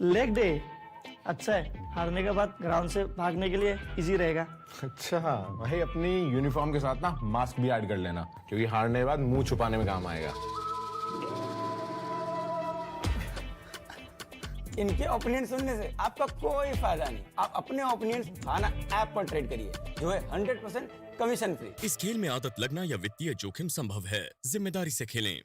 Leg day अच्छा है हारने के बाद ground से भागने के लिए easy रहेगा
अच्छा भाई अपनी यूनिफॉर्म के साथ ना मास्क भी ऐड कर लेना क्योंकि हारने के बाद मुंह छुपाने में काम आएगा
इनके ओपिनियन सुनने से आपका कोई फायदा नहीं। आप अपने ओपिनियन हाना ऐप पर ट्रेड करिए, जो है 100% कमीशन फ्री।
इस खेल में आदत लगना या वित्तीय जोखिम संभव है, जिम्मेदारी से खेलें।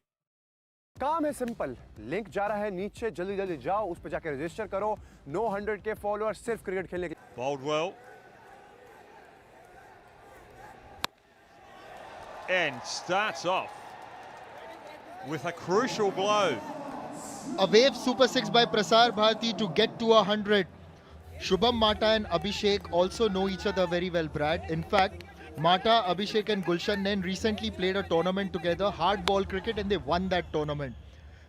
काम है सिंपल, लिंक जा रहा है नीचे, जल्दी जल्दी जाओ, उस पर जाकर रजिस्टर करो। 900 के फॉलोअर सिर्फ क्रिकेट खेलने के।
Bowled and starts off with a crucial blow.
A wave super six by Prasar Bharati to get to 100. Shubham Mata and Abhishek also know each other very well, Brad. In fact, Mata, Abhishek and Gulshan Nain recently played a tournament together, hardball cricket, and they won that tournament.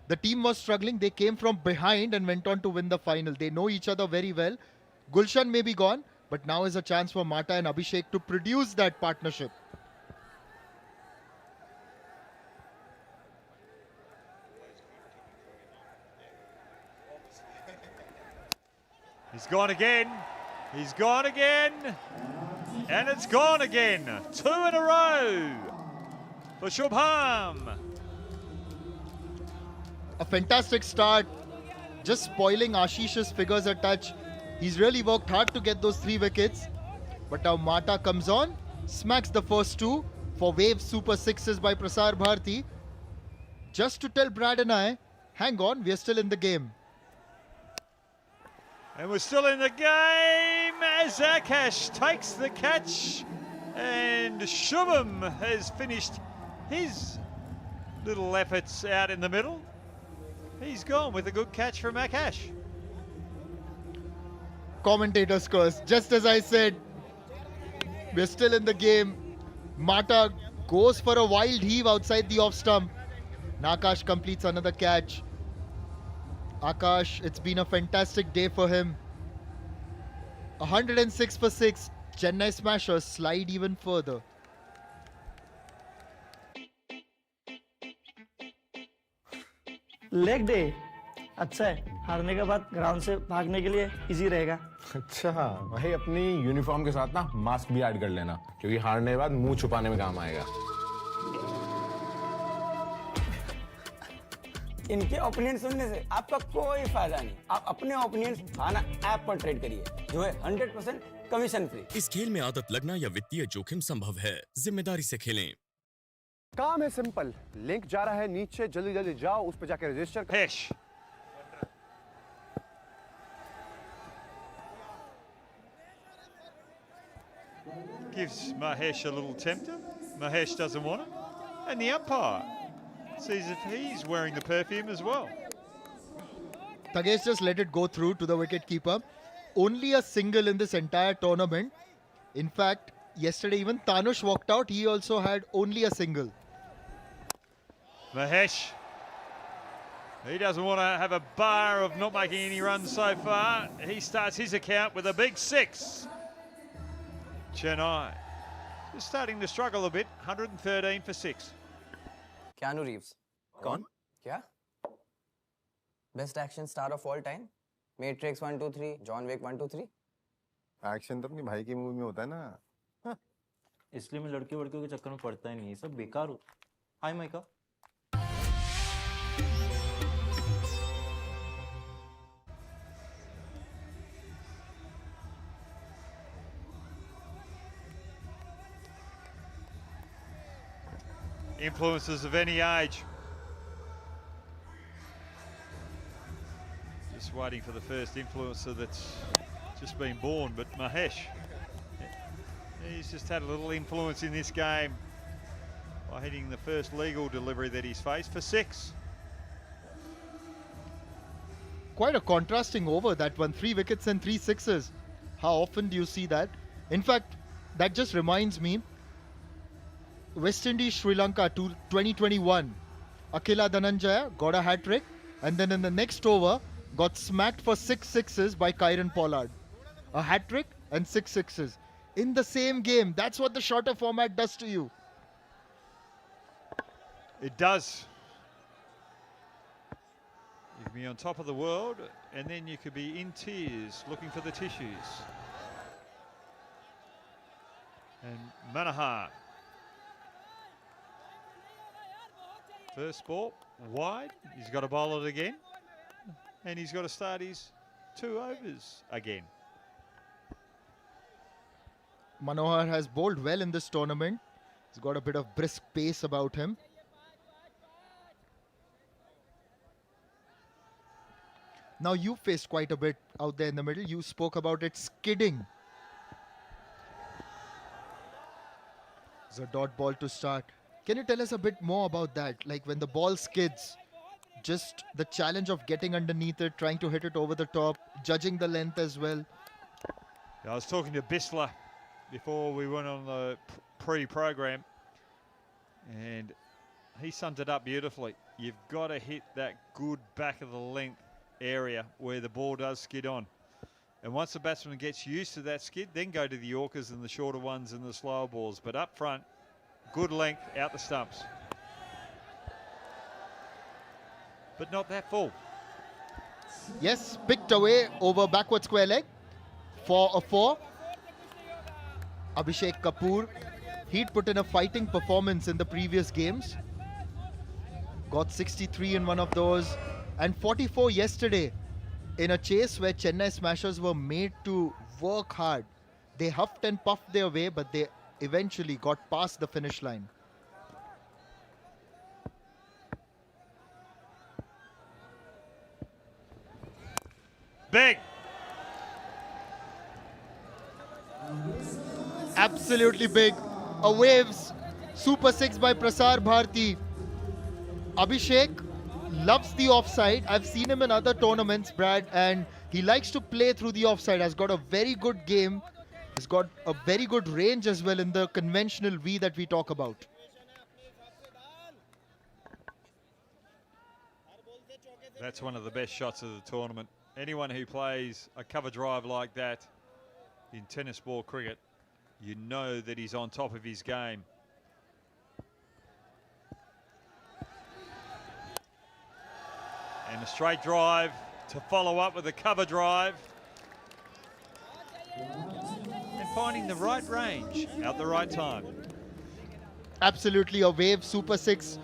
The team was struggling. They came from behind and went on to win the final. They know each other very well. Gulshan may be gone, but now is a chance for Mata and Abhishek to produce that partnership.
He's gone again. He's gone again. And it's gone again. 2 in a row for Shubham.
A fantastic start. Just spoiling Ashish's figures a touch. He's really worked hard to get those 3 wickets. But now Mata comes on, smacks the first 2 for wave super sixes by Prasar Bharati. Just to tell Brad and I, hang on, we're still in the game.
And we're still in the game as Akash takes the catch. And Shubham has finished his little efforts out in the middle. He's gone with a good catch from Akash.
Commentator's curse. Just as I said, we're still in the game. Mata goes for a wild heave outside the off stump. Nakash completes another catch. Akash, it's been a fantastic day for him. 106 for 6. Chennai Smashers slide even further.
Leg day अच्छा है, हारने के बाद ground से भागने के लिए easy रहेगा।
अच्छा भाई, अपनी यूनिफॉर्म के साथ ना मास्क भी ऐड कर लेना, क्योंकि हारने के बाद मुंह छुपाने में काम आएगा।
इनके ओपिनियन सुनने से आपका कोई फायदा नहीं। आप अपने ओपिनियन हाना ऐप पर ट्रेड करिए, जो है 100% कमीशन फ्री।
इस खेल में आदत लगना या वित्तीय जोखिम संभव है, जिम्मेदारी से खेलें।
काम है सिंपल, लिंक जा रहा है नीचे, जल्दी जल्दी जाओ, उस पर जाकर रजिस्टर
करो। Gives Mahesh a little tempter. Mahesh doesn't want it. And the umpire sees if he's wearing the perfume as well.
Thugesh just let it go through to the wicketkeeper. Only a single in this entire tournament. In fact, yesterday even Tanush walked out. He also had only a single.
Mahesh, he doesn't want to have a bar of not making any runs so far. He starts his account with a big 6. Chennai is starting to struggle a bit. 113 for 6.
Keanu Reeves.
कौन?
क्या? Best action star of all time? Matrix 1, 2, 3, John Wick 1, 2, 3.
Action तो अपनी भाई की movie में होता है ना।
इसलिए मैं लड़कियों के चक्कर में पड़ता ही नहीं, ये सब बेकार हो। हाय mica.
Influences of any age. Just waiting for the first influencer that's just been born, but Mahesh, he's just had a little influence in this game by hitting the first legal delivery that he's faced for 6.
Quite a contrasting over, that one. 3 wickets and 3 sixes. How often do you see that? In fact, that just reminds me, West Indies Sri Lanka to 2021. Akila Dhananjaya got a hat-trick, and then in the next over got smacked for 6 sixes by Kieron Pollard. A hat-trick and 6 sixes in the same game. That's what the shorter format does to you.
It does. You can be on top of the world, and then you could be in tears looking for the tissues. And Manohar. First ball, wide. He's got to bowl it again. and he's got to start his 2 overs again.
Manohar has bowled well in this tournament. He's got a bit of brisk pace about him. Now you faced quite a bit out there in the middle. You spoke about it skidding. It's a dot ball to start. Can you tell us a bit more about that? Like when the ball skids, just the challenge of getting underneath it, trying to hit it over the top, judging the length as well.
I was talking to Bisler before we went on the pre-program, and he summed it up beautifully. You've got to hit that good back of the length area where the ball does skid on. And once the batsman gets used to that skid, then go to the Yorkers and the shorter ones and the slower balls. But up front, good length out the stumps. But not that full.
Yes, picked away over backward square leg for a 4. Abhishek Kapoor, he'd put in a fighting performance in the previous games. Got 63 in one of those and 44 yesterday in a chase where Chennai Smashers were made to work hard. They huffed and puffed their way, but they eventually got past the finish line.
Big.
Absolutely big. A waves super 6 by Prasar Bharti. Abhishek loves the offside. I've seen him in other tournaments, Brad, and he likes to play through the offside. Has got a very good game. He's got a very good range as well in the conventional V that we talk about.
That's one of the best shots of the tournament. Anyone who plays a cover drive like that in tennis ball cricket, you know that he's on top of his game. And a straight drive to follow up with a cover drive. And finding the right range at the right time.
Absolutely a wave super 6.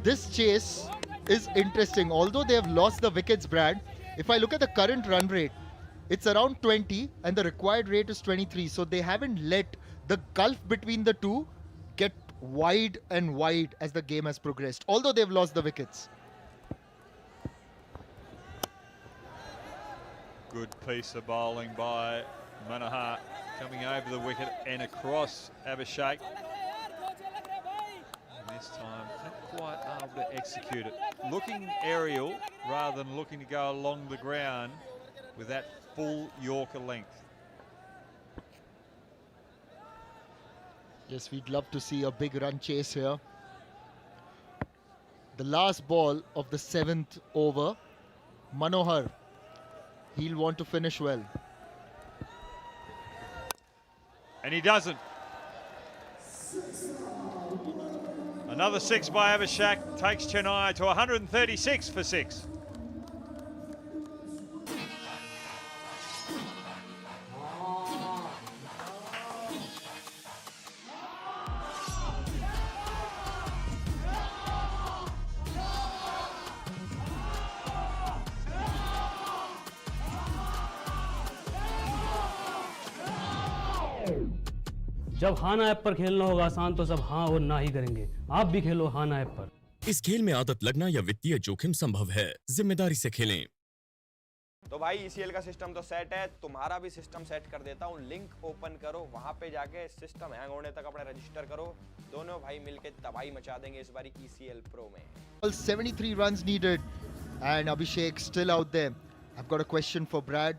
This chase is interesting. Although they have lost the wickets, Brad, if I look at the current run rate, it's around 20 and the required rate is 23. So they haven't let the gulf between the two get wide and wide as the game has progressed, although they've lost the wickets.
Good piece of bowling by Manohar, coming over the wicket and across Abhishek. And this time, not quite able to execute it. Looking aerial rather than looking to go along the ground with that full Yorker length.
Yes, we'd love to see a big run chase here. The last ball of the 7th over, Manohar. He'll want to finish well.
And he doesn't. Another 6 by Abhishek takes Chennai to 136 for 6.
जब हाना app पर खेलना होगा आसान तो सब हाँ और ना ही करेंगे। आप भी खेलो हाना ऐप पर।
इस खेल में आदत लगना या वित्तीय जोखिम संभव है, जिम्मेदारी से खेलें।
तो भाई ECL का सिस्टम तो सेट है, तुम्हारा भी सिस्टम सेट कर देता हूँ। लिंक ओपन करो, वहां पे जाके सिस्टम हैंग होने तक अपना रजिस्टर करो। दोनों भाई मिलके तबाही मचा देंगे इस बारी ECL Pro में।
73 runs needed and Abhishek still out there. I've got a question for Brad.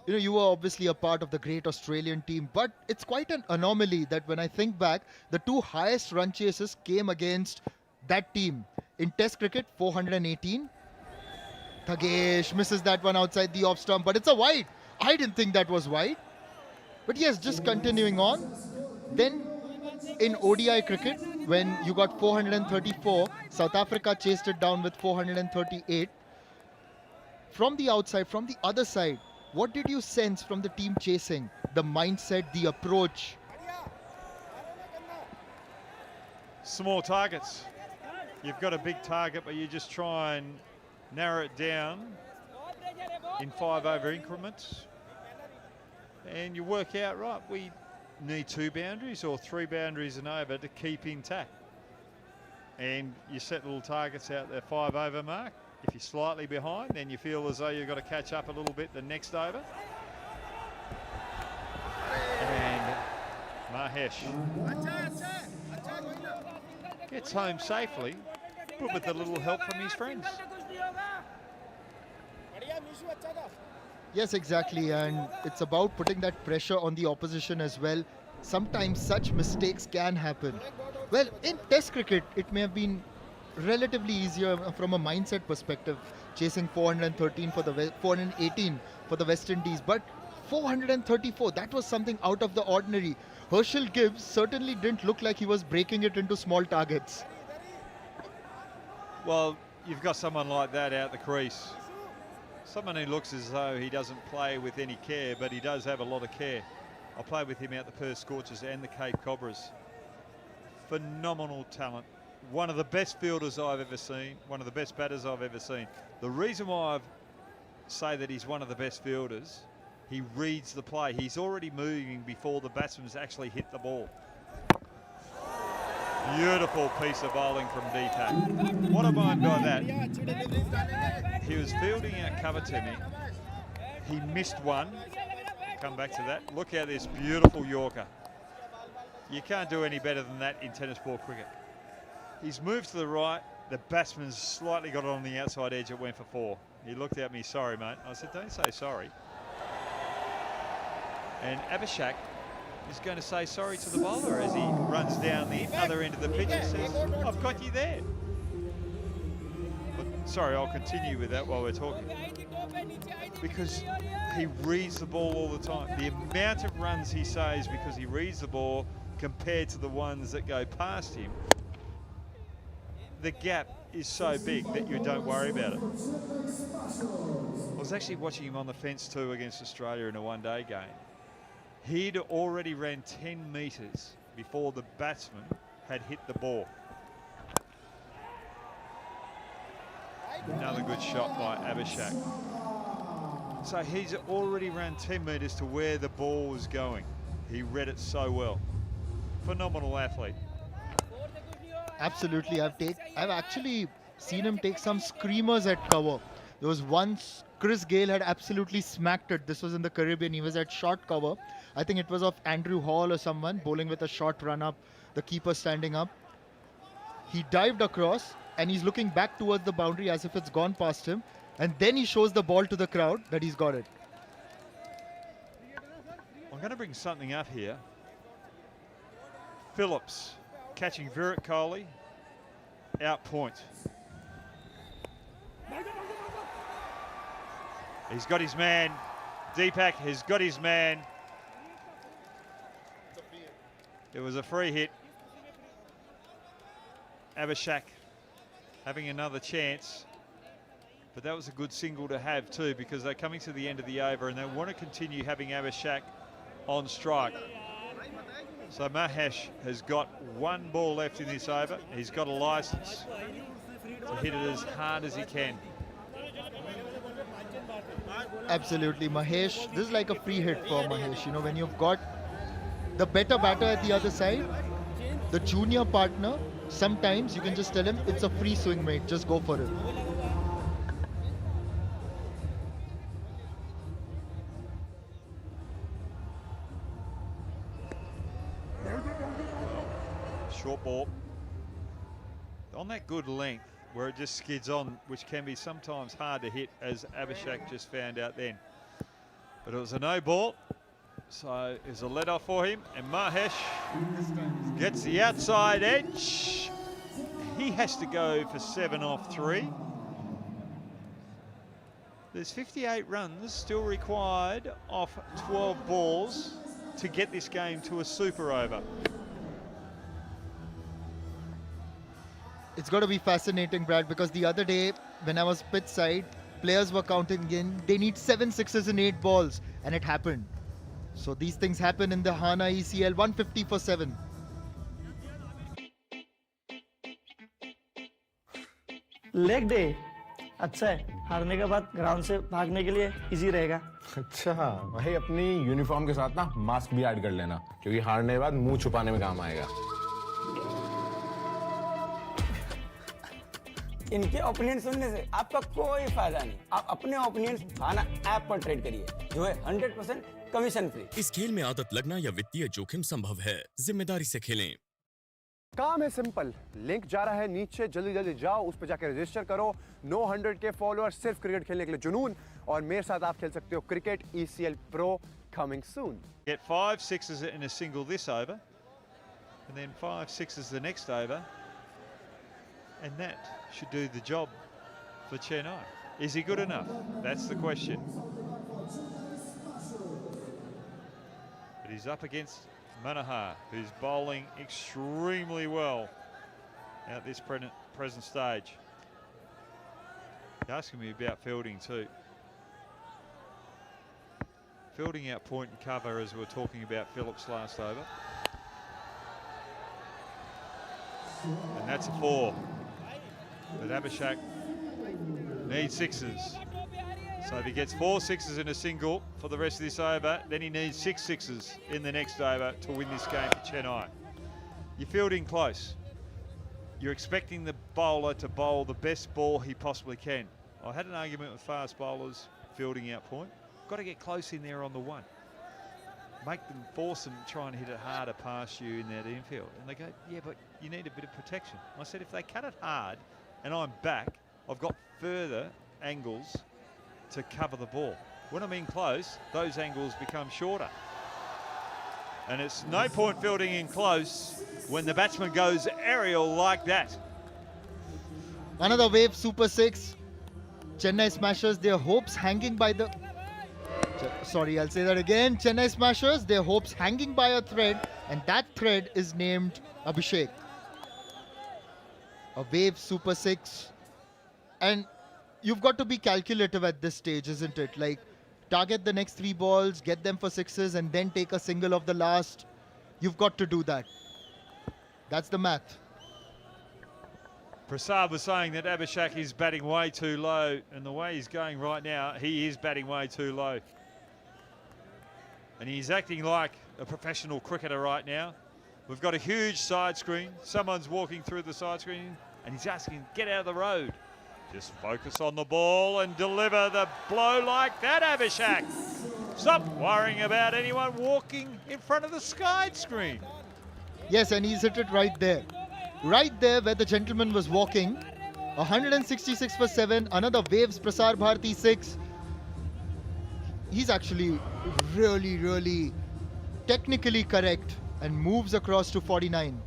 You know, you were obviously a part of the great Australian team, but it's quite an anomaly that when I think back, the 2 highest run chases came against that team. In Test cricket, 418. Thugesh misses that one outside the off stump, but it's a wide. I didn't think that was wide. But yes, just continuing on. Then in ODI cricket, when you got 434, South Africa chased it down with 438. From the outside, from the other side, what did you sense from the team chasing? The mindset, the approach?
Small targets. You've got a big target, but you just try and narrow it down in 5 over increments, and you work out, right, we need 2 boundaries or 3 boundaries and over to keep intact. And you set little targets out there, 5 over mark. If you're slightly behind, then you feel as though you've got to catch up a little bit the next over. And Mahesh gets home safely, but with a little help from his friends.
Yes, exactly, and it's about putting that pressure on the opposition as well. Sometimes such mistakes can happen. Well, in Test cricket, it may have been relatively easier from a mindset perspective, chasing 418 for the West Indies, but 434, that was something out of the ordinary. Herschel Gibbs certainly didn't look like he was breaking it into small targets.
Well, you've got someone like that out the crease. Someone who looks as though he doesn't play with any care, but he does have a lot of care. I played with him out the Perth Scorchers and the Cape Cobras. Phenomenal talent. One of the best fielders I've ever seen, one of the best batters I've ever seen. The reason why I say that he's one of the best fielders, he reads the play. He's already moving before the batsman's actually hit the ball. Beautiful piece of bowling from Deepak. What I mind by that, he was fielding out cover to me. He missed one. Come back to that. Look at this beautiful Yorker. You can't do any better than that in tennis ball cricket. He's moved to the right. The batsman's slightly got it on the outside edge. It went for 4. He looked at me, sorry, mate. I said, don't say sorry. And Abhishek is going to say sorry to the bowler as he runs down the other end of the pitch and says, I've got you there. But sorry, I'll continue with that while we're talking. Because he reads the ball all the time. The amount of runs he saves because he reads the ball compared to the ones that go past him, the gap is so big that you don't worry about it. I was actually watching him on the fence too against Australia in a one-day game. He'd already ran 10 metres before the batsman had hit the ball. Another good shot by Abhishek. So he's already ran 10 metres to where the ball was going. He read it so well. Phenomenal athlete.
Absolutely, I've actually seen him take some screamers at cover. There was once Chris Gale had absolutely smacked it. This was in the Caribbean. He was at short cover. I think it was of Andrew Hall or someone bowling with a short run up, the keeper standing up. He dived across and he's looking back towards the boundary as if it's gone past him. And then he shows the ball to the crowd that he's got it.
I'm going to bring something up here. Phillips catching Virat Kohli out point. He's got his man. Deepak has got his man. It was a free hit. Abhishek having another chance. But that was a good single to have too, because they're coming to the end of the over and they want to continue having Abhishek on strike. So Mahesh has got 1 ball left in this over. He's got a license to hit it as hard as he can.
Absolutely, Mahesh. This is like a free hit for Mahesh. You know, when you've got the better batter at the other side, the junior partner, sometimes you can just tell him it's a free swing, mate. Just go for it.
Short ball. On that good length where it just skids on, which can be sometimes hard to hit, as Abhishek just found out then. But it was a no ball, so it's a let off for him, and Mahesh gets the outside edge. He has to go for 7 off 3. There's 58 runs still required off 12 balls to get this game to a super over.
It's got to be fascinating, Brad, because the other day when I was pitch side, players were counting in. They need 7 sixes in 8 balls, and it happened. So these things happen in the Hana ECL. 150 for 7.
Leg day अच्छा है, हारने के बाद ground से भागने के लिए easy रहेगा।
अच्छा भाई, अपनी यूनिफॉर्म के साथ ना मास्क भी ऐड कर लेना, क्योंकि हारने के बाद मुंह छुपाने में काम आएगा।
इनके ओपिनियन सुनने से आपका कोई फायदा नहीं। आप अपने ओपिनियन हाना ऐप पर ट्रेड करिए, जो है 100% कमीशन फ्री।
इस खेल में आदत लगना या वित्तीय जोखिम संभव है, जिम्मेदारी से खेलें।
काम है सिंपल, लिंक जा रहा है नीचे, जल्दी जल्दी जाओ, उस पर जाकर रजिस्टर करो। 900 के फॉलोअर, सिर्फ क्रिकेट खेलने के लिए जुनून, और मेरे साथ आप खेल सकते हो cricket ECL Pro coming soon.
Get 5 sixes in a single this over, and then 5 sixes the next over, and that should do the job for Chennai. Is he good enough? That's the question. But he's up against Manohar, who's bowling extremely well at this present stage. You're asking me about fielding too. Fielding out point and cover, as we were talking about Phillips last over. And that's a 4. But Abhishek needs sixes. So if he gets 4 sixes in a single for the rest of this over, then he needs 6 sixes in the next over to win this game for Chennai. You're fielding close. You're expecting the bowler to bowl the best ball he possibly can. I had an argument with fast bowlers fielding out point. Got to get close in there on the one. Make them, force them, try and hit it harder past you in that infield. And they go, yeah, but you need a bit of protection. I said, if they cut it hard and I'm back, I've got further angles to cover the ball. When I'm in close, those angles become shorter. And it's no point fielding in close when the batsman goes aerial like that.
Another wave, Super 6. Chennai Smashers, their hopes hanging by the... Sorry, I'll say that again. Chennai Smashers, their hopes hanging by a thread, and that thread is named Abhishek. A wave, Super 6. And you've got to be calculative at this stage, isn't it? Like, target the next 3 balls, get them for sixes, and then take a single of the last. You've got to do that. That's the math.
Prasad was saying that Abhishek is batting way too low, and the way he's going right now, he is batting way too low. And he's acting like a professional cricketer right now. We've got a huge side screen. Someone's walking through the side screen, and he's asking, get out of the road. Just focus on the ball and deliver the blow like that, Abhishek. Stop worrying about anyone walking in front of the side screen.
Yes, and he's hit it right there. Right there where the gentleman was walking. 166 for 7. Another waves, Prasar Bharati 6. He's actually really technically correct and moves across to 49.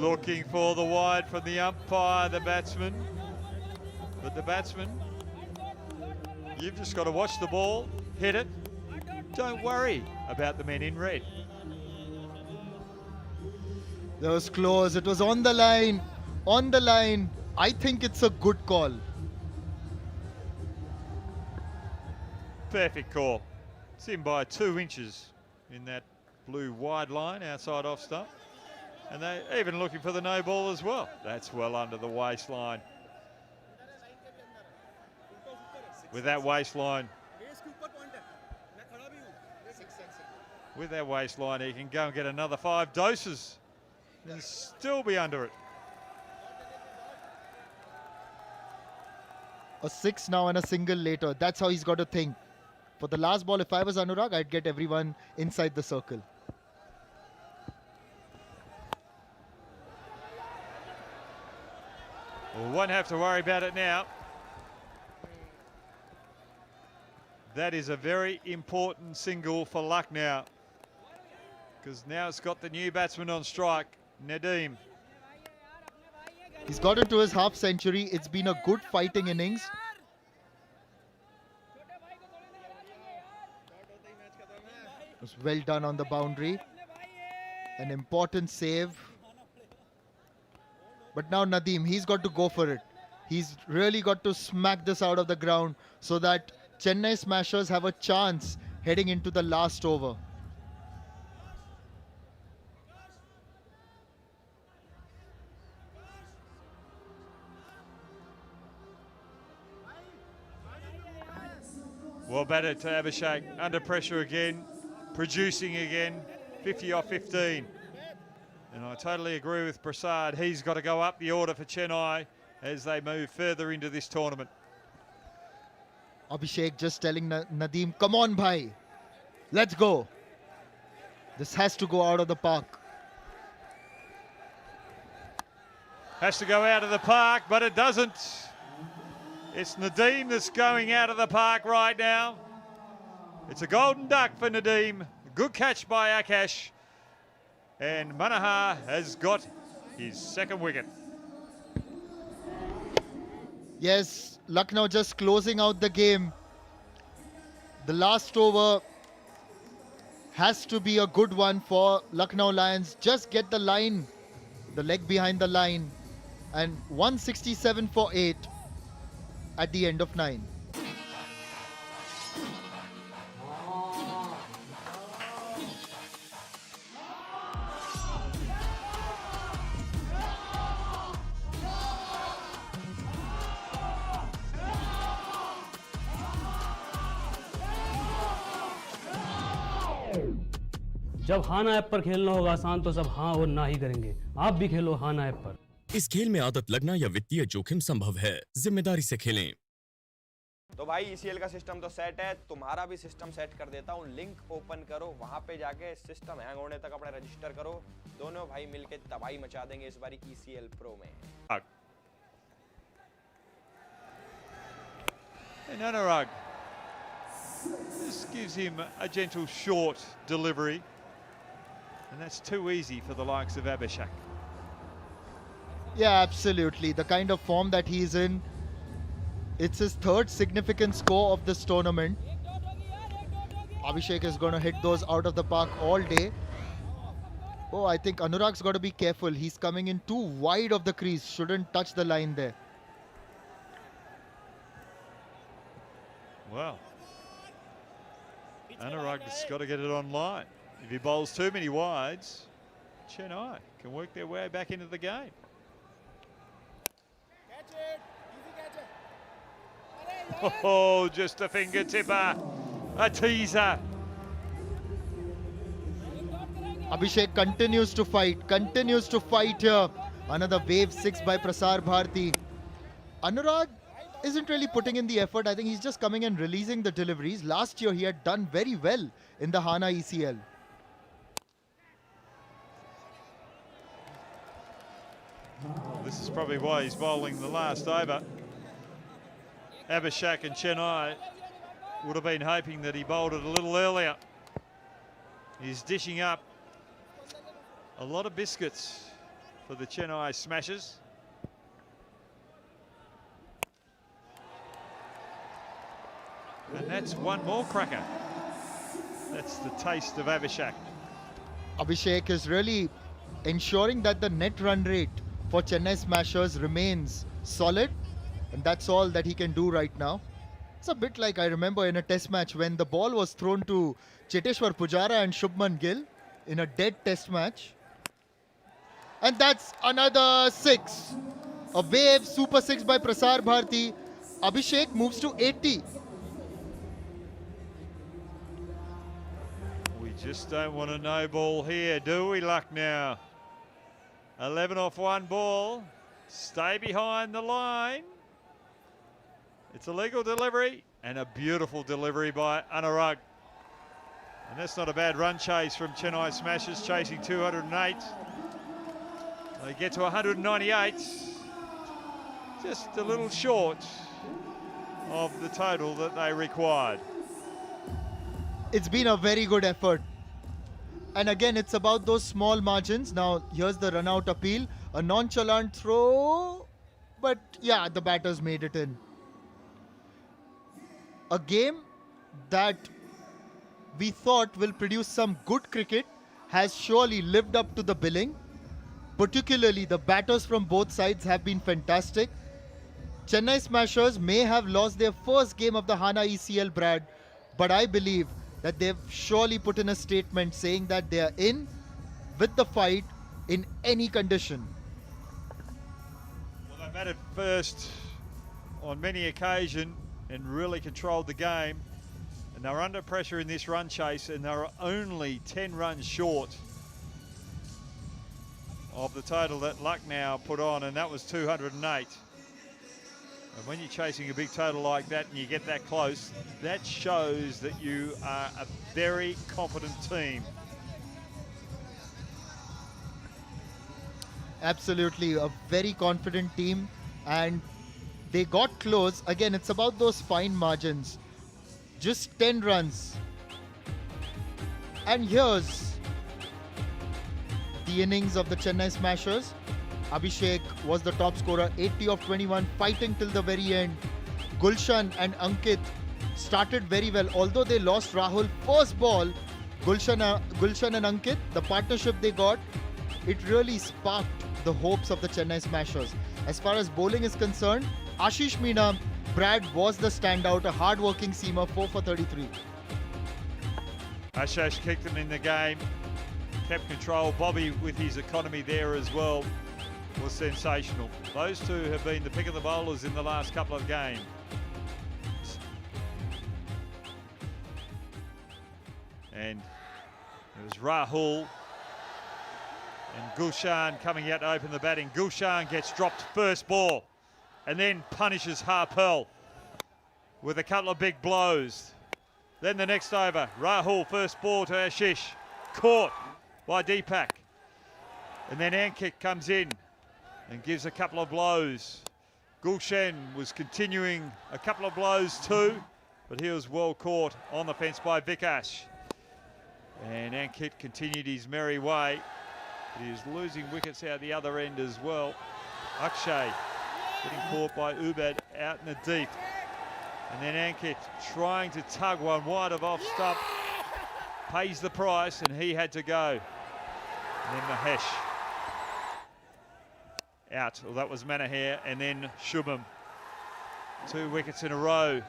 Looking for the wide from the umpire, the batsman. But the batsman, you've just got to watch the ball, hit it. Don't worry about the men in red.
That was close. It was on the line. On the line. I think it's a good call.
Perfect call. It's in by 2 inches in that blue wide line outside off stump. And they're even looking for the no ball as well. That's well under the waistline. With that waistline, he can go and get another 5 doses and still be under it.
A 6 now and a single later. That's how he's got to think. For the last ball, if I was Anurag, I'd get everyone inside the circle.
Well, won't have to worry about it now. That is a very important single for Lucknow, because now it's got the new batsman on strike, Nadeem.
He's got into his half century. It's been a good fighting innings. It was well done on the boundary. An important save. But now Nadeem, he's got to go for it. He's really got to smack this out of the ground so that Chennai Smashers have a chance heading into the last over.
Well batted to Abhishek, under pressure again, producing again, 50 off 15. And I totally agree with Prasad. He's got to go up the order for Chennai as they move further into this tournament.
Abhishek just telling Nadeem, come on bhai, let's go. This has to go out of the park.
Has to go out of the park, but it doesn't. It's Nadeem that's going out of the park right now. It's a golden duck for Nadeem. Good catch by Akash. And Manohar has got his second wicket.
Yes, Lucknow just closing out the game. The last over has to be a good one for Lucknow Lions. Just get the line, the leg behind the line. And 167 for 8 at the end of 9.
जब हाना app पर खेलना होगा आसान तो सब हाँ और ना ही करेंगे। आप भी खेलो हाना ऐप पर।
इस खेल में आदत लगना या वित्तीय जोखिम संभव है, जिम्मेदारी से खेलें।
तो भाई ECL का सिस्टम तो सेट है, तुम्हारा भी सिस्टम सेट कर देता हूँ। लिंक ओपन करो, वहां पे जाके सिस्टम हैंग होने तक अपना रजिस्टर करो। दोनों भाई मिलके तबाही मचा देंगे इस बारी ECL Pro में।
And Anurag, this gives him a gentle short delivery. And that's too easy for the likes of Abhishek.
Yeah, absolutely. The kind of form that he's in. It's his third significant score of this tournament. Abhishek is going to hit those out of the park all day. Oh, I think Anurag's got to be careful. He's coming in too wide of the crease. Shouldn't touch the line there.
Well, Anurag's got to get it on line. If he bowls too many wides, Chennai can work their way back into the game. Oh, just a finger tipper, a teaser.
Abhishek continues to fight here. Another wave 6 by Prasar Bharti. Anurag isn't really putting in the effort. I think he's just coming and releasing the deliveries. Last year he had done very well in the Hana ECL.
Well, this is probably why he's bowling the last over. Abhishek and Chennai would have been hoping that he bowled it a little earlier. He's dishing up a lot of biscuits for the Chennai Smashers. And that's one more cracker. That's the taste of Abhishek.
Abhishek is really ensuring that the net run rate for Chennai Smashers remains solid, and that's all that he can do right now. It's a bit like I remember in a test match when the ball was thrown to Cheteshwar Pujara and Shubman Gill in a dead test match. And that's another 6. A wave super 6 by Prasar Bharti. Abhishek moves to 80.
We just don't want a no ball here, do we, Lucknow? 11 off one ball. Stay behind the line. It's a legal delivery and a beautiful delivery by Anurag. And that's not a bad run chase from Chennai Smashers, chasing 208. They get to 198. Just a little short of the total that they required.
It's been a very good effort. And again, it's about those small margins. Now, here's the run-out appeal. A nonchalant throw. But yeah, the batters made it in. A game that we thought will produce some good cricket has surely lived up to the billing. particularly the batters from both sides have been fantastic. Chennai Smashers may have lost their first game of the Hana ECL, Brad, but I believe that they've surely put in a statement saying that they are in with the fight in any condition.
Well, they batted first on many occasions and really controlled the game. And they were under pressure in this run chase, and they were only 10 runs short of the total that Lucknow put on, and that was 208. And when you're chasing a big total like that and you get that close, that shows that you are a very competent team.
Absolutely, a very confident team, and they got close. Again, it's about those fine margins. Just 10 runs. And here's the innings of the Chennai Smashers. Abhishek was the top scorer, 80 of 21, fighting till the very end. Gulshan and Ankit started very well, although they lost Rahul first ball. Gulshan and Ankit, the partnership they got, it really sparked the hopes of the Chennai Smashers. As far as bowling is concerned, Ashish Meena, Brad, was the standout, a hard-working seamer, 4 for 33.
Ashish kicked them in the game, kept control. Bobby, with his economy there as well, was sensational. Those two have been the pick of the bowlers in the last couple of games. And it was Rahul and Gulshan coming out to open the batting. Gulshan gets dropped first ball and then punishes Harpel with a couple of big blows. Then the next over, Rahul first ball to Ashish, caught by Deepak. And then Ankit comes in and gives a couple of blows. Gulshan was continuing a couple of blows too, but he was well caught on the fence by Vikash. And Ankit continued his merry way, but he was losing wickets out the other end as well. Akshay getting caught by Ubad out in the deep. And then Ankit trying to tug one wide of off stump, pays the price, and he had to go. And then Mahesh out. Well, that was Manaher, and then Shubham. 2 wickets in a row.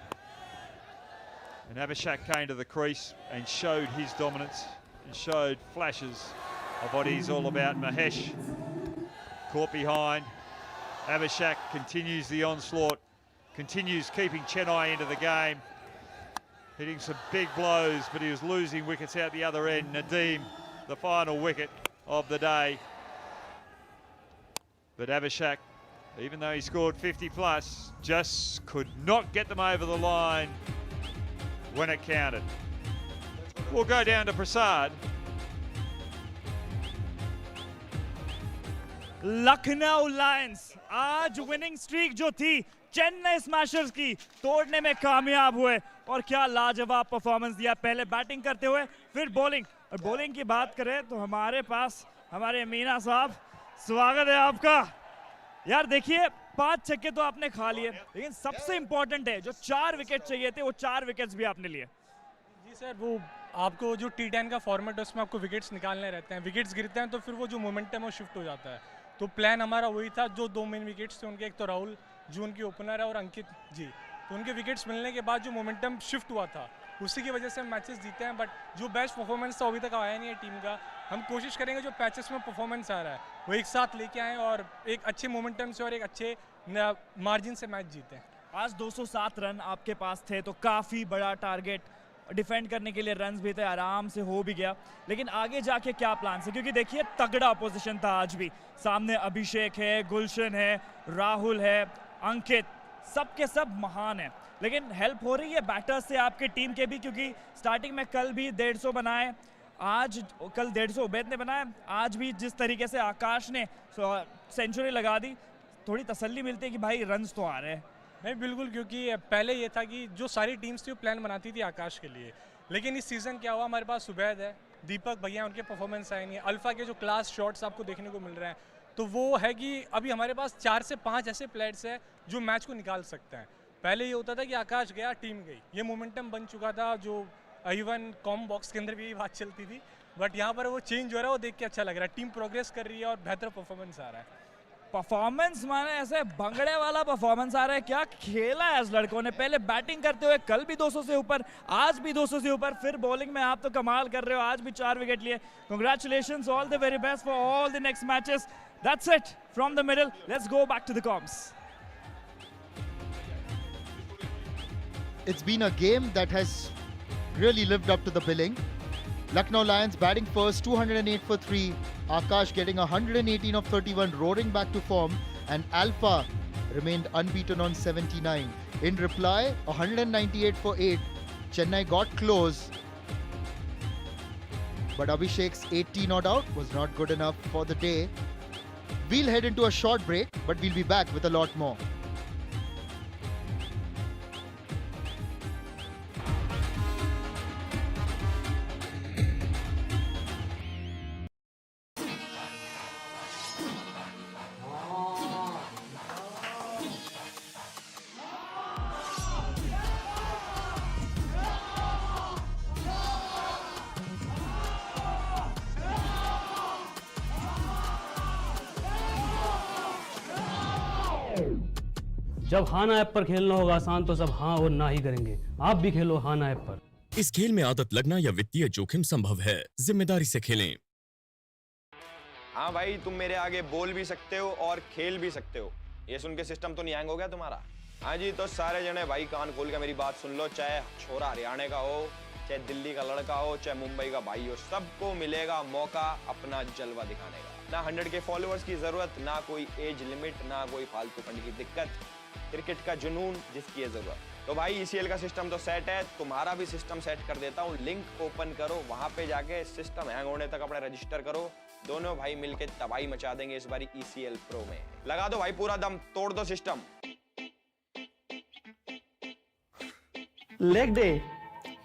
And Abhishek came to the crease and showed his dominance and showed flashes of what he's all about. Mahesh caught behind. Abhishek continues the onslaught, continues keeping Chennai into the game, hitting some big blows, but he was losing wickets out the other end. Nadeem, the final wicket of the day. But Abhishek, even though he scored 50 plus, just could not get them over the line when it counted. We'll go down to Prasad.
Lucknow Lions आज winning streak जो थी Chennai smashers की तोड़ने में कामयाब हुए और क्या लाजवाब परफॉर्मेंस दिया। पहले बैटिंग करते हुए फिर बॉलिंग, और बॉलिंग की बात करें तो हमारे पास हमारे मीना साहब, स्वागत है आपका। यार देखिए 5 छक्के तो आपने खा लिए, लेकिन सबसे इंपॉर्टेंट है जो 4 विकेट चाहिए थे वो 4 विकेट्स भी आपने लिए।
जी सर, वो आपको जो T10 का फॉर्मेट है उसमें आपको विकेट्स निकालने रहते हैं, विकेट्स गिरते हैं तो फिर वो जो मोमेंटम है वो शिफ्ट हो जाता है। तो प्लान हमारा वही था, जो 2 मेन विकेट्स थे उनके, एक तो राहुल जो उनकी ओपनर है और अंकित जी, तो उनके विकेट्स मिलने के बाद जो मोमेंटम शिफ्ट हुआ था उसी की वजह से हम मैचेस जीते हैं। बट जो बेस्ट परफॉर्मेंस था अभी तक आया नहीं है टीम का। हम कोशिश करेंगे जो पैचेस में परफॉर्मेंस आ रहा है वो एक साथ लेके आएँ और एक अच्छे मोमेंटम से और एक अच्छे मार्जिन से मैच जीते हैं।
आज 207 रन आपके पास थे, तो काफ़ी बड़ा टारगेट, डिफेंड करने के लिए रन्स भी थे, आराम से हो भी गया। लेकिन आगे जाके क्या प्लान है, क्योंकि देखिए तगड़ा अपोजिशन था आज भी। सामने अभिषेक है, गुलशन है, राहुल है, अंकित, सब के सब महान है। लेकिन हेल्प हो रही है बैटर्स से आपके टीम के भी, क्योंकि स्टार्टिंग में कल भी 150 बनाए, आज कल 150 उबैद ने बनाया, आज भी जिस तरीके से आकाश ने सेंचुरी लगा दी, थोड़ी तसल्ली मिलती है कि भाई रन्स तो आ रहे हैं।
नहीं बिल्कुल, क्योंकि पहले ये था कि जो सारी टीम्स थी वो प्लान बनाती थी आकाश के लिए, लेकिन इस सीज़न क्या हुआ, हमारे पास उबैद है, दीपक भैया, उनके परफॉर्मेंस आए नहीं है, अल्फा के जो क्लास शॉट्स आपको देखने को मिल रहे हैं, तो वो है कि अभी हमारे पास 4 से 5 ऐसे प्लेयर्स हैं जो मैच को निकाल सकते हैं। पहले ये होता था कि आकाश गया टीम गई, ये मोमेंटम बन चुका था, जो इवन कॉम बॉक्स के अंदर भी यही बात चलती थी, बट यहाँ पर वो चेंज हो रहा है, वो देख के अच्छा लग रहा है। टीम प्रोग्रेस कर रही है और बेहतर परफॉर्मेंस आ रहा है।
परफॉर्मेंस माने ऐसे भंगड़े वाला परफॉर्मेंस आ रहा है। क्या खेला है इस लड़कों ने, पहले बैटिंग करते हुए कल भी 200 से ऊपर, आज भी 200 से ऊपर, फिर बॉलिंग में आप तो कमाल कर रहे हो, आज भी 4 विकेट लिए। Congratulations, all the very best for all the next matches. That's it from the middle, let's go back to the comms.
It's been a game that has really lived up to the billing. Lucknow Lions batting first, 208 for 3. Akash getting 118 of 31, roaring back to form. And Alpha remained unbeaten on 79. In reply, 198 for 8. Chennai got close. But Abhishek's 80 not out was not good enough for the day. We'll head into a short break, but we'll be back with a lot more.
जब हाना app पर खेलना होगा आसान तो सब हाँ और ना ही करेंगे। आप भी खेलो हाना ऐप पर।
इस खेल में आदत लगना या वित्तीय जोखिम संभव है, जिम्मेदारी से खेलें।
हाँ भाई, तुम मेरे आगे बोल भी सकते हो और खेल भी सकते हो। ये सुन के सिस्टम तो नहीं हैंग हो गया तुम्हारा? हाँ जी, तो सारे जने भाई कान खोल के मेरी बात सुन लो। चाहे छोरा हरियाणा का हो, चाहे दिल्ली का लड़का हो, चाहे मुंबई का भाई हो, सबको मिलेगा मौका अपना जलवा दिखाने का। ना 100 के फॉलोअर्स की जरूरत, ना कोई एज लिमिट, ना कोई फालतू फंड की दिक्कत, क्रिकेट का जुनून जिसकी है जरूरत। तो भाई ECL का सिस्टम तो सेट है, तुम्हारा भी सिस्टम सेट कर देता हूँ। लिंक ओपन करो, वहां पे जाके सिस्टम हैंग होने तक अपना रजिस्टर करो। दोनों भाई मिलके तबाही मचा देंगे इस बारी ECL Pro में। लगा दो भाई पूरा दम, तोड़ दो सिस्टम।
लेग डे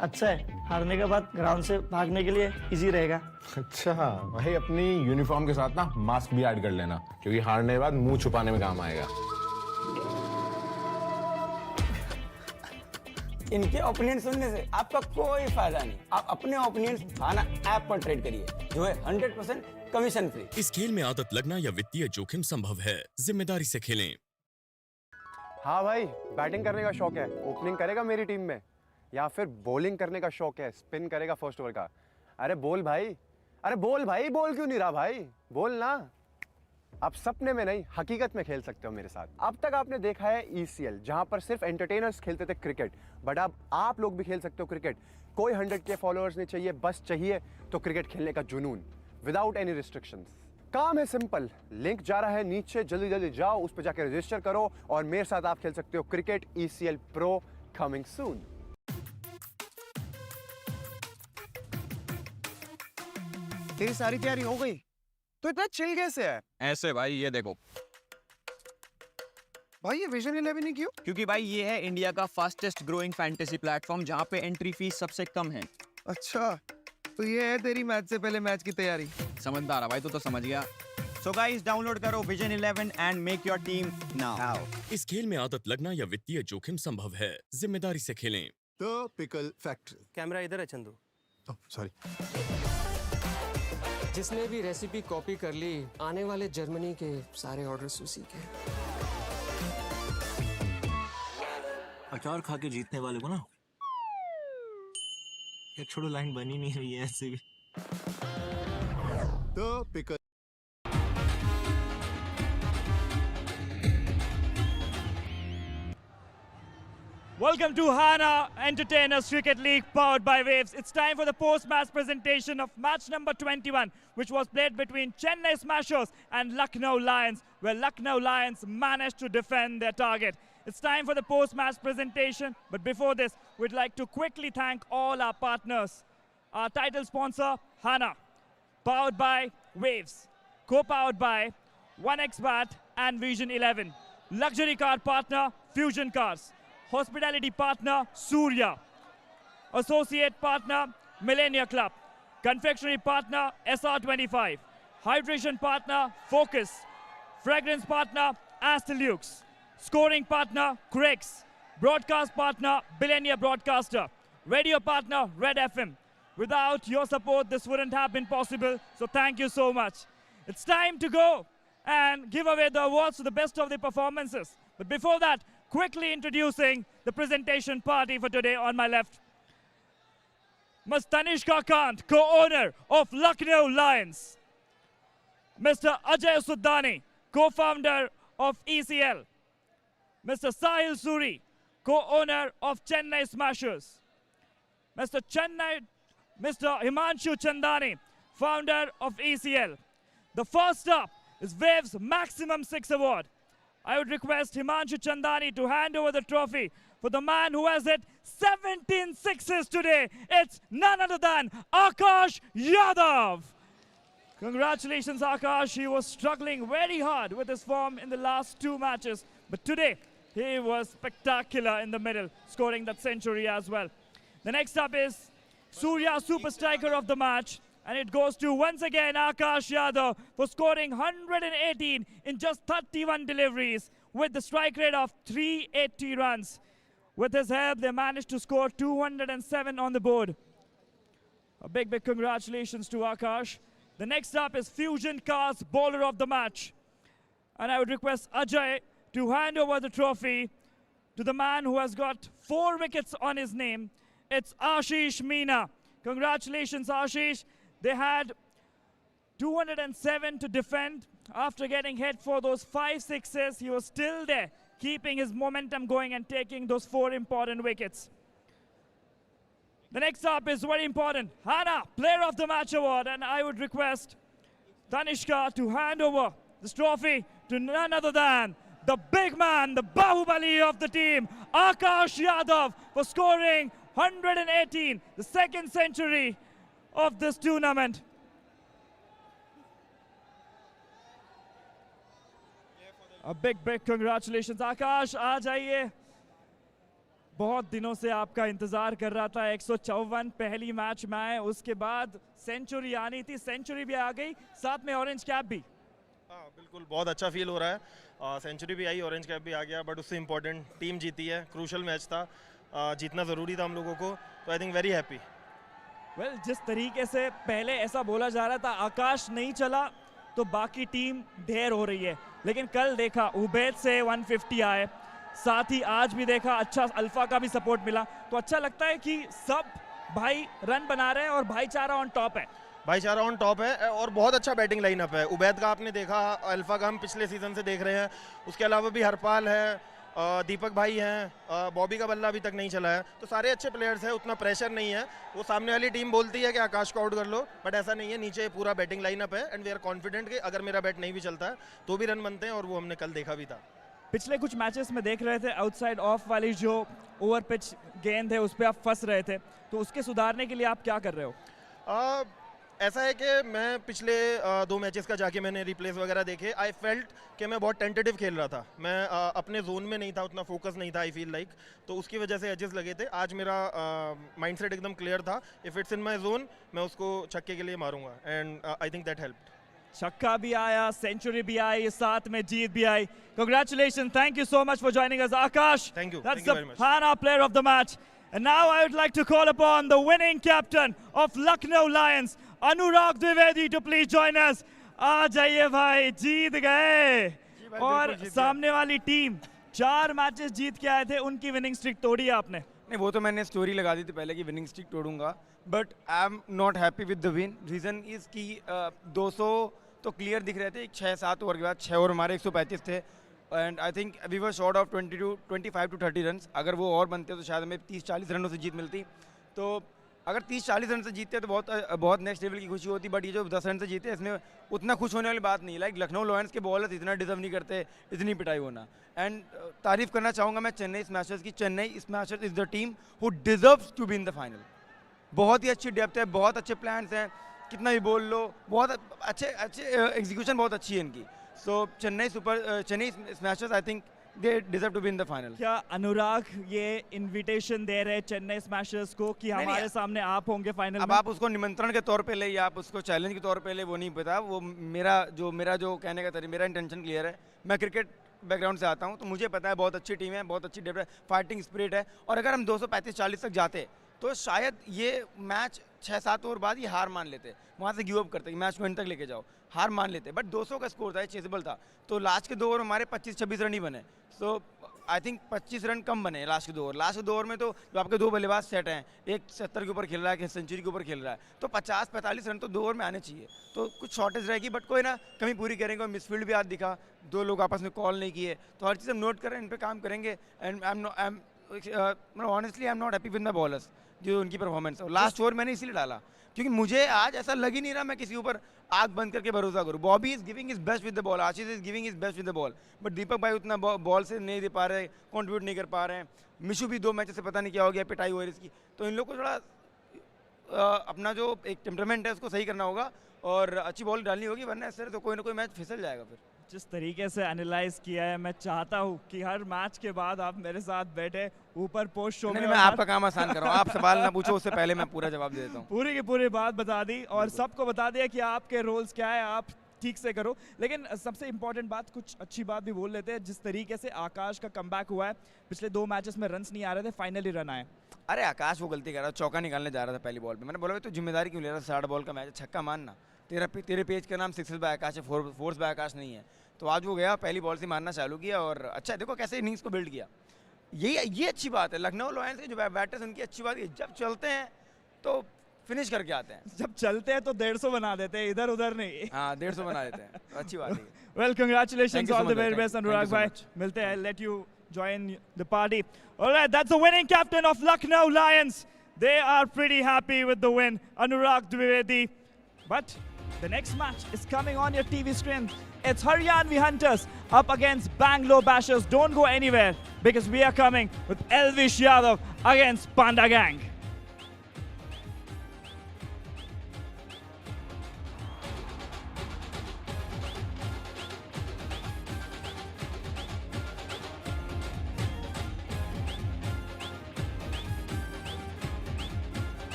अच्छा है, हारने के बाद ग्राउंड से भागने के लिए इजी रहेगा।
अच्छा भाई, अपनी यूनिफॉर्म के साथ ना मास्क भी ऐड कर लेना, क्योंकि हारने के बाद मुंह छुपाने में काम आएगा।
इनके ओपिनियन सुनने से आपका कोई फायदा नहीं। आप अपने ओपिनियन हाना ऐप पर ट्रेड करिए, जो है 100% कमीशन फ्री।
इस खेल में आदत लगना या वित्तीय जोखिम संभव है, जिम्मेदारी से खेलें।
हाँ भाई, बैटिंग करने का शौक है, ओपनिंग करेगा मेरी टीम में, या फिर बॉलिंग करने का शौक है, स्पिन करेगा फर्स्ट ओवर का। अरे बोल भाई, अरे बोल भाई, बोल क्यों नहीं रहा भाई? बोल ना। आप सपने में नहीं, हकीकत में खेल सकते हो मेरे साथ। अब तक आपने देखा है ECL, जहां पर सिर्फ एंटरटेनर्स खेलते थे क्रिकेट, बट अब आप लोग भी खेल सकते हो क्रिकेट। कोई 100 के फॉलोअर्स नहीं चाहिए, बस चाहिए तो क्रिकेट खेलने का जुनून, विदाउट एनी रिस्ट्रिक्शंस। काम है सिंपल, लिंक जा रहा है नीचे, जल्दी जल्दी जाओ, उस पर जाकर रजिस्टर करो और मेरे साथ आप खेल सकते हो cricket. ECL Pro coming soon.
तेरी सारी तैयारी हो गई? तो इतना चिल कैसे है?
ऐसे भाई, ये देखो
भाई, ये विजन 11 ही क्यों?
क्योंकि भाई ये है इंडिया का फास्टेस्ट ग्रोइंग फैंटेसी प्लेटफॉर्म, जहाँ पे एंट्री फीस सबसे कम है।
अच्छा, तो ये है तेरी मैच से पहले मैच की तैयारी।
समझदार है भाई, तू तो समझ गया। So guys, डाउनलोड करो vision 11 and make your team now.
इस खेल में आदत लगना या वित्तीय जोखिम संभव है, जिम्मेदारी से खेलें।
The Pickle Factory.
कैमरा इधर है चंदू।
Oh, sorry.
जिसने भी रेसिपी कॉपी कर ली, आने वाले जर्मनी के सारे ऑर्डर्स उसी के।
अचार खा के जीतने वाले को ना, ये छोड़ो, लाइन बनी नहीं हुई है ऐसे भी।
The Pickle.
Welcome to Hana Entertainers Cricket League powered by Waves. It's time for the post-match presentation of match number 21, which was played between Chennai Smashers and Lucknow Lions, where Lucknow Lions managed to defend their target. It's time for the post-match presentation, but before this, we'd like to quickly thank all our partners. Our title sponsor, Hana, powered by Waves, co-powered by 1xBat and Vision 11. Luxury car partner, Fusion Cars. Hospitality partner, Surya. Associate partner, Millennia Club. Confectionery partner, SR25. Hydration partner, Focus. Fragrance partner, Astelux. Scoring partner, Crex. Broadcast partner, Millennia Broadcaster. radio partner, Red FM. Without your support, this wouldn't have been possible, so thank you so much. It's time to go and give away the awards to the best of the performances. But before that, quickly introducing the presentation party for today. On my left, Ms. Tanishka Kant, co-owner of Lucknow Lions. Mr. Ajay Suddani, co-founder of ECL. Mr. Sahil Suri, co-owner of Chennai Smashers. Mr. Himanshu Chandani, founder of ECL. The first up is Wave's Maximum 6 Award. I would request Himanshu Chandani to hand over the trophy for the man who has hit 17 sixes today. It's none other than Akash Yadav. Congratulations, Akash. He was struggling very hard with his form in the last 2 matches, but today he was spectacular in the middle, scoring that century as well. The next up is Surya Super Striker of the match, and it goes to once again Akash Yadav for scoring 118 in just 31 deliveries with the strike rate of 380 runs. With his help, they managed to score 207 on the board. A big congratulations to Akash. The next up is Fusion Cars Bowler of the Match. And I would request Ajay to hand over the trophy to the man who has got 4 wickets on his name. It's Ashish Meena. Congratulations, Ashish. They had 207 to defend. After getting hit for those 5 sixes, he was still there, keeping his momentum going and taking those 4 important wickets. The next up is very important, Hana, Player of the Match Award, and I would request Tanishka to hand over this trophy to none other than the big man, the Bahubali of the team, Akash Yadav, for scoring 118, the 2nd century of this tournament. A big congratulations, Akash. आ जाइए. बहुत दिनों से आपका इंतजार कर रहा था. 154 पहली मैच में आए, उसके बाद सेंचुरी आनी थी, सेंचुरी भी आ गई, साथ में ऑरेंज कैप भी.
हाँ बिल्कुल, बहुत अच्छा फील हो रहा है. सेंचुरी भी आई, ऑरेंज कैप भी आ गया, बट उससे इम्पोर्टेंट टीम जीती है. क्रूशल मैच था, जीतना ज़रूरी था हम लोगों को, तो I think very happy.
Well, जिस तरीके से पहले ऐसा बोला जा रहा था आकाश नहीं चला तो बाकी टीम ढेर हो रही है, लेकिन कल देखा उबैद से 150 आए, साथ ही आज भी देखा अच्छा अल्फा का भी सपोर्ट मिला, तो अच्छा लगता है कि सब भाई रन बना रहे हैं और भाईचारा ऑन टॉप है.
भाईचारा ऑन टॉप है और बहुत अच्छा बैटिंग लाइनअप है. उबैद का आपने देखा, अल्फा का हम पिछले सीजन से देख रहे हैं, उसके अलावा भी हरपाल है, दीपक भाई हैं, बॉबी का बल्ला अभी तक नहीं चला है, तो सारे अच्छे प्लेयर्स हैं. उतना प्रेशर नहीं है. वो सामने वाली टीम बोलती है कि आकाश को आउट कर लो, बट ऐसा नहीं है. नीचे पूरा बैटिंग लाइनअप है एंड वी आर कॉन्फिडेंट कि अगर मेरा बैट नहीं भी चलता है तो भी रन बनते हैं, और वो हमने कल देखा भी था.
पिछले कुछ मैचेस में देख रहे थे आउटसाइड ऑफ वाली जो ओवर पिच गेंद है उस पर आप फंस रहे थे, तो उसके सुधारने के लिए आप क्या कर रहे हो?
ऐसा है कि मैं पिछले 2 मैचेस का जाके मैंने रिप्लेस वगैरह देखे. आई फेल्ट कि मैं बहुत टेंटेटिव खेल रहा था, मैं अपने जोन में नहीं था, उतना फोकस नहीं था. आई फील लाइक, तो उसकी वजह से एजेस लगे थे. आज मेरा माइंडसेट एकदम क्लियर था. If it's in my zone मैं उसको छक्के के लिए मारूंगा, and I think that helped.
छक्का भी आया, सेंचुरी भी आई, साथ में जीत भी आई. Congratulations, thank you so much for joining us, Akash.
Thank you.
That's
Thank you very much.
the Hana Player of the Match. And now I would like to call upon the winning captain of Lucknow Lions, Anurag Dwivedi, to please join us. आ जाइए भाई, जीत गए. और सामने वाली team 4 matches जीत के आए थे, उनकी विनिंग स्ट्रिक तोड़ी है आपने.
नहीं, वो तो मैंने स्टोरी लगा दी थी पहले कि विनिंग स्ट्रिक तोड़ूंगा, but I am not happy with the win. Reason is कि 200 तो क्लियर दिख रहे थे. 6-7 ओवर के बाद 6 ओवर हमारे 135 थे, and I think we were short of 25 to 30 run. अगर वो और बनते तो शायद हमें 30-40 रनों से जीत मिलती. तो अगर 30-40 रन से जीतते तो बहुत नेक्स्ट लेवल की खुशी होती. बट ये जो 10 रन से जीते, इसमें उतना खुश होने वाली बात नहीं. लाइक लखनऊ लॉयंस के बॉलर्स इतना डिजर्व नहीं करते इतनी पिटाई होना. एंड तारीफ करना चाहूँगा मैं चेन्नई स्मैशर्स की. Chennai smashers is the team who deserves to be in the final. बहुत ही अच्छी डेप्थ है, बहुत अच्छे प्लान्स हैं, कितना भी बोल लो, बहुत अच्छे एग्जीक्यूशन बहुत अच्छी है इनकी. So Chennai smashers I think they deserve to be in the final.
क्या अनुराग ये इनविटेशन दे रहे चेन्नई स्मैशर्स को कि हमारे सामने आप होंगे फाइनल में?
अब आप उसको निमंत्रण के तौर पे ले या आप उसको चैलेंज के तौर पे ले, वो नहीं पता. वो मेरा जो कहने का तरीका, मेरा इंटेंशन क्लियर है. मैं क्रिकेट बैकग्राउंड से आता हूँ, तो मुझे पता है बहुत अच्छी टीम है, बहुत अच्छी डेप्थ है, फाइटिंग स्पिरिट है. और अगर हम 235-40 तक जाते तो शायद ये मैच 6-7 ओवर बाद ही हार मान लेते, वहाँ से गिव अप करते, मैच को एंड तक लेके जाओ, हार मान लेते। बट 200 का स्कोर था, चेजेबल था, तो लास्ट के 2 ओवर हमारे 25-26 रन ही बने। सो आई थिंक 25 रन कम बने लास्ट के 2 ओवर। लास्ट के 2 ओवर में तो जो आपके 2 बल्लेबाज सेट हैं, एक 70 के ऊपर खेल रहा है, एक सेंचुरी के ऊपर खेल रहा है, तो 50-45 रन तो 2 ओवर में आने चाहिए। तो कुछ शॉर्टेज रहेगी, बट कोई ना, कमी पूरी करेंगे। और मिसफील्ड भी आज दिखा, 2 लोग आपस में कॉल नहीं किए, तो हर चीज़ हम नोट करें, इन पर काम करेंगे। And honestly I am not happy with my bowlers, जो उनकी परफॉर्मेंस है। लास्ट ओवर मैंने इसीलिए डाला क्योंकि मुझे आज ऐसा लग ही नहीं रहा मैं किसी ऊपर आग बंद करके भरोसा करूं। Bobby is giving is best with the ball, Ashish is giving is best with the ball, but Deepak भाई उतना बॉल से नहीं दे पा रहे, कंट्रीब्यूट नहीं कर पा रहे हैं। मिशु भी 2 मैच से पता नहीं क्या हो गया, पिटाई हो रही इसकी। तो इन लोग को थोड़ा अपना जो एक टेम्परामेंट है उसको सही करना होगा और अच्छी बॉल डालनी होगी, वरना ऐसे तो कोई ना कोई मैच फिसल जाएगा। फिर
जिस तरीके से एनालाइज किया है, मैं चाहता हूँ कि हर मैच के बाद आप मेरे साथ बैठे ऊपर पोस्ट शो में।
मैं आपका काम आसान कर रहा हूँ, आप सवाल ना पूछो, उससे पहले मैं पूरा जवाब दे देता हूँ।
पूरी की पूरी बात बता दी और सबको बता दिया कि आपके रोल्स क्या है, आप ठीक से करो। लेकिन सबसे इंपॉर्टेंट बात, कुछ अच्छी बात भी बोल लेते हैं। जिस तरीके से आकाश का कमबैक हुआ है, पिछले 2 मैचेस में रन्स नहीं आ रहे थे, फाइनली रन आए।
अरे आकाश वो गलती कर रहा, चौका निकालने जा रहा था पहली बॉल पे। मैंने बोला तो जिम्मेदारी क्यों ले रहा, 60 बॉल का मैच है, छक्का मारना। तेरे पेज का नाम 6 बाय आकाश है, 4 बाय आकाश नहीं है। तो आज वो गया, पहली बॉल से मारना चालू किया और अच्छा देखो कैसे इनिंग्स को बिल्ड किया। ये अच्छी बात है। लखनऊ लॉयंस के जो बैटर्स उनकी अच्छी बात है, जब चलते हैं तो फिनिश करके आते हैं,
जब चलते हैं तो 150 बना देते हैं, इधर उधर नहीं।
हाँ 150 बना देते हैं, अच्छी बात है।
Well congratulations, all the very best
Thank you
Anurag
so
भाई,
much.
मिलते हैं, let you join the party. All right, that's the winning captain of Lucknow Lions. They are pretty happy with the win, Anurag Dwivedi. But the next match is coming on your TV screen. It's Haryanvi Hunters up against Bangalore Bashers. Don't go anywhere because we are coming with Elvish Yadav against Panda Gang.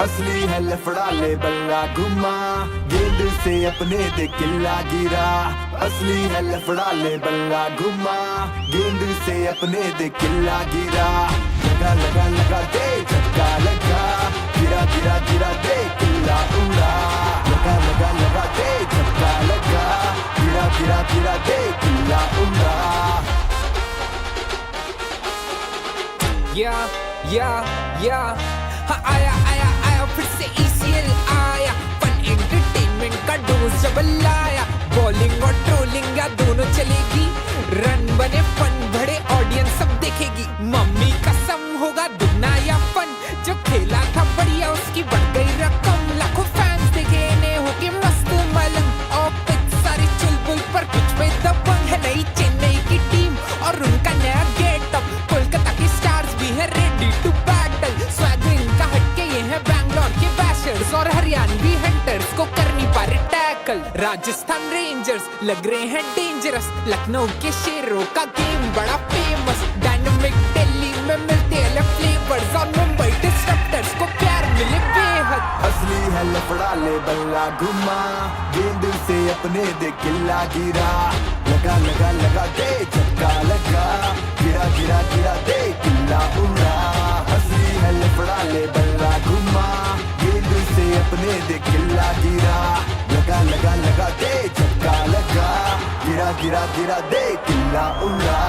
असली है लफड़ा ले बल्ला घुमा, गेंद से अपने दे किल्ला गिरा। असली है लफड़ा ले बल्ला घुमा, गेंद से अपने दे किल्ला गिरा। लगा लगा लगा दे झटका लगा, गिरा गिरा गिरा दे किल्ला उड़ा। लगा लगा लगा दे झटका लगा, गिरा गिरा गिरा दे किल्ला उड़ा।
या हाँ आया आया आया फिर से ECL आया, फन एंटरटेनमेंट का डोज डबल लाया। बॉलिंग और ट्रोलिंग या दोनों चलेगी, रन बने फन भरे ऑडियंस सब देखेगी। मम्मी कसम होगा दुगना या फन, जो खेला था बढ़िया उसकी बढ़ गई रकम। लाखों फैंस देखे इन्हें होके मस्त मलंग, और पिच सारी चुलबुल पर कुछ में दबंग है। नई चेन्नई की टीम और उनका नया गेटअप, कोलकाता की स्टार्स भी है रेडी टू बैटल। स्वैग का हटके ये है बैंगलोर के बैशर्स, और हरियाणवी हंटर्स को कर नहीं पा रहे टैकल। राजस्थान रेंजर्स लग रहे हैं डेंजरस, लखनऊ के शेरों का गेम बड़ा फेमस। डायनामिक दिल्ली में मिलते हैं फ्लेवर्स, और मुंबई डिस्ट्रप्टर्स को प्यार मिले बेहद।
असली है लफड़ा ले बल्ला घुमा, गेंद से अपने दे किल्ला गिरा। लगा लगा लगा दे झटका लगा, गिरा गिरा गिरा दे किल्ला उड़ा। असली है लफड़ा ले बल्ला घुमा, गेंद से अपने दे किल्ला गिरा। लगा लगा लगा दे झटका लगा, गिरा गिरा गिरा दे किल्ला उड़ा।